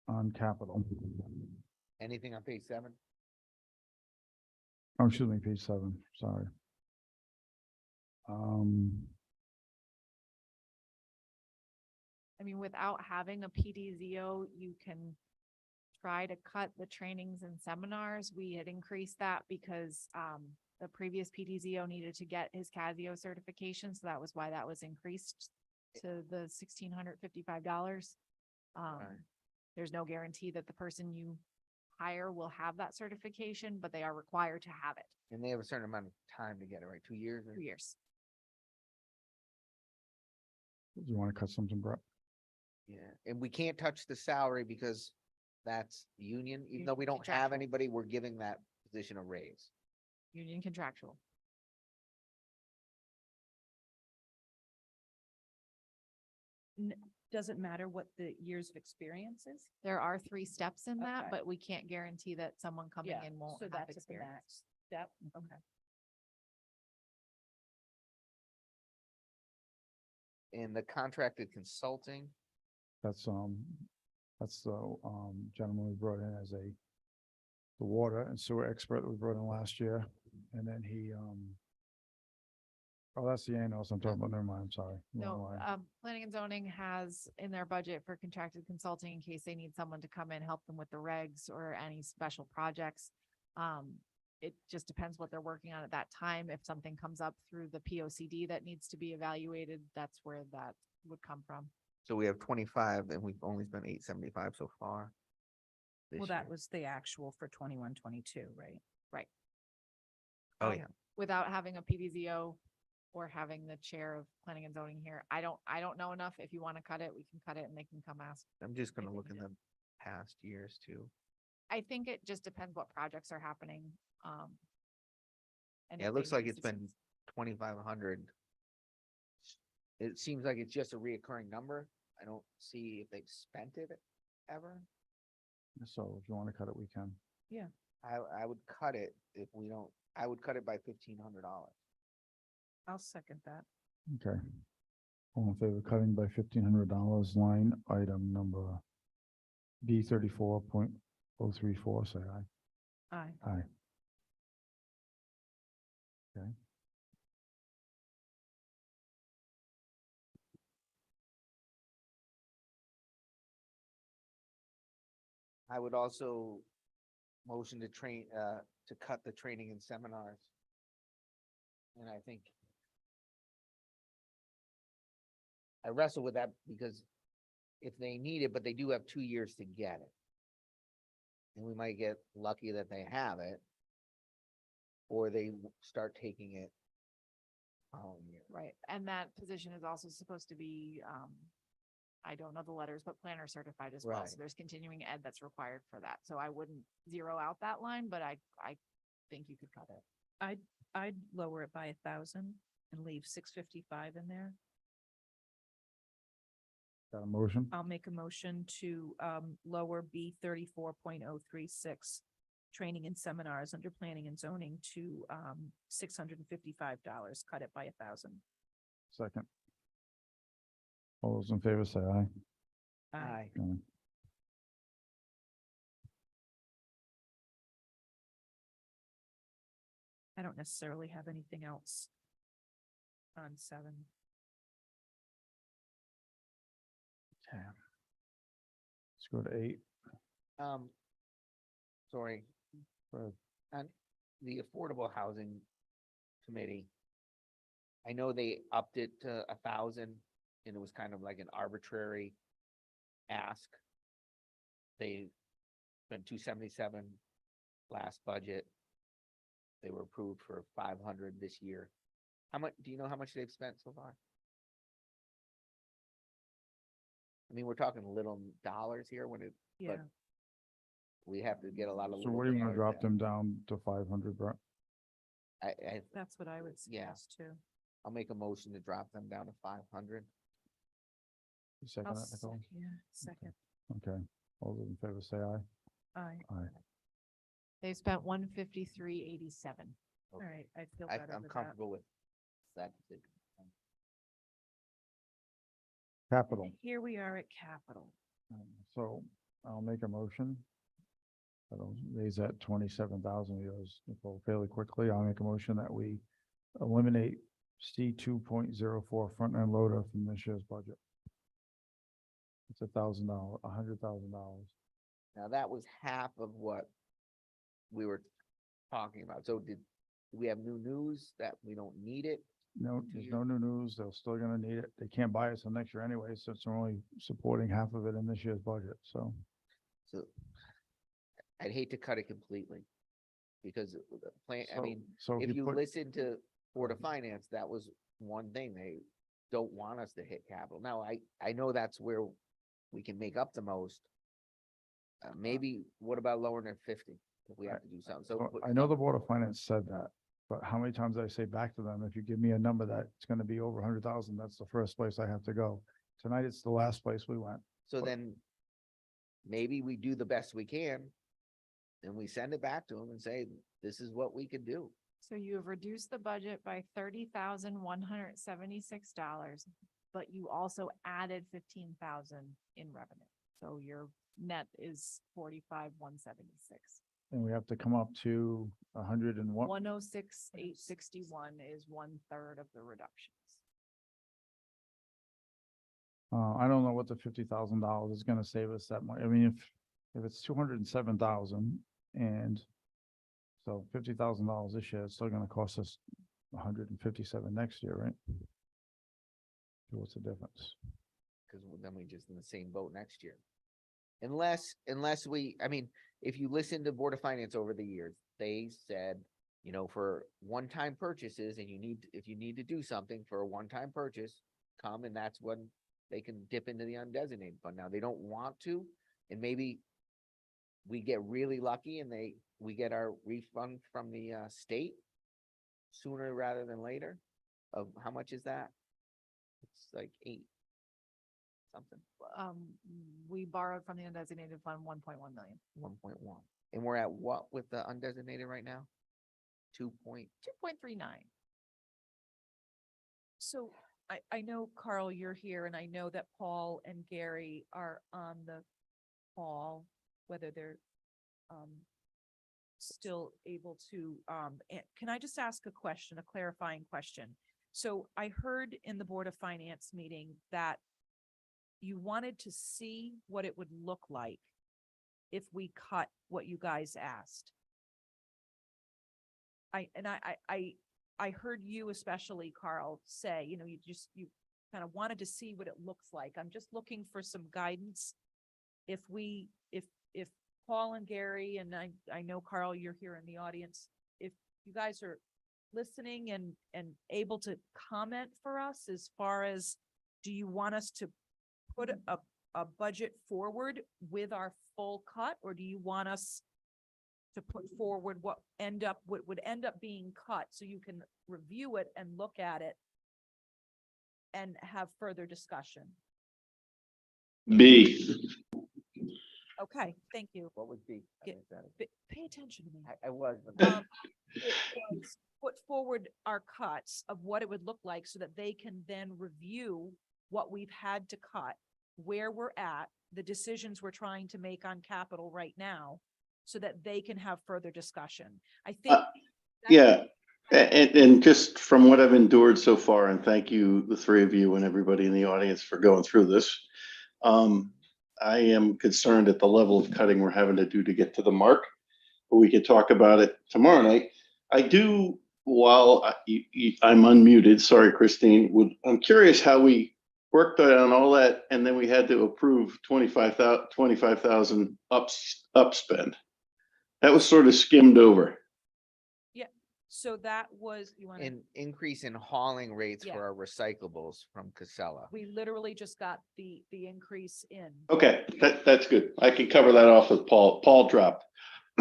on capital, Anything on page 7? oh, excuse me, page 7, sorry. I mean, without having a PDZO, you can try to cut the trainings and seminars. We had increased that because the previous PDZO needed to get his Casio certification, so that was why that was increased to the $1,655. There's no guarantee that the person you hire will have that certification, but they are required to have it. And they have a certain amount of time to get it, right? 2 years? or- 2 years. Do you want to cut something, Brett? Yeah, and we can't touch the salary because that's the union, even though we don't have Contractual. anybody, we're giving that position a raise. Union contractual. Doesn't matter what the years of experience is? There are 3 steps in that, Okay. but we can't guarantee that someone coming Yeah, in won't so have that's at the experience. max step, okay. In the contracted consulting, That's the, gentleman we brought in as the water and sewer expert that we brought in last year. And then he, oh, that's the annals I'm talking about. Never mind, I'm sorry. Wrong No, line. planning and zoning has in their budget for contracted consulting in case they need someone to come in, help them with the regs or any special projects. It just depends what they're working on at that time. If something comes up through the P O C D that needs to be evaluated, that's where that would come from. so we have 25 and we've only spent 875 so far. Well, this that year. was the actual for 21, 22, right? Oh, um, yeah. Without having a PVZO or having the chair of planning and zoning here, I don't know enough. If you want to cut it, we can cut it and they can come ask. I'm just gonna think look we in the past years too. I think it just depends what projects are happening. And Yeah, if it they looks like need it's been assistance. 2,500. It seems like it's just a reoccurring number. I don't see if they've spent it ever. So if you want to cut it, we can. I would cut it if we don't, I would cut it by $1,500. I'll second that. Okay. All in favor of cutting by $1,500, line item number B 34.034, say aye. Aye. Aye. Okay. I would also motion to to cut the training and seminars. And I think I wrestle with that because if they need it, but they do have 2 years to get it. And we might get lucky that they have it. Or they start taking it following year. Right, and that position is also supposed to be, I don't know the letters, but planner certified as well. Right. So there's continuing ed that's required for that. So I wouldn't zero out that line, but I think you could cut it. I'd lower it by 1,000 and leave 655 in there. Got a motion? I'll make a motion to lower B 34.036, training and seminars under planning and zoning to $655, cut it by 1,000. Second. All those in favor say aye. Aye. Aye. I don't necessarily have anything else on 7. Okay. Let's go to 8. Sorry, Go ahead. on the Affordable Housing Committee. I know they upped it to 1,000 and it was kind of like an arbitrary ask. They spent 277 last budget. They were approved for 500 this year. How much, do you know how much they've spent so far? I mean, we're talking little dollars here when it, Yeah, we have to get a lot of. So little what do you want to dollars drop in. them down to 500, Brett? that's what I would Yeah. suggest too. I'll make a motion to drop them down to 500. You second I'll that, Nicole? Yeah, second. Okay. All those in favor say aye. Aye. Aye. They spent 153.87. All right, I feel I, better I'm with that. comfortable with that. decision. Capital. And here we are at capital. So I'll make a motion. That'll raise that 27,000 euros Nicole, fairly quickly. I'll make a motion that we eliminate C 2.04 front end loader from this year's budget. It's $1,000, $100,000. Now, that was half of what we were talking about. So do we have new news that we don't need it? No, there's no new news. They're still gonna need it. They can't buy it till next year anyway, so it's only supporting half of it in this year's budget, so. So I'd hate to cut it completely. Because the plan, I so- mean, So if you put- listen to Board of Finance, that was one thing. They don't want us to hit capital. Now, I know that's where we can make up the most. Maybe, what about lowering it 50 if we have to do something? So So put I know the some- Board of Finance said that, but how many times I say back to them, if you give me a number that's gonna be over 100,000, that's the first place I have to go. Tonight it's the last place we went. So But- then maybe we do the best we can. And we send it back to them and say, this is what we can do. So you have reduced the budget by $30,176, but you also added 15,000 in revenue. So your net is 45,176. And we have to come up to 101. 106,861 is 1/3 of the reductions. I don't know what the $50,000 is gonna save us that much. I mean, if it's 207,000 and so $50,000 this year, it's still gonna cost us 157 next year, right? So what's the difference? Cause then we just in the same boat next year. Unless we, I mean, if you listen to Board of Finance over the years, they said, you know, for one-time purchases and if you need to do something for a one-time purchase, come and that's when they can dip into the undesignated fund. Now, they don't want to, and maybe we get really lucky and we get our refund from the state sooner rather than later. Of how much is that? It's like 8 something. We borrowed from the undesignated fund 1.1 million. 1.1. And we're at what with the undesignated right now? 2 point, 2.39. So I know, Carl, you're here, and I know that Paul and Gary are on the call, whether they're still able to, can I just ask a question, a clarifying question? So I heard in the Board of Finance meeting that you wanted to see what it would look like if we cut what you guys asked. I heard you especially, Carl, say, you know, you kind of wanted to see what it looks like. I'm just looking for some guidance. If Paul and Gary, and I know, Carl, you're here in the audience, if you guys are listening and able to comment for us as far as, do you want us to put a budget forward with our full cut, or do you want us to put forward what would end up being cut, so you can review it and look at it and have further discussion? B. Okay, thank you. what would be? Get- Pay attention to me. I was, but It was put forward our cuts of what it would look like so that they can then review what we've had to cut, where we're at, the decisions we're trying to make on capital right now, so that they can have further discussion. I think. Yeah, and just from what I've endured so far, and thank you, the three of you and everybody in the audience for going through this. I am concerned at the level of cutting we're having to do to get to the mark, but we could talk about it tomorrow night. I do, while I'm unmuted, sorry, Christine, I'm curious how we worked on all that, and then we had to approve 25,000 upspend. That was sort of skimmed over. So that was, you want to, an increase in hauling rates Yeah. for our recyclables from Casella. we literally just got the increase in. Okay, that's good. I can cover that off with Paul. Paul dropped.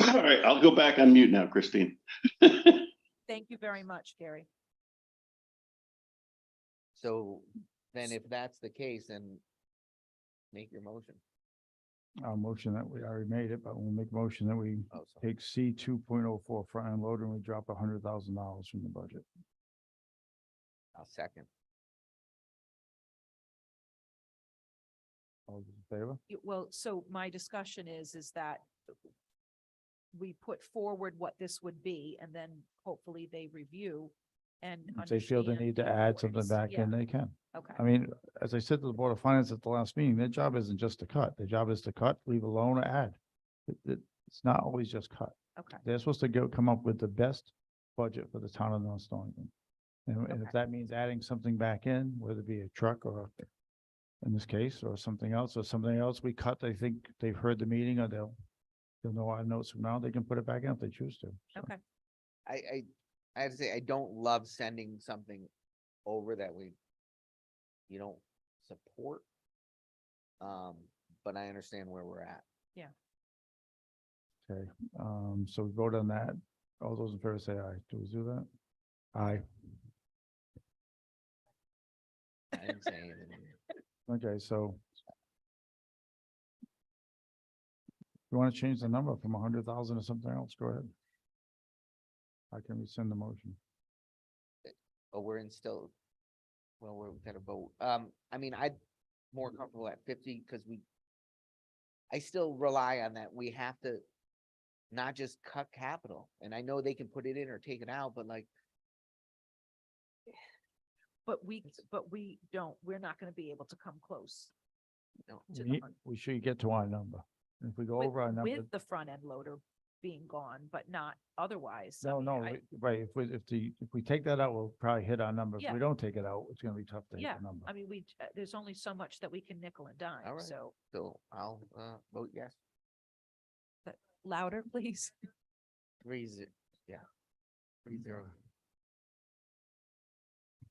All right, I'll go back on mute now, Christine. Thank you very much, Gary. So then if that's the case, then make your motion. Our motion that we already made it, but we'll make a motion that we Oh, sorry. take C 2.04 front end loader and we drop $100,000 from the budget. I'll second. All those in favor? Well, so my discussion is that we put forward what this would be, and then hopefully they review and If they feel they understand need to the add something importance. back Yeah, in, they can. okay, I mean, as I said to the Board of Finance at the last meeting, their job isn't just to cut. Their job is to cut, leave alone, or add. It's not always just cut. okay. They're supposed to come up with the best budget for the town of North Stonington. And if Okay. that means adding something back in, whether it be a truck or in this case, or something else we cut, they think they've heard the meeting, or they'll know our notes from now, they can put it back in if they choose to. So, Okay, I have to say, I don't love sending something over that you don't support. But I understand where we're at. Okay, so we vote on that. All those in favor say aye. Do we do that? Aye. I didn't say anything. Okay, so. You want to change the number from 100,000 to something else? Go ahead. I can rescind the motion. But we're in still, well, we're gonna vote. I mean, I'd more comfortable at 50 because I still rely on that. We have to not just cut capital. And I know they can put it in or take it out, but like, But we're not gonna be able to come close. no, to the hun- We should get to our number. If we go with- over our number, With the front end loader being gone, but not otherwise. I no, mean, no, right, if we take that out, we'll probably hit our number. If Yeah. we don't take it out, it's gonna be tough to hit Yeah, the number. I mean, there's only so much that we can nickel and All dime, right. so so I'll, vote yes. louder, please. 3-0, yeah. 3-0.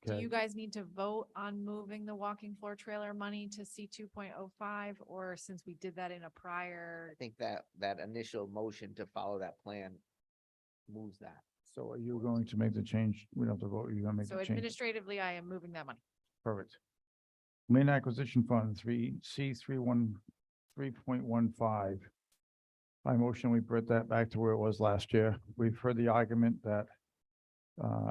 Do Okay, you guys need to vote on moving the walking floor trailer money to C 2.05, or since we did that in a I prior? think that initial motion to follow that plan moves that. so are you going to make the change? We don't have to vote, you're gonna make So the change. administratively, I am moving that money. Perfect. Main acquisition fund, 3.15. I motion we bring that back to where it was last year. We've heard the argument that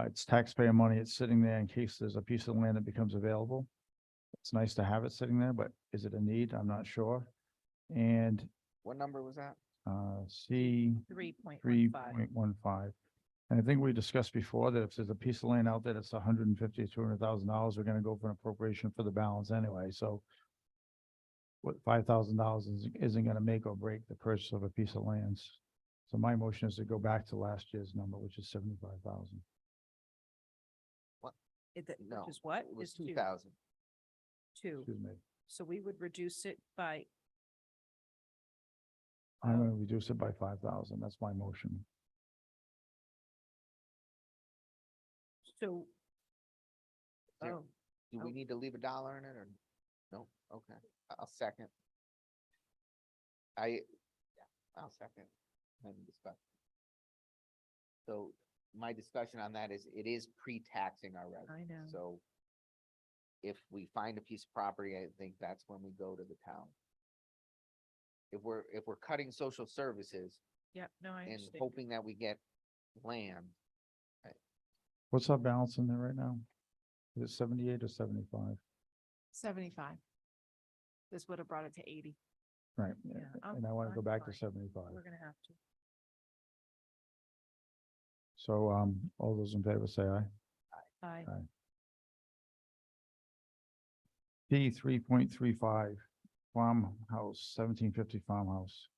it's taxpayer money. It's sitting there in case there's a piece of land that becomes available. It's nice to have it sitting there, but is it a need? I'm not sure. And What number was that? C 3.15. 3.15. And I think we discussed before that if there's a piece of land out there that's $150,000 to $200,000, we're gonna go for an appropriation for the balance anyway, so. What $5,000 isn't gonna make or break the purchase of a piece of land. So my motion is to go back to last year's number, which is 75,000. No, Which is what? It was Is 2,000. Two. Excuse me. So we would reduce it by, I'm gonna reduce it by 5,000. That's my motion. so. There- Oh, Do we Oh. need to leave $1 in it or? No, okay, I'll second. I'll second and discuss. So my discussion on that is it is pre-taxing our revenue. know. So if we find a piece of property, I think that's when we go to the town. If we're cutting social services yeah, no, I and understand. hoping that we get land, What's our balance in there right now? Is it 78 or 75? 75. This would have brought it to 80. Right, Yeah, and I wanna go I'm back to fine. 75. We're gonna have to. So, all those in favor say aye. Aye. D 3.35, farmhouse, 1750 farmhouse.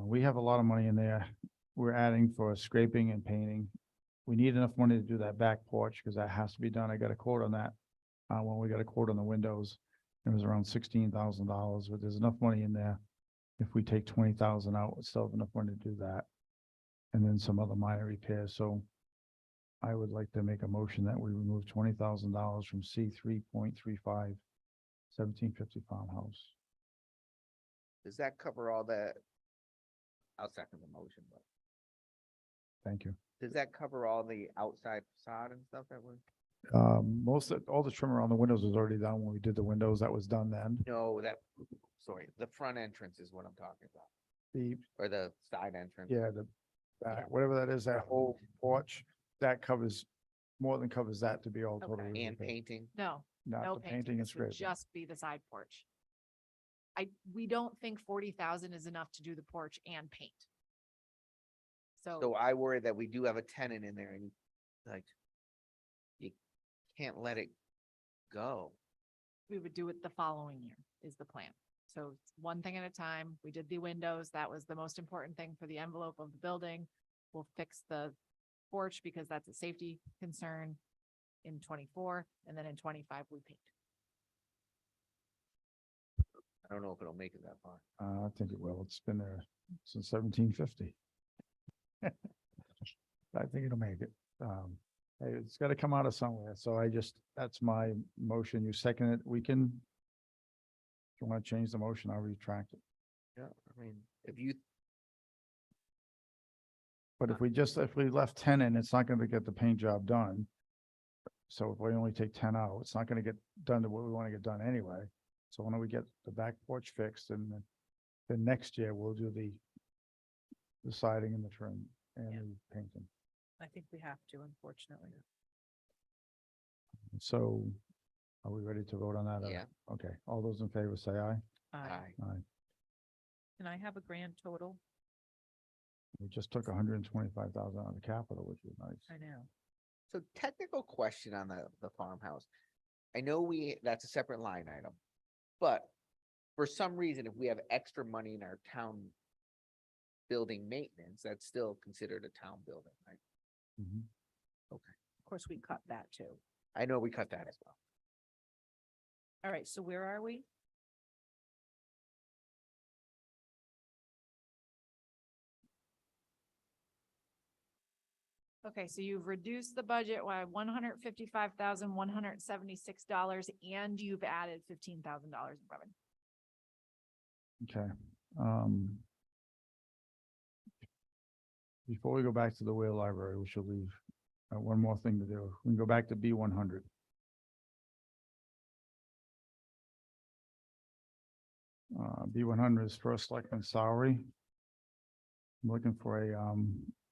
We have a lot of money in there. We're adding for scraping and painting. We need enough money to do that back porch, because that has to be done. I got a quote on that. When we got a quote on the windows, it was around $16,000, but there's enough money in there. If we take 20,000 out, we still have enough money to do that. And then some other minor repairs, so I would like to make a motion that we remove $20,000 from C 3.35, 1750 farmhouse. does that cover all that? I'll second the motion, but Thank you. does that cover all the outside facade and stuff that was? All the trim around the windows was already done when we did the windows. That was done then. No, sorry, the front entrance is what I'm talking about, The, or the side entrance. yeah, whatever that is, that whole porch, that covers, more than covers that to be all totally. Okay. And repaired. painting. No, Not no the painting. painting and This would scraping. just be the side porch. We don't think 40,000 is enough to do the porch and paint. So So I worry that we do have a tenant in there and like, you can't let it go. we would do it the following year is the plan. So it's one thing at a time. We did the windows. That was the most important thing for the envelope of the building. We'll fix the porch because that's a safety concern in 24, and then in 25 we paint. I don't know if it'll make it that far. I think it will. It's been there since 1750. I think it'll make it. Hey, it's gotta come out of somewhere. So that's my motion. You second it. We can. If you wanna change the motion, I'll retract it. Yeah, I mean, if you, But if we left 10 in, it's not gonna get the paint job done. So if we only take 10 out, it's not gonna get done to what we want to get done anyway. So why don't we get the back porch fixed and then next year we'll do the siding and the trim and Yeah. the painting. I think we have to, unfortunately. So are we ready to vote on that? or- Yeah. Okay, all those in favor say aye. Aye. Aye. Can I have a grand total? We just took 125,000 out of the capital, which was nice. I know. So technical question on the farmhouse. I know that's a separate line item, but for some reason, if we have extra money in our town building maintenance, that's still considered a town building, right? Mhm. Of course, we cut that too. I know we cut that as well. All right, so where are we? Okay, so you've reduced the budget by $155,176 and you've added $15,000 in revenue. Okay. Before we go back to the Whale Library, we should leave one more thing to do. We can go back to B100. B100 is first selectman salary. I'm looking for a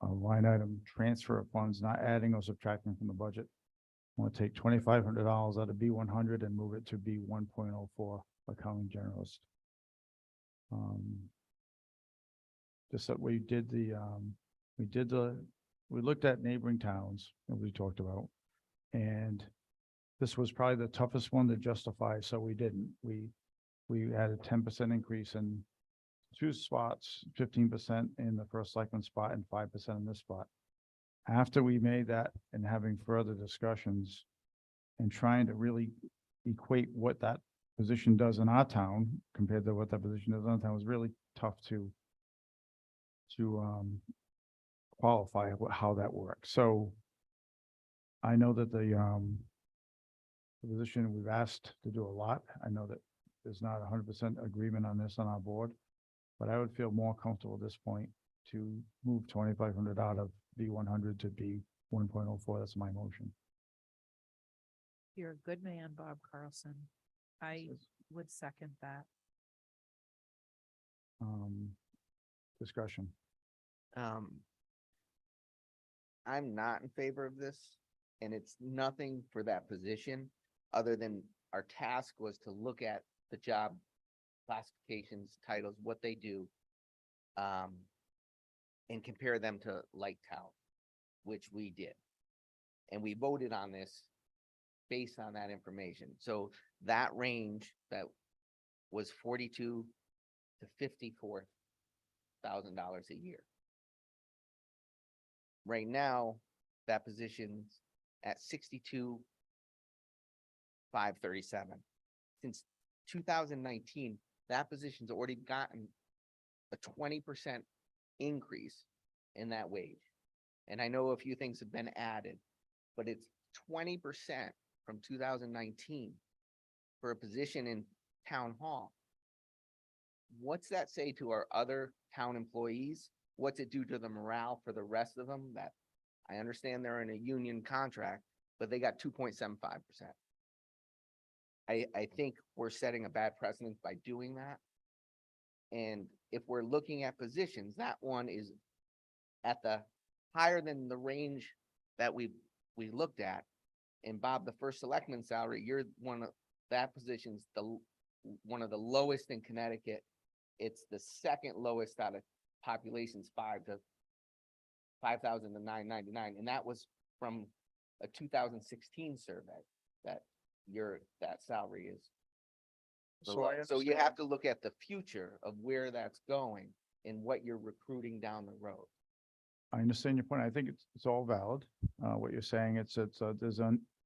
line item transfer of funds, not adding or subtracting from the budget. I want to take $2,500 out of B100 and move it to B1.04 accounting generalist. Just that we looked at neighboring towns that we talked about. And this was probably the toughest one to justify, so we didn't. We had a 10% increase in two spots, 15% in the first selectman spot and 5% in this spot. After we made that and having further discussions and trying to really equate what that position does in our town compared to what that position does in our town was really tough to qualify how that works. So I know that the position we've asked to do a lot. I know that there's not 100% agreement on this on our board, but I would feel more comfortable at this point to move 2,500 out of B100 to B1.04. That's my motion. You're a good man, Bob Carlson. I would second that. Discussion. I'm not in favor of this, and it's nothing for that position, other than our task was to look at the job classifications, titles, what they do, and compare them to like town, which we did. And we voted on this based on that information. So that range that was 42 to $54,000 a year. Right now, that position's at 62,537. Since 2019, that position's already gotten a 20% increase in that wage. And I know a few things have been added, but it's 20% from 2019 for a position in town hall. What's that say to our other town employees? What's it do to the morale for the rest of them? That I understand they're in a union contract, but they got 2.75%. I think we're setting a bad precedent by doing that. And if we're looking at positions, that one is at the higher than the range that we looked at. And Bob, the first selectman salary, you're one of that position's one of the lowest in Connecticut. It's the second lowest out of populations 5,000 to 999. And that was from a 2016 survey that that salary is. So you have to look at the future of where that's going and what you're recruiting down the road. I understand your point. I think it's all valid. What you're saying, there's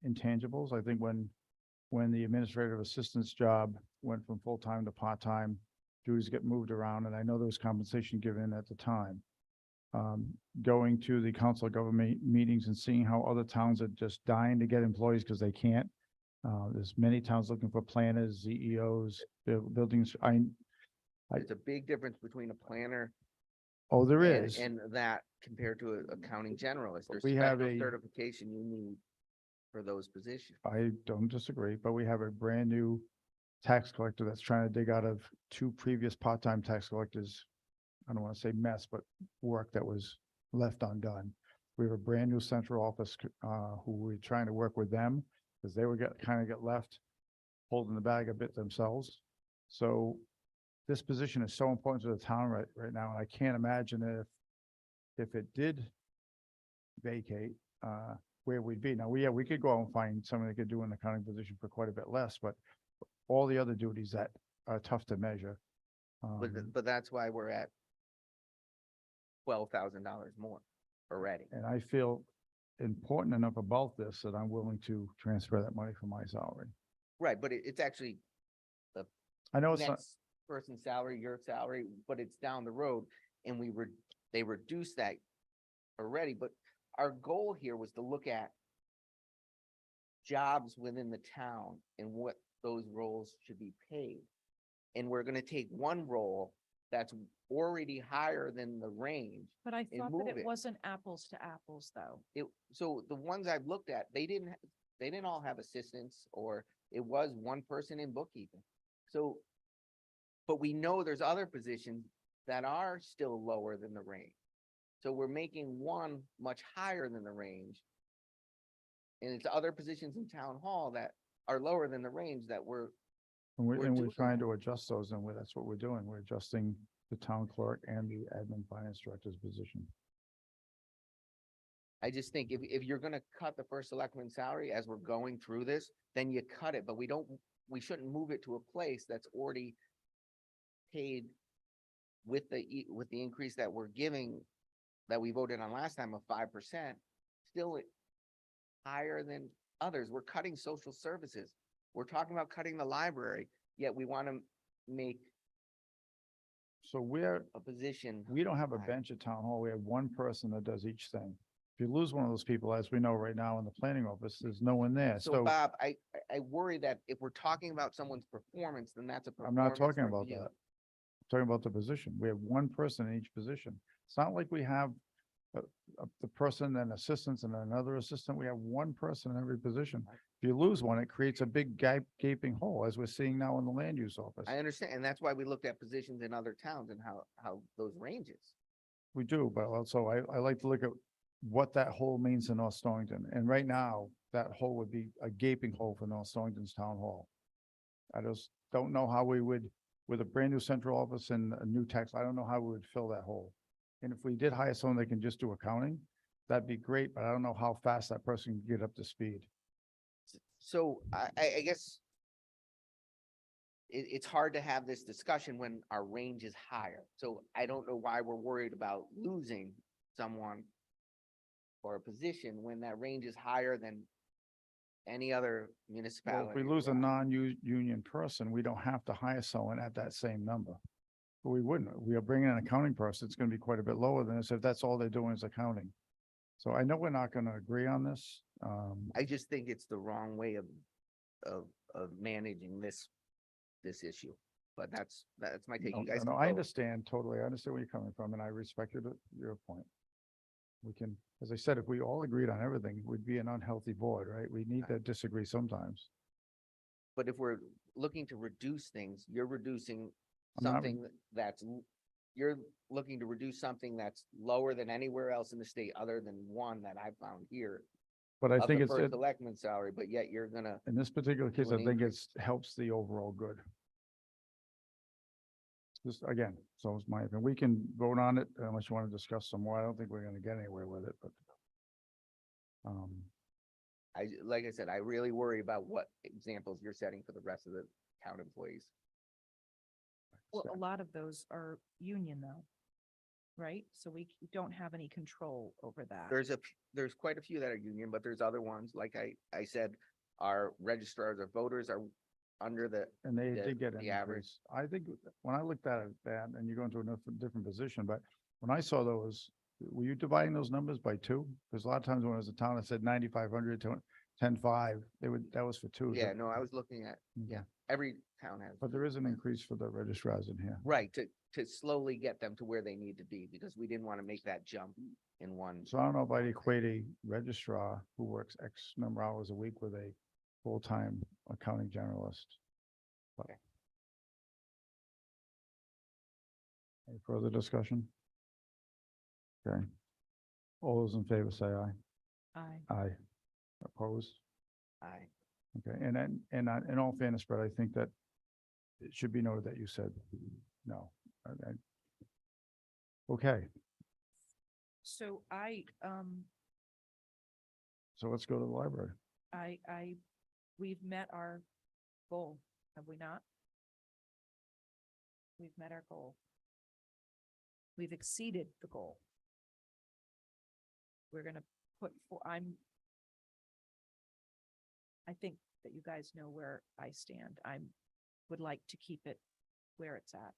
intangibles. I think when the administrative assistant's job went from full-time to part-time, duties get moved around, and I know there was compensation given at the time. Going to the council of government meetings and seeing how other towns are just dying to get employees because they can't. There's many towns looking for planners, CEOs, buildings. There's a big difference between a planner Oh, there is. and that compared to an accounting generalist. There's We have special a- certification you need. for those positions. I don't disagree, but we have a brand new tax collector that's trying to dig out of two previous part-time tax collectors. I don't want to say mess, but work that was left undone. We have a brand new central office, who we're trying to work with them because they would kind of get left holding the bag a bit themselves. So this position is so important to the town right now, and I can't imagine if it did vacate, where we'd be. Now, we could go out and find someone that could do an accounting position for quite a bit less, but all the other duties that are tough to measure. But that's why we're at $12,000 more already. And I feel important enough about this that I'm willing to transfer that money from my salary. Right, but it's actually I know it's not, next person's salary, your salary, but it's down the road, and they reduced that already, but our goal here was to look at jobs within the town and what those roles should be paid. And we're gonna take one role that's already higher than the range. But I and thought that move it it. wasn't apples to apples, though. So the ones I've looked at, they didn't all have assistants, or it was one person in bookkeeping. So, but we know there's other positions that are still lower than the range. So we're making one much higher than the range. And it's other positions in town hall that are lower than the range that we're and we're we're doing trying that. to adjust those, and that's what we're doing. We're adjusting the town clerk and the admin finance director's position. I just think if you're gonna cut the first selectman's salary as we're going through this, then you cut it, but we shouldn't move it to a place that's already paid with the increase that we're giving, that we voted on last time of 5%, still higher than others. We're cutting social services. We're talking about cutting the library, yet we want to make So a position. we don't have a higher. bench at town hall. We have one person that does each thing. If you lose one of those people, as we know right now in the planning office, there's no one there. So So Bob, I worry that if we're talking about someone's performance, then that's a I'm not performance talking about review. that. I'm talking about the position. We have one person in each position. It's not like we have the person and assistants and another assistant. We have one person in every position. If you lose one, it creates a big gaping hole, as we're seeing now in the land use office. I understand, and that's why we looked at positions in other towns and how those ranges. We do, but also I like to look at what that hole means in North Stonington. And right now, that hole would be a gaping hole for North Stonington's town hall. I just don't know how we would, with a brand new central office and a new tax, I don't know how we would fill that hole. And if we did hire someone that can just do accounting, that'd be great, but I don't know how fast that person can get up to speed. So I guess it's hard to have this discussion when our range is higher. So I don't know why we're worried about losing someone or a position when that range is higher than any other Well, municipality. if we lose a around. non-union person, we don't have to hire someone at that same number. But we wouldn't. We are bringing an accounting person. It's gonna be quite a bit lower than this if that's all they're doing is accounting. So I know we're not gonna agree on this. I just think it's the wrong way of managing this issue. But that's my take. You guys No, can I vote. understand totally. I understand where you're coming from, and I respect your point. We can, as I said, if we all agreed on everything, we'd be an unhealthy board, right? We need to disagree sometimes. But if we're looking to reduce things, you're reducing I'm not- something you're looking to reduce something that's lower than anywhere else in the state, other than one that I found here. But I Of think the it's, first selectman salary, but yet you're gonna, in this particular case, do I an think increase. helps the overall good. Just again, so it's my opinion. We can vote on it unless you want to discuss some more. I don't think we're gonna get anywhere with it, but. like I said, I really worry about what examples you're setting for the rest of the town employees. Well, so- a lot of those are union though, right? So we don't have any control over that. There's quite a few that are union, but there's other ones, like I said, our registrars of voters are under And they the- did get the an average. increase. I think when I looked at that, and you go into a different position, but when I saw those, were you dividing those numbers by two? Because a lot of times when it was a town that said 9,500 to 10,500, that was for two. Yeah, no, I was looking at, Okay. yeah, every town has. But there is an increase for the registrars in here. Right, to slowly get them to where they need to be, because we didn't want to make that jump in one. So I don't know if I'd equate a registrar who works X number of hours a week with a full-time accounting generalist. But- Okay. Any further discussion? Okay. All those in favor say aye. Aye. Opposed? Aye. Okay, and then, in all fairness, Brett, I think that it should be noted that you said no. Okay, So so let's go to the library. we've met our goal, have we not? We've met our goal. We've exceeded the goal. We're gonna put, I think that you guys know where I stand. Would like to keep it where it's at.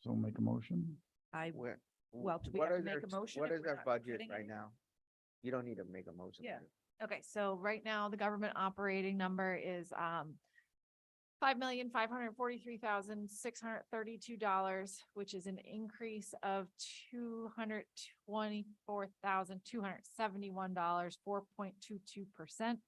So make a motion. Where? Well, do we what have to are make their- a motion What if is we're our not budget getting right any? now? You don't need to make a motion. Yeah. Okay, so right now the government operating number is $5,543,632, which is an increase of $224,271, 4.22%.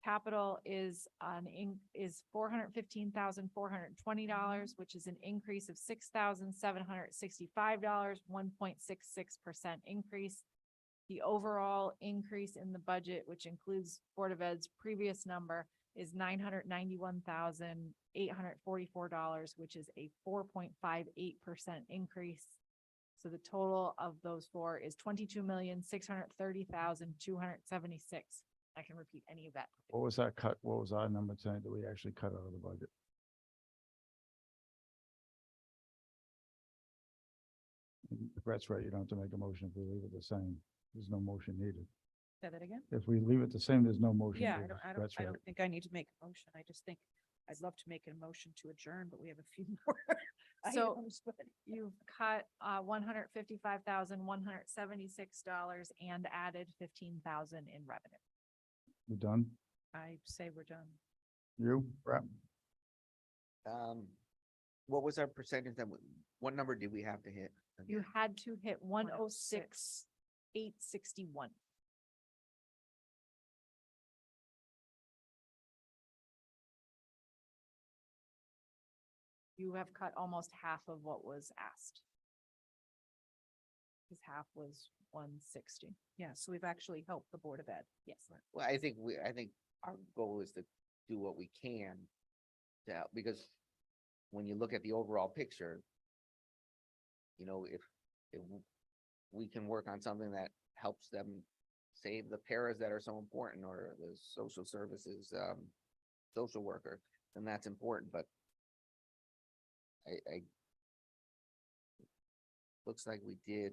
Capital is $415,420, which is an increase of $6,765, 1.66% increase. The overall increase in the budget, which includes Board of Ed's previous number, is $991,844, which is a 4.58% increase. So the total of those four is $22,630,276. I can repeat any of that. What was that cut? What was our number tonight that we actually cut out of the budget? Brett's right, you don't have to make a motion if we leave it the same. There's no motion needed. Say that again? If we leave it the same, there's no motion. Yeah, needed. Brett's I right. don't think I need to make a motion. I just think I'd love to make a motion to adjourn, but we have a few more. So items, but- you've cut $155,176 and added 15,000 in revenue. You done? I say we're done. You, Brett? What was our percentage what number did we have to hit? You again? had to hit 106,861. You have cut almost half of what was asked. Because half was 160. Yeah, so we've actually helped the Board of Ed. Yes. Well, I think our goal is to do what we can to help, because when you look at the overall picture, you know, if we can work on something that helps them save the paras that are so important, or the social services, social worker, then that's important, but I looks like we did.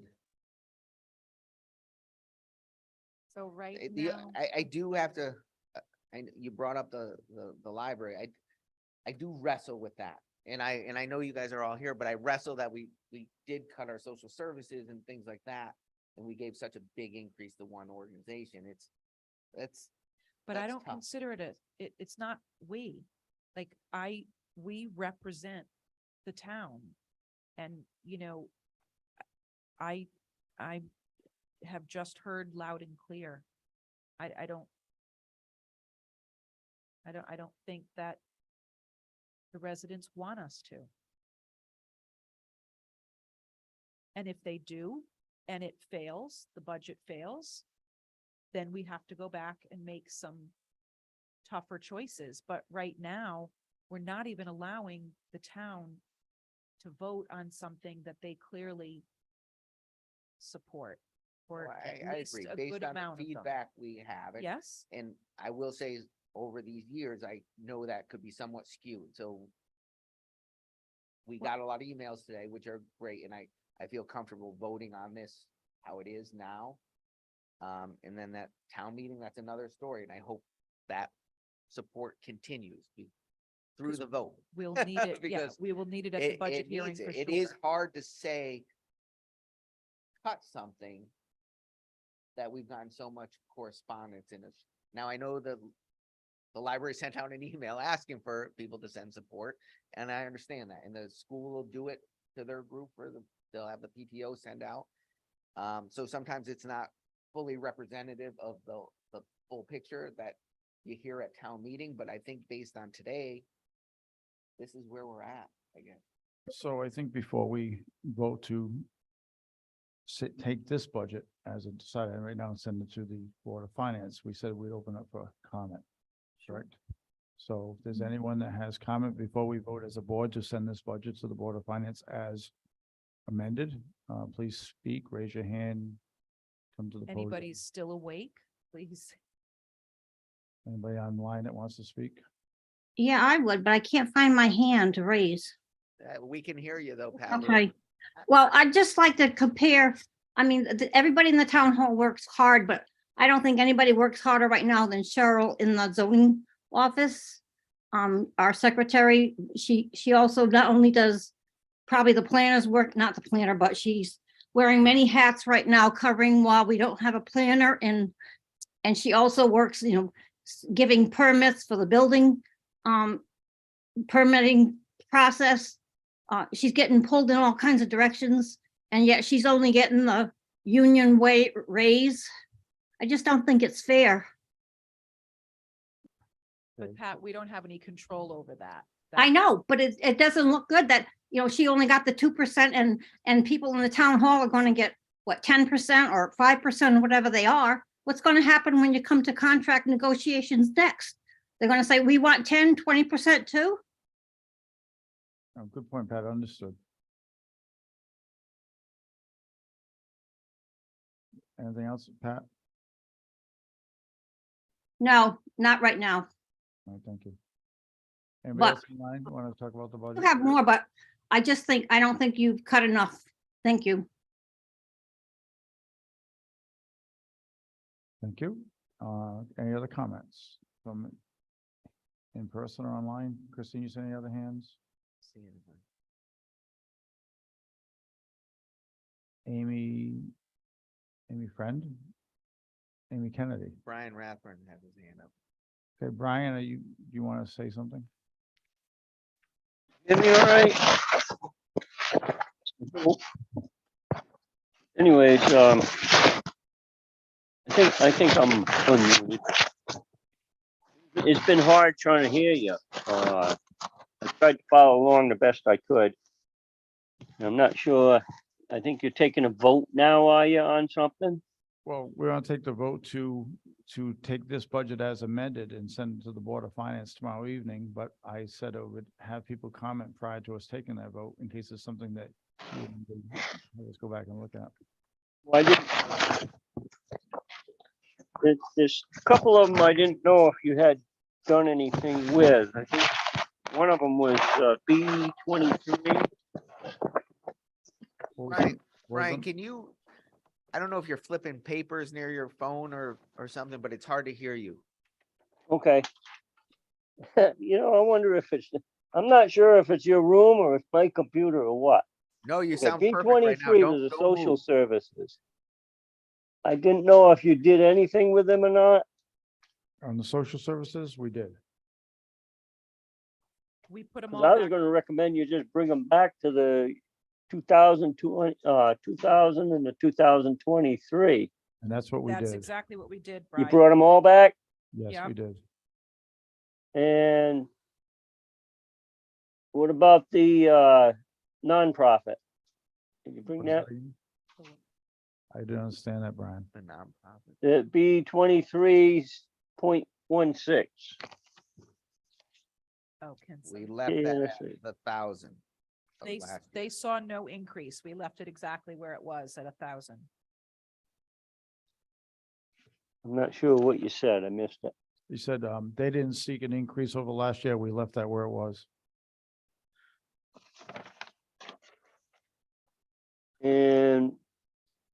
So right The, now, I do have to, you brought up the library. I do wrestle with that. And I know you guys are all here, but I wrestle that we did cut our social services and things like that. And we gave such a big increase to one organization. But I That's don't tough. consider it's not we. Like we represent the town. And, you know, I have just heard loud and clear. I don't think that the residents want us to. And if they do, and it fails, the budget fails, then we have to go back and make some tougher choices. But right now, we're not even allowing the town to vote on something that they clearly support. Or Well, at I least agree. a Based good on the amount of them. feedback we have. Yes, And I will say, over these years, I know that could be somewhat skewed, so we got a lot of emails today, which are great, and I feel comfortable voting on this how it is now. And then that town meeting, that's another story, and I hope that support continues through the vote. we'll need it. Yeah, Because we will need it at the budget hearing needs for it. sure. It is hard to say cut something that we've gotten so much correspondence in it. Now, I know the the library sent out an email asking for people to send support, and I understand that, and the school will do it to their group, or they'll have the PTO send out. So sometimes it's not fully representative of the full picture that you hear at town meeting, but I think based on today, this is where we're at, I guess. So I think before we vote to take this budget as a decided right now and send it to the Board of Finance, we said we'd open up for comment. Correct? So if there's anyone that has comment before we vote as a board to send this budget to the Board of Finance as amended, please speak, raise your hand, come to the podium. Anybody's still awake, please. Anybody online that wants to speak? Yeah, I would, but I can't find my hand to raise. We can hear you though, Pat. Okay. Well, I'd just like to compare, I mean, everybody in the town hall works hard, but I don't think anybody works harder right now than Cheryl in the zoning office. Our secretary, she also not only does probably the planner's work, not the planner, but she's wearing many hats right now, covering while we don't have a planner, and she also works, you know, giving permits for the building, permitting process. She's getting pulled in all kinds of directions, and yet she's only getting the union way raise. I just don't think it's fair. But Pat, we don't have any control over that. I know, but it doesn't look good that, you know, she only got the 2% and people in the town hall are going to get what, 10% or 5%, whatever they are. What's going to happen when you come to contract negotiations next? They're going to say, we want 10, 20% too? Oh, good point, Pat, understood. Anything else, Pat? No, not right now. All right, thank you. Anybody But- else in line want to talk about the You budget? have more, but I don't think you've cut enough. Thank you. Thank you. Any other comments from in person or online? Christine, you see any other hands? See anything. Amy Friend? Amy Kennedy. Brian Rathburn had his hand up. Okay, Brian, you want to say something? Hear me all right? Anyways, I think I'm unmuted. It's been hard trying to hear you. I tried to follow along the best I could. I'm not sure. I think you're taking a vote now, are you, on something? Well, we're going to take the vote to take this budget as amended and send it to the Board of Finance tomorrow evening, but I said I would have people comment prior to us taking that vote in case it's something that let's go back and look at. Well, there's a couple of them I didn't know if you had done anything with. I think one of them was B23. Brian, can you, I don't know if you're flipping papers near your phone or something, but it's hard to hear you. Okay. You know, I wonder if I'm not sure if it's your room or it's my computer or what. No, you Okay, sound perfect right now. B23 Don't was the move. social services. I didn't know if you did anything with them or not. On the social services, we did. We put them 'Cause all I was back. gonna recommend you just bring them back to the 2020 and the 2023. And that's what we That's did. exactly what we did, You Brian. brought them all back Yes, Yeah. we did. and what about the nonprofit? Did you bring What does that? mean? I didn't understand that, Brian. The nonprofit. The B23.16. Oh, can We some- left Yeah, that let's at see. the 1,000. of They, last year. they saw no increase. We left it exactly where it was at 1,000. I'm not sure what you said. I missed it. You said they didn't seek an increase over last year. We left that where it was. And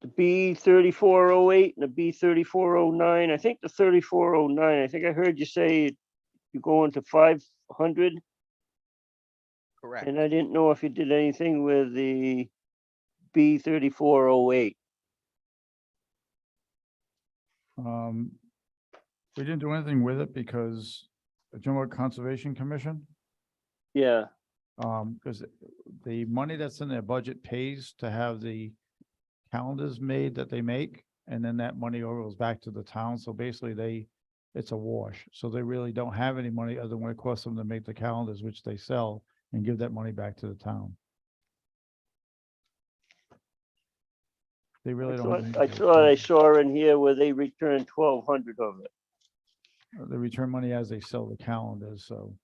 the B3408 and the B3409, I think the 3409, I think I heard you say you're going to 500. Correct. And I didn't know if you did anything with the B3408. We didn't do anything with it because General Conservation Commission. Yeah, Because the money that's in their budget pays to have the calendars made that they make, and then that money goes back to the town. So basically it's a wash. So they really don't have any money other than what it costs them to make the calendars, which they sell, and give that money back to the town. They really don't. have I anything. thought I saw in here where they returned 1,200 of it. They return money as they sell the calendars, so.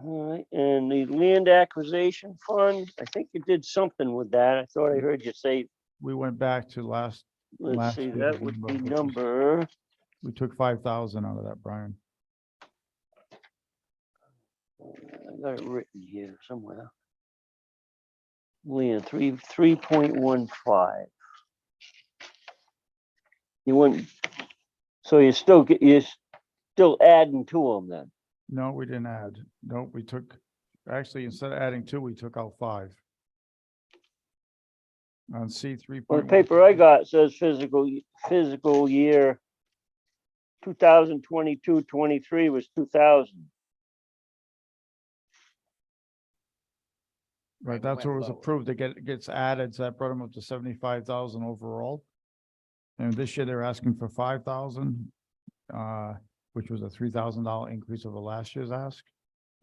All right, and the land acquisition fund, I think you did something with that. I thought I heard you say, We went back to last let's see, year's that would be number, which was- number, We took 5,000 out of that, Brian. I got it written here somewhere. Land, 3.15. You wouldn't, so you're still adding to them then? No, we didn't add. No, we took, actually, instead of adding 2, we took out 5. On C 3. Well, the paper I got says physical year 2022-23 was 2,000. Right, Right, that's went what was lower. approved. It gets added, so that brought them up to 75,000 overall. And this year they're asking for 5,000, which was a $3,000 increase over last year's ask.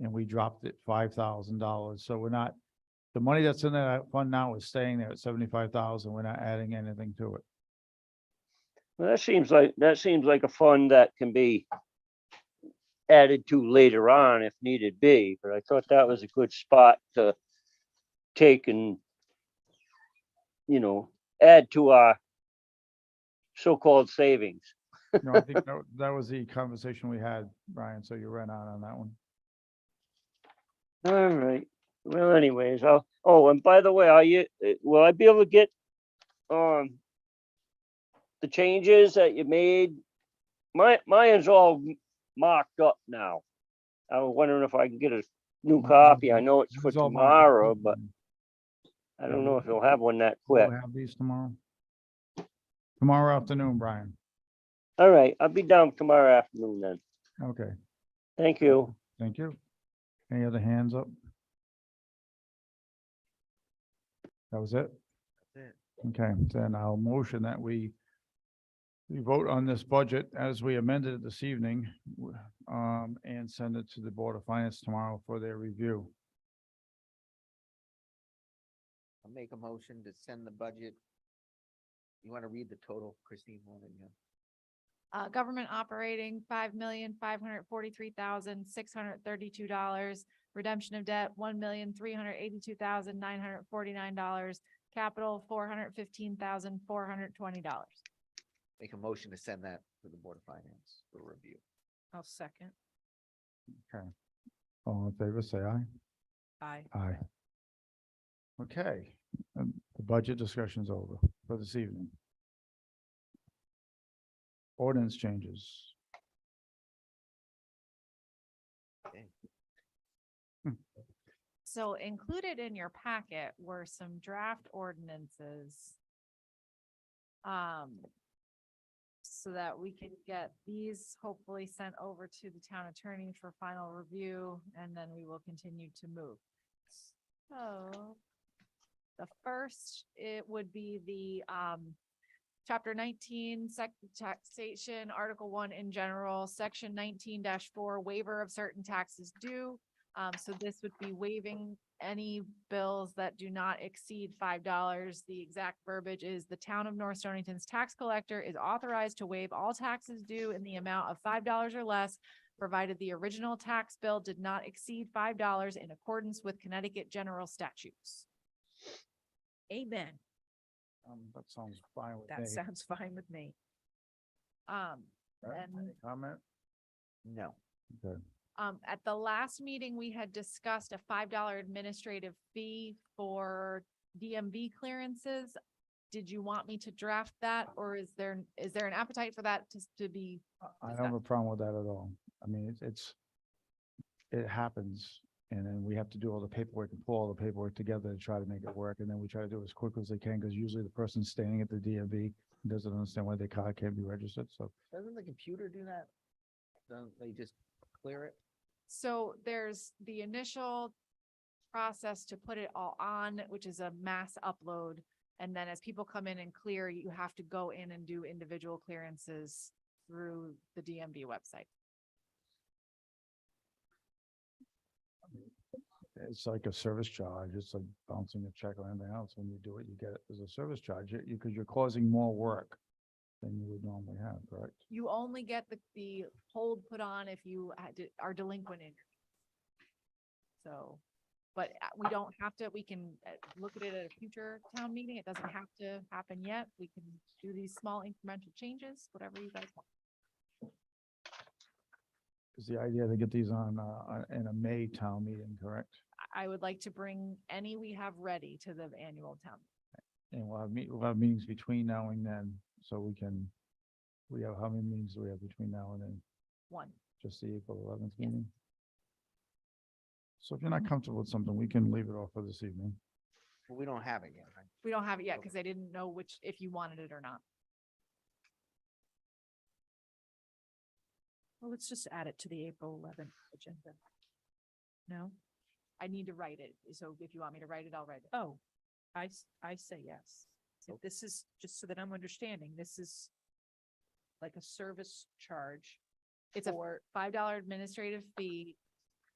And we dropped it $5,000. So we're not, the money that's in that fund now is staying there at 75,000. We're not adding anything to it. Well, that seems like a fund that can be added to later on if needed be, but I thought that was a good spot to take and, add to our so-called savings. No, I think that was the conversation we had, Brian, so you ran on that one. All right. Well, anyways, and by the way, will I be able to get, the changes that you made? Mine's all marked up now. I was wondering if I can get a new copy. I know it's for It's all marked up. tomorrow, but I don't know if you'll have one that quick. We'll have these tomorrow. Tomorrow afternoon, Brian. All right, I'll be down tomorrow afternoon then. Okay, Thank you. thank you. Any other hands up? That was it? That's Okay, then I'll motion that we vote on this budget as we amended it this evening, and send it to the Board of Finance tomorrow for their review. I'll make a motion to send the budget. You want to read the total, Christine? Government operating, $5,543,632. Redemption of debt, $1,382,949. Capital, $415,420. Make a motion to send that to the Board of Finance for review. I'll second. Okay. All in favor, say aye. Aye. Aye. Okay, the budget discussion's over for this evening. Ordinance changes. So included in your packet were some draft ordinances. So that we can get these hopefully sent over to the town attorney for final review, and then we will continue to move. So the first, it would be the, Chapter 19, taxation, Article 1 in general, Section 19-4, waiver of certain taxes due. So this would be waiving any bills that do not exceed $5. The exact verbiage is the town of North Stonington's tax collector is authorized to waive all taxes due in the amount of $5 or less, provided the original tax bill did not exceed $5 in accordance with Connecticut general statutes. Amen. That sounds fine with me. That sounds fine with me. Right? and- Any comment? No. Okay. At the last meeting, we had discussed a $5 administrative fee for DMV clearances. Did you want me to draft that, or is there an appetite for that to be? I don't have a problem with that at all. I mean, it happens And then we have to do all the paperwork and pull all the paperwork together to try to make it work. And then we try to do it as quickly as they can, because usually the person standing at the DMV doesn't understand why their car can't be registered. So Doesn't the computer do that? Don't they just clear it? So there's the initial process to put it all on, which is a mass upload. And then as people come in and clear, you have to go in and do individual clearances through the DMV website. it's like a service charge. It's like bouncing a check or anything else. When you do it, you get it as a service charge, because you're causing more work than you would normally have, correct? You only get the hold put on if you are delinquent in. So, but we don't have to, we can look at it at a future town meeting. It doesn't have to happen yet. We can do these small incremental changes, whatever you guys want. Is the idea to get these on, in a May town meeting, correct? I would like to bring any we have ready to the annual town. And we'll have meetings between now and then, so we have, how many meetings do we have between now and then? One. Just the April 11th Yes. meeting? So if you're not comfortable with something, we can leave it off for this evening. We don't have it yet, right? We don't have it yet because I didn't know if you wanted it or not. Well, let's just add it to the April 11th agenda. No? I need to write it. So if you want me to write it, I'll write it. Oh, I say yes. If this is, just so that I'm understanding, this is like a service charge. It's a $5 administrative fee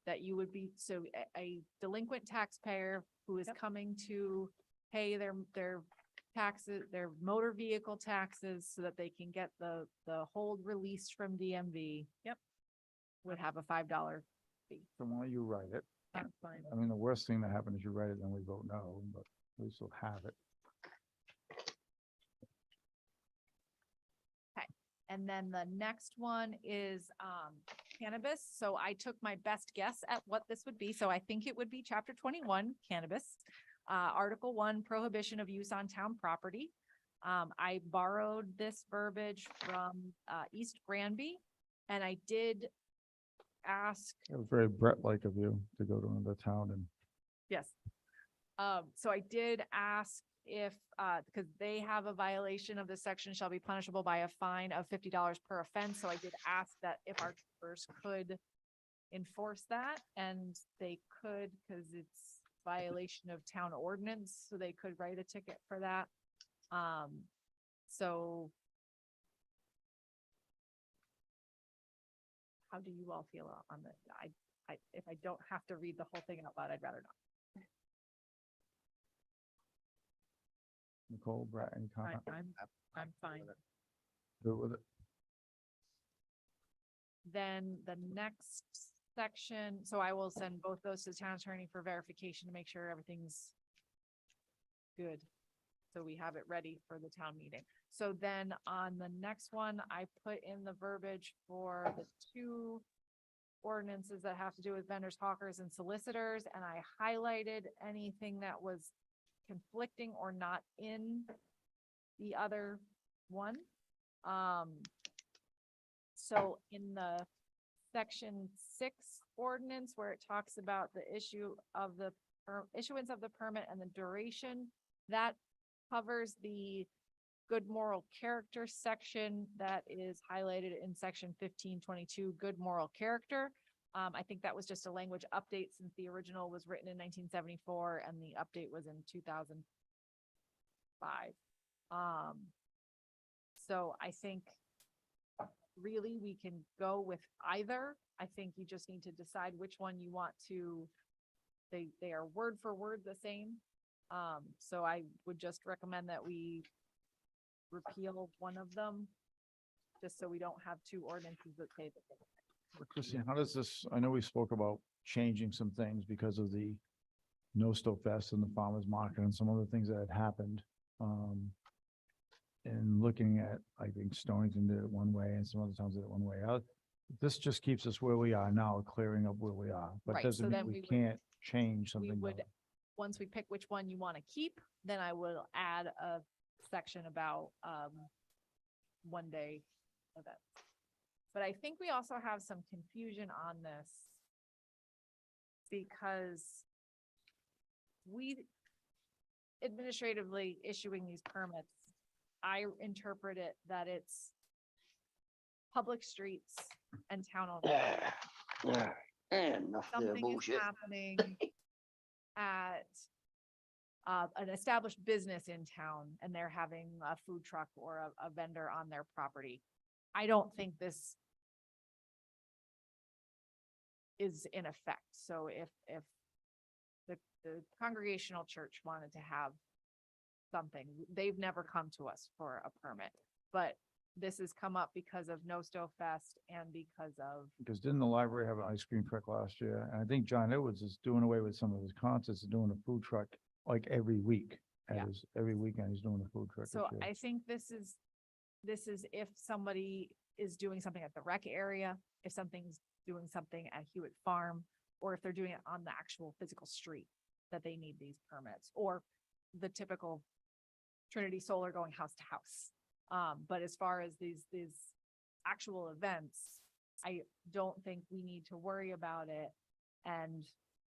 that you would be, so a delinquent taxpayer who is Yep. coming to pay their taxes, their motor vehicle taxes so that they can get the hold released from DMV. Yep. Would have a $5 fee. So why don't you write it? I'm fine. I mean, the worst thing that happens is you write it, then we vote no, but at least we'll have it. And then the next one is cannabis. So I took my best guess at what this would be. So I think it would be chapter 21, cannabis. Article 1, prohibition of use on town property. I borrowed this verbiage from East Granby, and I did ask, It was very Brett-like of you to go to another town and yes. So I did ask if, because they have a violation of this section shall be punishable by a fine of $50 per offense. So I did ask that if our troopers could enforce that, and they could, because it's violation of town ordinance, so they could write a ticket for that. So how do you all feel on that? If I don't have to read the whole thing out loud, I'd rather not. Nicole, Brett, any comment? I'm fine. Good with it? Then the next section, so I will send both those to the town attorney for verification to make sure everything's good. So we have it ready for the town meeting. So then on the next one, I put in the verbiage for the 2 ordinances that have to do with vendors, hawkers, and solicitors, and I highlighted anything that was conflicting or not in the other one. So in the section 6 ordinance, where it talks about the issue of the issuance of the permit and the duration, that covers the good moral character section that is highlighted in section 1522, good moral character. I think that was just a language update since the original was written in 1974 and the update was in 2005. So I think really we can go with either. I think you just need to decide which one you want to, they are word for word the same. So I would just recommend that we repeal one of them, just so we don't have 2 ordinances that say the same thing. Christine, how does this, I know we spoke about changing some things because of the No Stow Fest and the farmer's market and some other things that had happened. And looking at, I think Stonington did it one way and some other towns did it one way. This just keeps us where we are now, clearing up where we are, but Right, so doesn't then mean we we would- can't change We something. would, now. once we pick which one you want to keep, then I will add a section about, 1-day events. But I think we also have some confusion on this because we administratively issuing these permits, I interpret it that it's public streets and town-owned. Enough of the Something is bullshit. happening at an established business in town and they're having a food truck or a vendor on their property. I don't think this is in effect. So if the congregational church wanted to have something, they've never come to us for a permit, but this has come up because of No Stow Fest and because of, Because didn't the library have an ice cream truck last year? And I think John Edwards is doing away with some of his concerts and doing a food truck like every week. Yeah. Every weekend he's doing a food truck. so this year. I think this is if somebody is doing something at the rec area, if something's doing something at Hewitt Farm, or if they're doing it on the actual physical street, that they need these permits, or the typical Trinity Solar going house to house. But as far as these actual events, I don't think we need to worry about it. And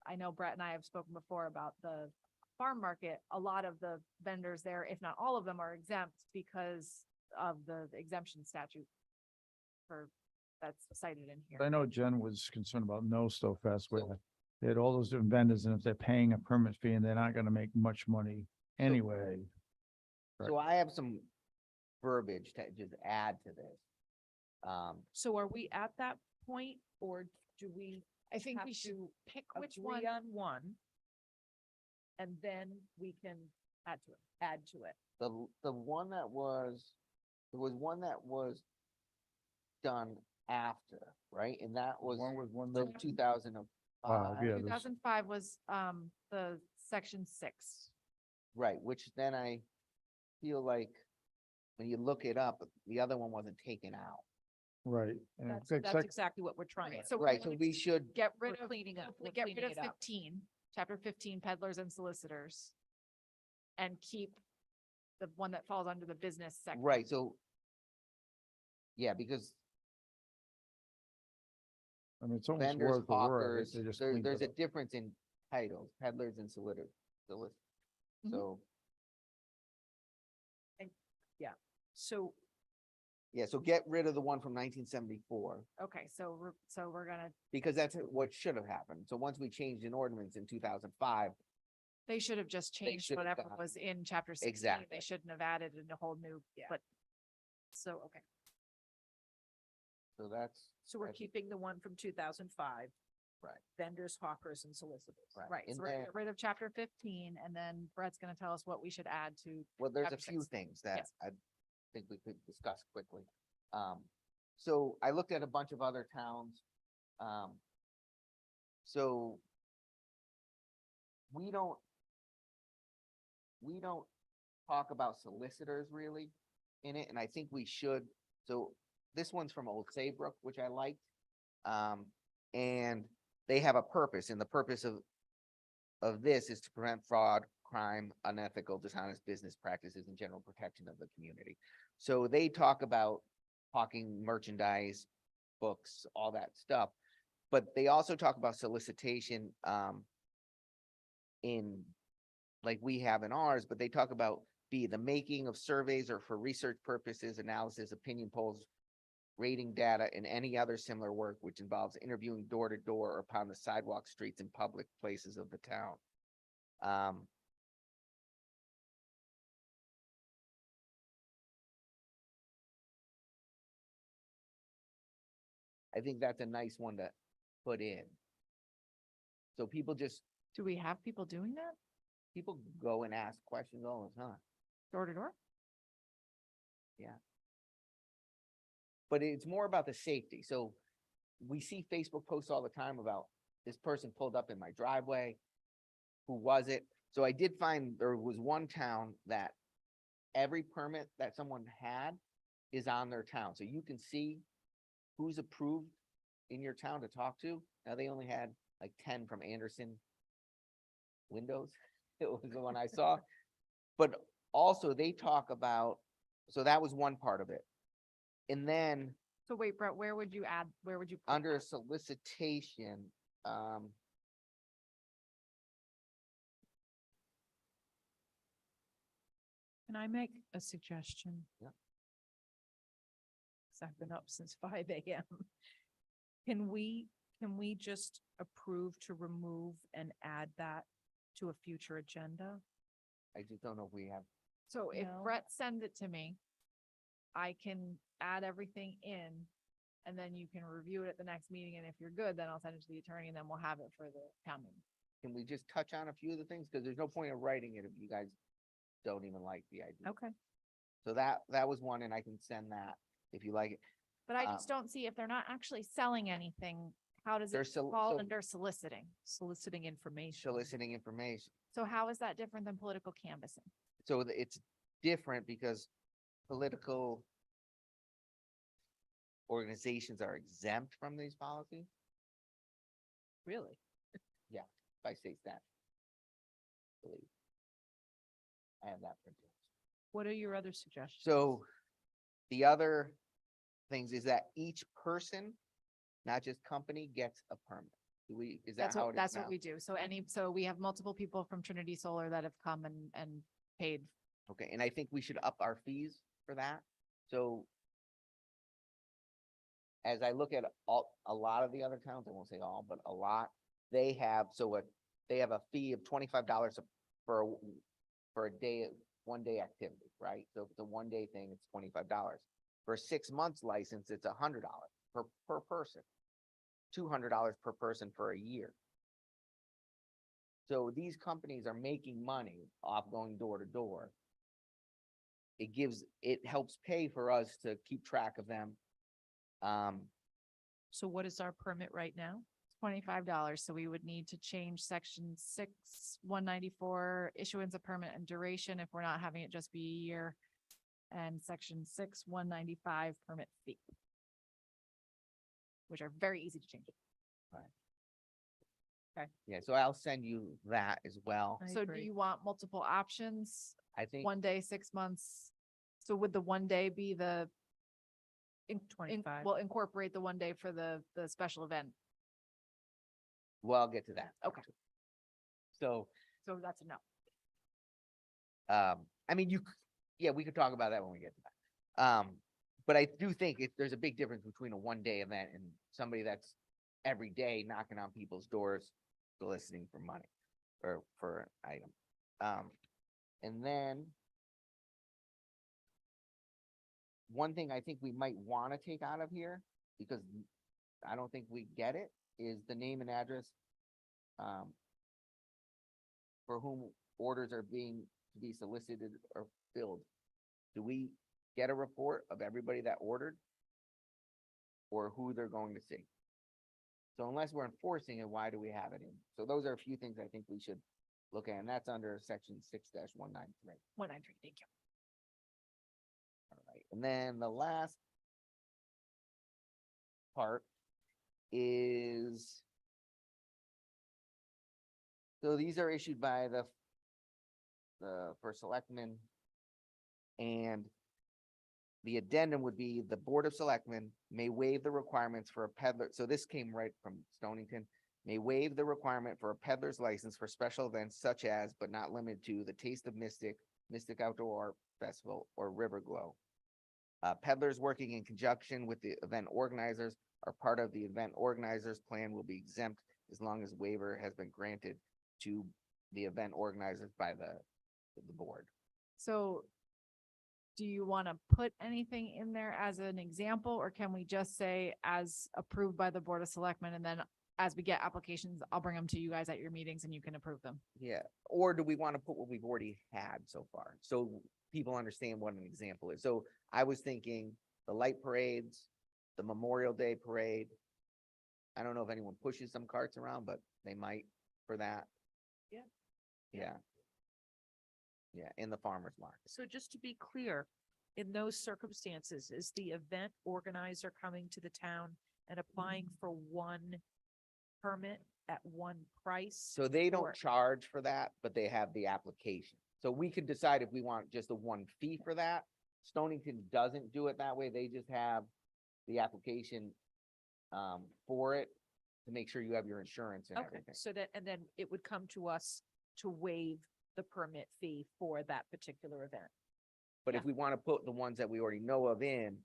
I know Brett and I have spoken before about the farm market. A lot of the vendors there, if not all of them, are exempt because of the exemption statute for that's cited in here. I know Jen was concerned about No Stow Fest where they had all those different vendors and if they're paying a permit fee and they're not gonna make much money anyway. So I have some verbiage to just add to this. So are we at that point or do we I think have we should to pick which one. agree on one? And then we can add to it. The one that was, there was one that was done after, right? And that was One was one the that- 2005. yeah, Two thousand five was the section 6. Right, which then I feel like when you look it up, the other one wasn't taken out. Right. And That's, it's that's like- exactly what we're trying. So Right, so we should, get We're rid of, cleaning up, hopefully we're get rid cleaning of it up. 15, chapter 15 peddlers and solicitors. And keep the one that falls under the business section. right, so. Yeah, because I mean, it's almost vendors, word for word. hawkers, They just there, cleaned there's it a up. difference in titles, peddlers and solicitors. Mhm. So, So yeah, so get rid of the one from 1974, Okay, so we're gonna, because that's what should have happened. So once we changed an ordinance in 2005, they should have just They changed should have whatever done- was in chapter 16. Exactly. They shouldn't have added in a whole new, but. So, okay, so that's. So we're that's- keeping the one from 2005. Right. Vendors, hawkers and solicitors. right, And so we're gonna then- get rid of chapter 15 and then Brett's gonna tell us what we should add to. Well, there's a chapter few 6. things that Yes. I think we could discuss quickly. So I looked at a bunch of other towns. So we don't talk about solicitors really in it, and I think we should. So this one's from Old Saybrook, which I liked. And they have a purpose, and the purpose of this is to prevent fraud, crime, unethical, dishonest business practices, and general protection of the community. So they talk about hawking merchandise, books, all that stuff. But they also talk about solicitation, in, like we have in ours, but they talk about the making of surveys or for research purposes, analysis, opinion polls, rating data, and any other similar work which involves interviewing door to door or upon the sidewalk, streets, and public places of the town. I think that's a nice one to put in. So people Do we have people doing that people go and ask questions all the time. door to door? But it's more about the safety. So we see Facebook posts all the time about this person pulled up in my driveway. Who was it? So I did find there was one town that every permit that someone had is on their town. So you can see who's approved in your town to talk to. Now they only had like 10 from Anderson Windows. It was the one I saw. But also they talk about, so that was one part of it. And then So wait, Brett, where would you put under that? solicitation, Can I make a suggestion? Yeah. 'Cause I've been up since 5 a.m. Can we just approve to remove and add that to a future agenda? I just don't know if we have, So if No. Brett sends it to me, I can add everything in and then you can review it at the next meeting. And if you're good, then I'll send it to the attorney and then we'll have it for the town meeting. can we just touch on a few of the things? Cause there's no point in writing it if you guys don't even like the idea. Okay. So that was one, and I can send that if you like it. But I just don't see if they're not actually selling anything, how does They're it sol- fall so- under soliciting? Soliciting information. Soliciting information. So how is that different than political canvassing? So it's different because political organizations are exempt from these policies Really? by state statute. I believe. I have that printed. What are your other suggestions? So the other things is that each person, not just company, gets a permit. Is that how it is That's what now? we do. So we have multiple people from Trinity Solar that have come and paid. Okay, and I think we should up our fees for that. So as I look at a lot of the other towns, I won't say all, but a lot, they have, they have a fee of $25 for a day, 1 day activity, right? So if it's a 1 day thing, it's $25. For a 6 months license, it's $100 per person. $200 per person for a year. So these companies are making money off going door to door. It helps pay for us to keep track of them. So what is our permit right now? $25. So we would need to change section 6, 194, issuance of permit and duration if we're not having it just be a year. And section 6, 195, permit fee. Which are very easy to change. Yeah, so I'll send you that as well. I So do agree. you want multiple options? I think, 1 day, 6 months? So would the 1 day be the? We'll incorporate the 1 day for the special event. well, I'll get to that. Okay. So, So that's a no. I mean, yeah, we could talk about that when we get to that. But I do think there's a big difference between a 1 day event and somebody that's every day knocking on people's doors, soliciting for money or for an item. And then one thing I think we might want to take out of here, because I don't think we get it, is the name and address for whom orders are to be solicited or filled. Do we get a report of everybody that ordered? Or who they're going to see? So unless we're enforcing it, why do we have it in? So those are a few things I think we should look at, and that's under section 6-193. 193, thank you. All right, and then the last part is, so these are issued by the for selectmen, and the addendum would be the Board of Selectmen may waive the requirements for a peddler. So this came right from Stonington. May waive the requirement for a peddler's license for special events such as, but not limited to, the Taste of Mystic, Mystic Outdoor Art Festival, or River Glow. Peddlers working in conjunction with the event organizers are part of the event organizers plan will be exempt as long as waiver has been granted to the event organizers by the board. So do you want to put anything in there as an example, or can we just say as approved by the Board of Selectmen, and then as we get applications, I'll bring them to you guys at your meetings and you can approve them? Yeah, or do we want to put what we've already had so far? So people understand what an example is. So I was thinking the light parades, the Memorial Day parade. I don't know if anyone pushes some carts around, but they might for that. Yeah. Yeah. Yeah, in the farmer's market. So just to be clear, in those circumstances, is the event organizer coming to the town and applying for one permit at one price? So they or- don't charge for that, but they have the application. So we could decide if we want just a one fee for that. Stonington doesn't do it that way. They just have the application for it to make sure you have your insurance and Okay, everything. so that, and then it would come to us to waive the permit fee for that particular event. But Yeah. if we want to put the ones that we already know of in,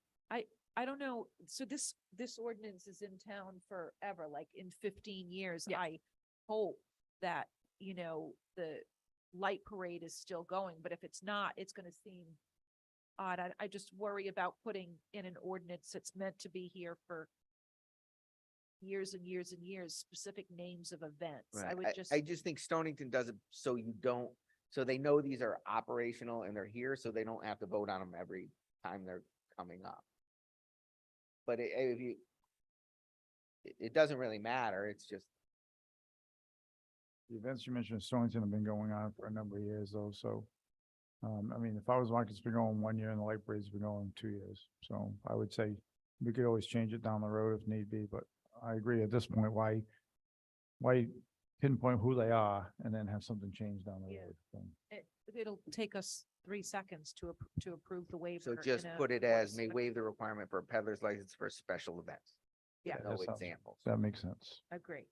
I don't know, so this ordinance is in town forever, like in 15 years. Yeah. I hope that, the light parade is still going, but if it's not, it's gonna seem odd. I just worry about putting in an ordinance that's meant to be here for years and years and years, specific names of events. I right, would just, I just think Stonington does it so you don't, so they know these are operational and they're here, so they don't have to vote on them every time they're coming up. But if you, it doesn't really matter, it's just, The events you mentioned in Stonington have been going on for a number of years though, so. I mean, if I was Mark, it's been going 1 year and the light parade's been going 2 years. So I would say we could always change it down the road if need be, but I agree at this point, why pinpoint who they are and then have something change down the Yeah. road? So, it'll take us 3 seconds to approve the waiver. so just in a put it Board of as may Select- waive the requirement for a peddler's license for special events. Yeah. No that sounds- examples. That makes sense. Agree.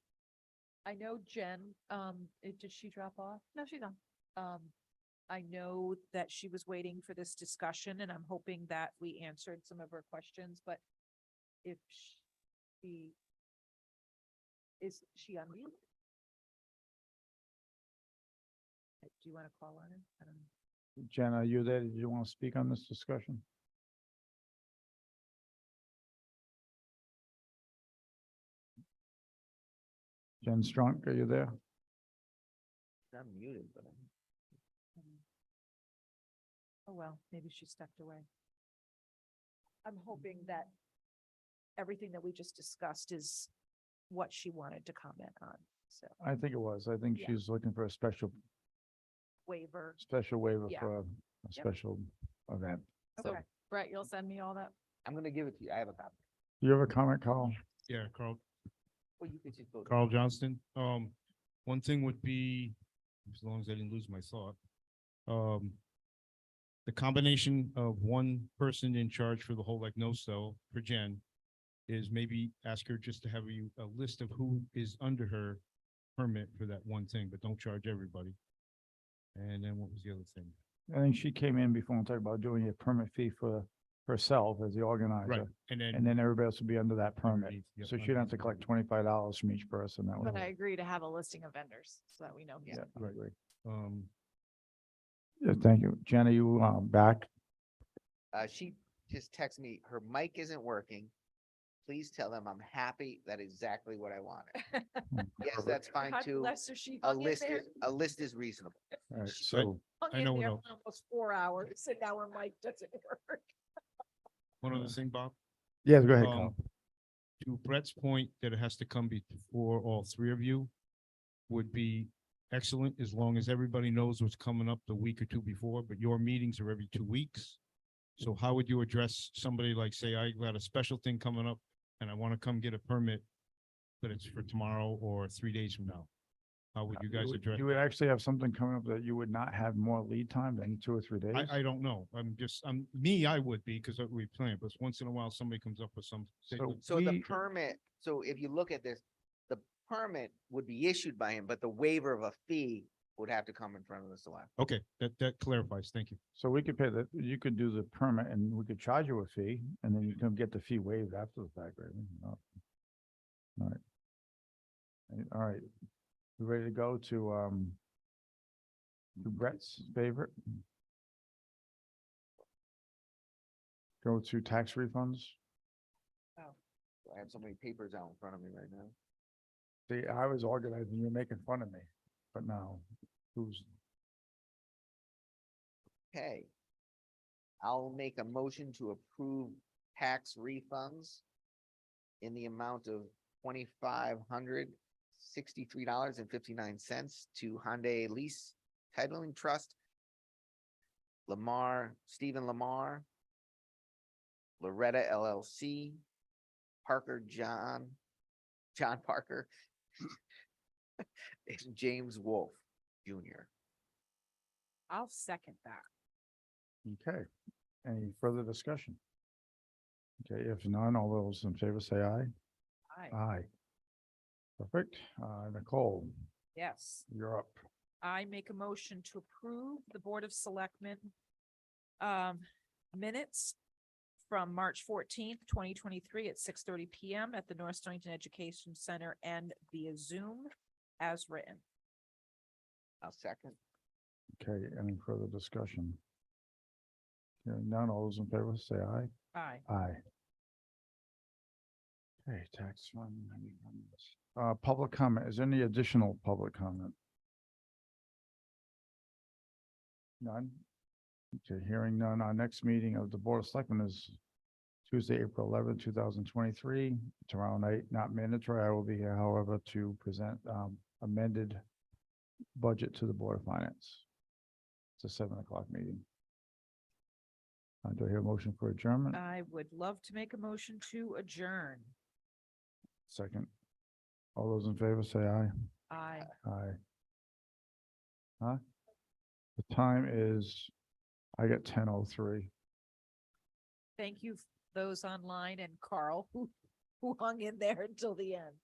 I know Jen, did she drop off? No, she's on. I know that she was waiting for this discussion and I'm hoping that we answered some of her questions, but if she, is she on mute? Do you want to call on her? I don't know. Jen, are you there? Did you want to speak on this discussion? Jen Strunk, are you there? I'm muted, but Oh, well, maybe she stepped away. I'm hoping that everything that we just discussed is what she wanted to comment on, so I think it was. I think Yeah. she's looking for a special waiver. waiver Yeah. for a special event. So Okay. Brett, you'll send me all that. I'm gonna give it to you. I have a copy. Do you have a comment, Carl? Yeah, Carl, Well, you could just go. Carl Johnston. One thing would be, as long as I didn't lose my thought, the combination of one person in charge for the whole, like, no cell for Jen is maybe ask her just to have a list of who is under her permit for that one thing, but don't charge everybody. And then what was the other thing? I think she came in before and talked about doing a permit fee for herself as the Right, organizer. and And then, then everybody else would be under that permit. Underneath, yep, So she'd have to collect $25 from each person. That But would. I agree to have a listing of vendors so that we know. who's Yeah, in. I agree. um, Yeah, thank you. Jen, are you, back? She just texted me, her mic isn't working. Please tell them I'm happy. That is exactly what I wanted. Yes, that's fine God too. bless her, she A hung in list, there, a list is reasonable. All right, so, hung I in know what there else. for almost 4 hours, and now her mic doesn't work. one other thing, Bob. yes, go ahead, Um, Carl. To Brett's point that it has to come before all three of you would be excellent, as long as everybody knows what's coming up the week or two before, but your meetings are every 2 weeks. So how would you address somebody like, say, I got a special thing coming up and I want to come get a permit, but it's for tomorrow or 3 days from now? How would you guys address? You would actually have something coming up that you would not have more lead time than 2 or 3 days? I don't know. I would be, because we plan, but once in a while, somebody comes up with some. So the permit, so if you look at this, the permit would be issued by him, but the waiver of a fee would have to come in front of the select. Okay, that clarifies. Thank you. So we could pay that, you could do the permit and we could charge you a fee and then you can get the fee waived after the fact, right? All right. All right. We ready to go to Brett's favorite? Go to tax refunds. I have so many papers out in front of me right now. See, I was organizing, you're making fun of me, but now who's, Okay. I'll make a motion to approve tax refunds in the amount of $2,563.59 to Hyundai Lease Titling Trust, Stephen Lamar, Loretta LLC, John Parker, and James Wolf Jr. I'll second that. okay. Any further discussion? Okay, if none, all those in favor say aye. Aye. Aye. Perfect. Nicole, Yes. you're up. I make a motion to approve the Board of Selectmen Minutes from March 14th, 2023 at 6:30 PM at the North Stonington Education Center and via Zoom as written. I'll second. Okay, any further discussion? Hearing none, all those in favor say aye. Aye. Aye. Okay, tax fund. Public comment. Is there any additional public comment? None? Okay, hearing none. Our next meeting of the Board of Selectmen is Tuesday, April 11th, 2023. It's around 8, not mandatory. I will be here, however, to present amended budget to the Board of Finance. It's a 7 o'clock meeting. Do I hear a motion for adjournment? I would love to make a motion to adjourn. Second. All those in favor say aye. Aye. Aye. Huh? The time is, I got 10:03. Thank you, those online and Carl who hung in there until the end.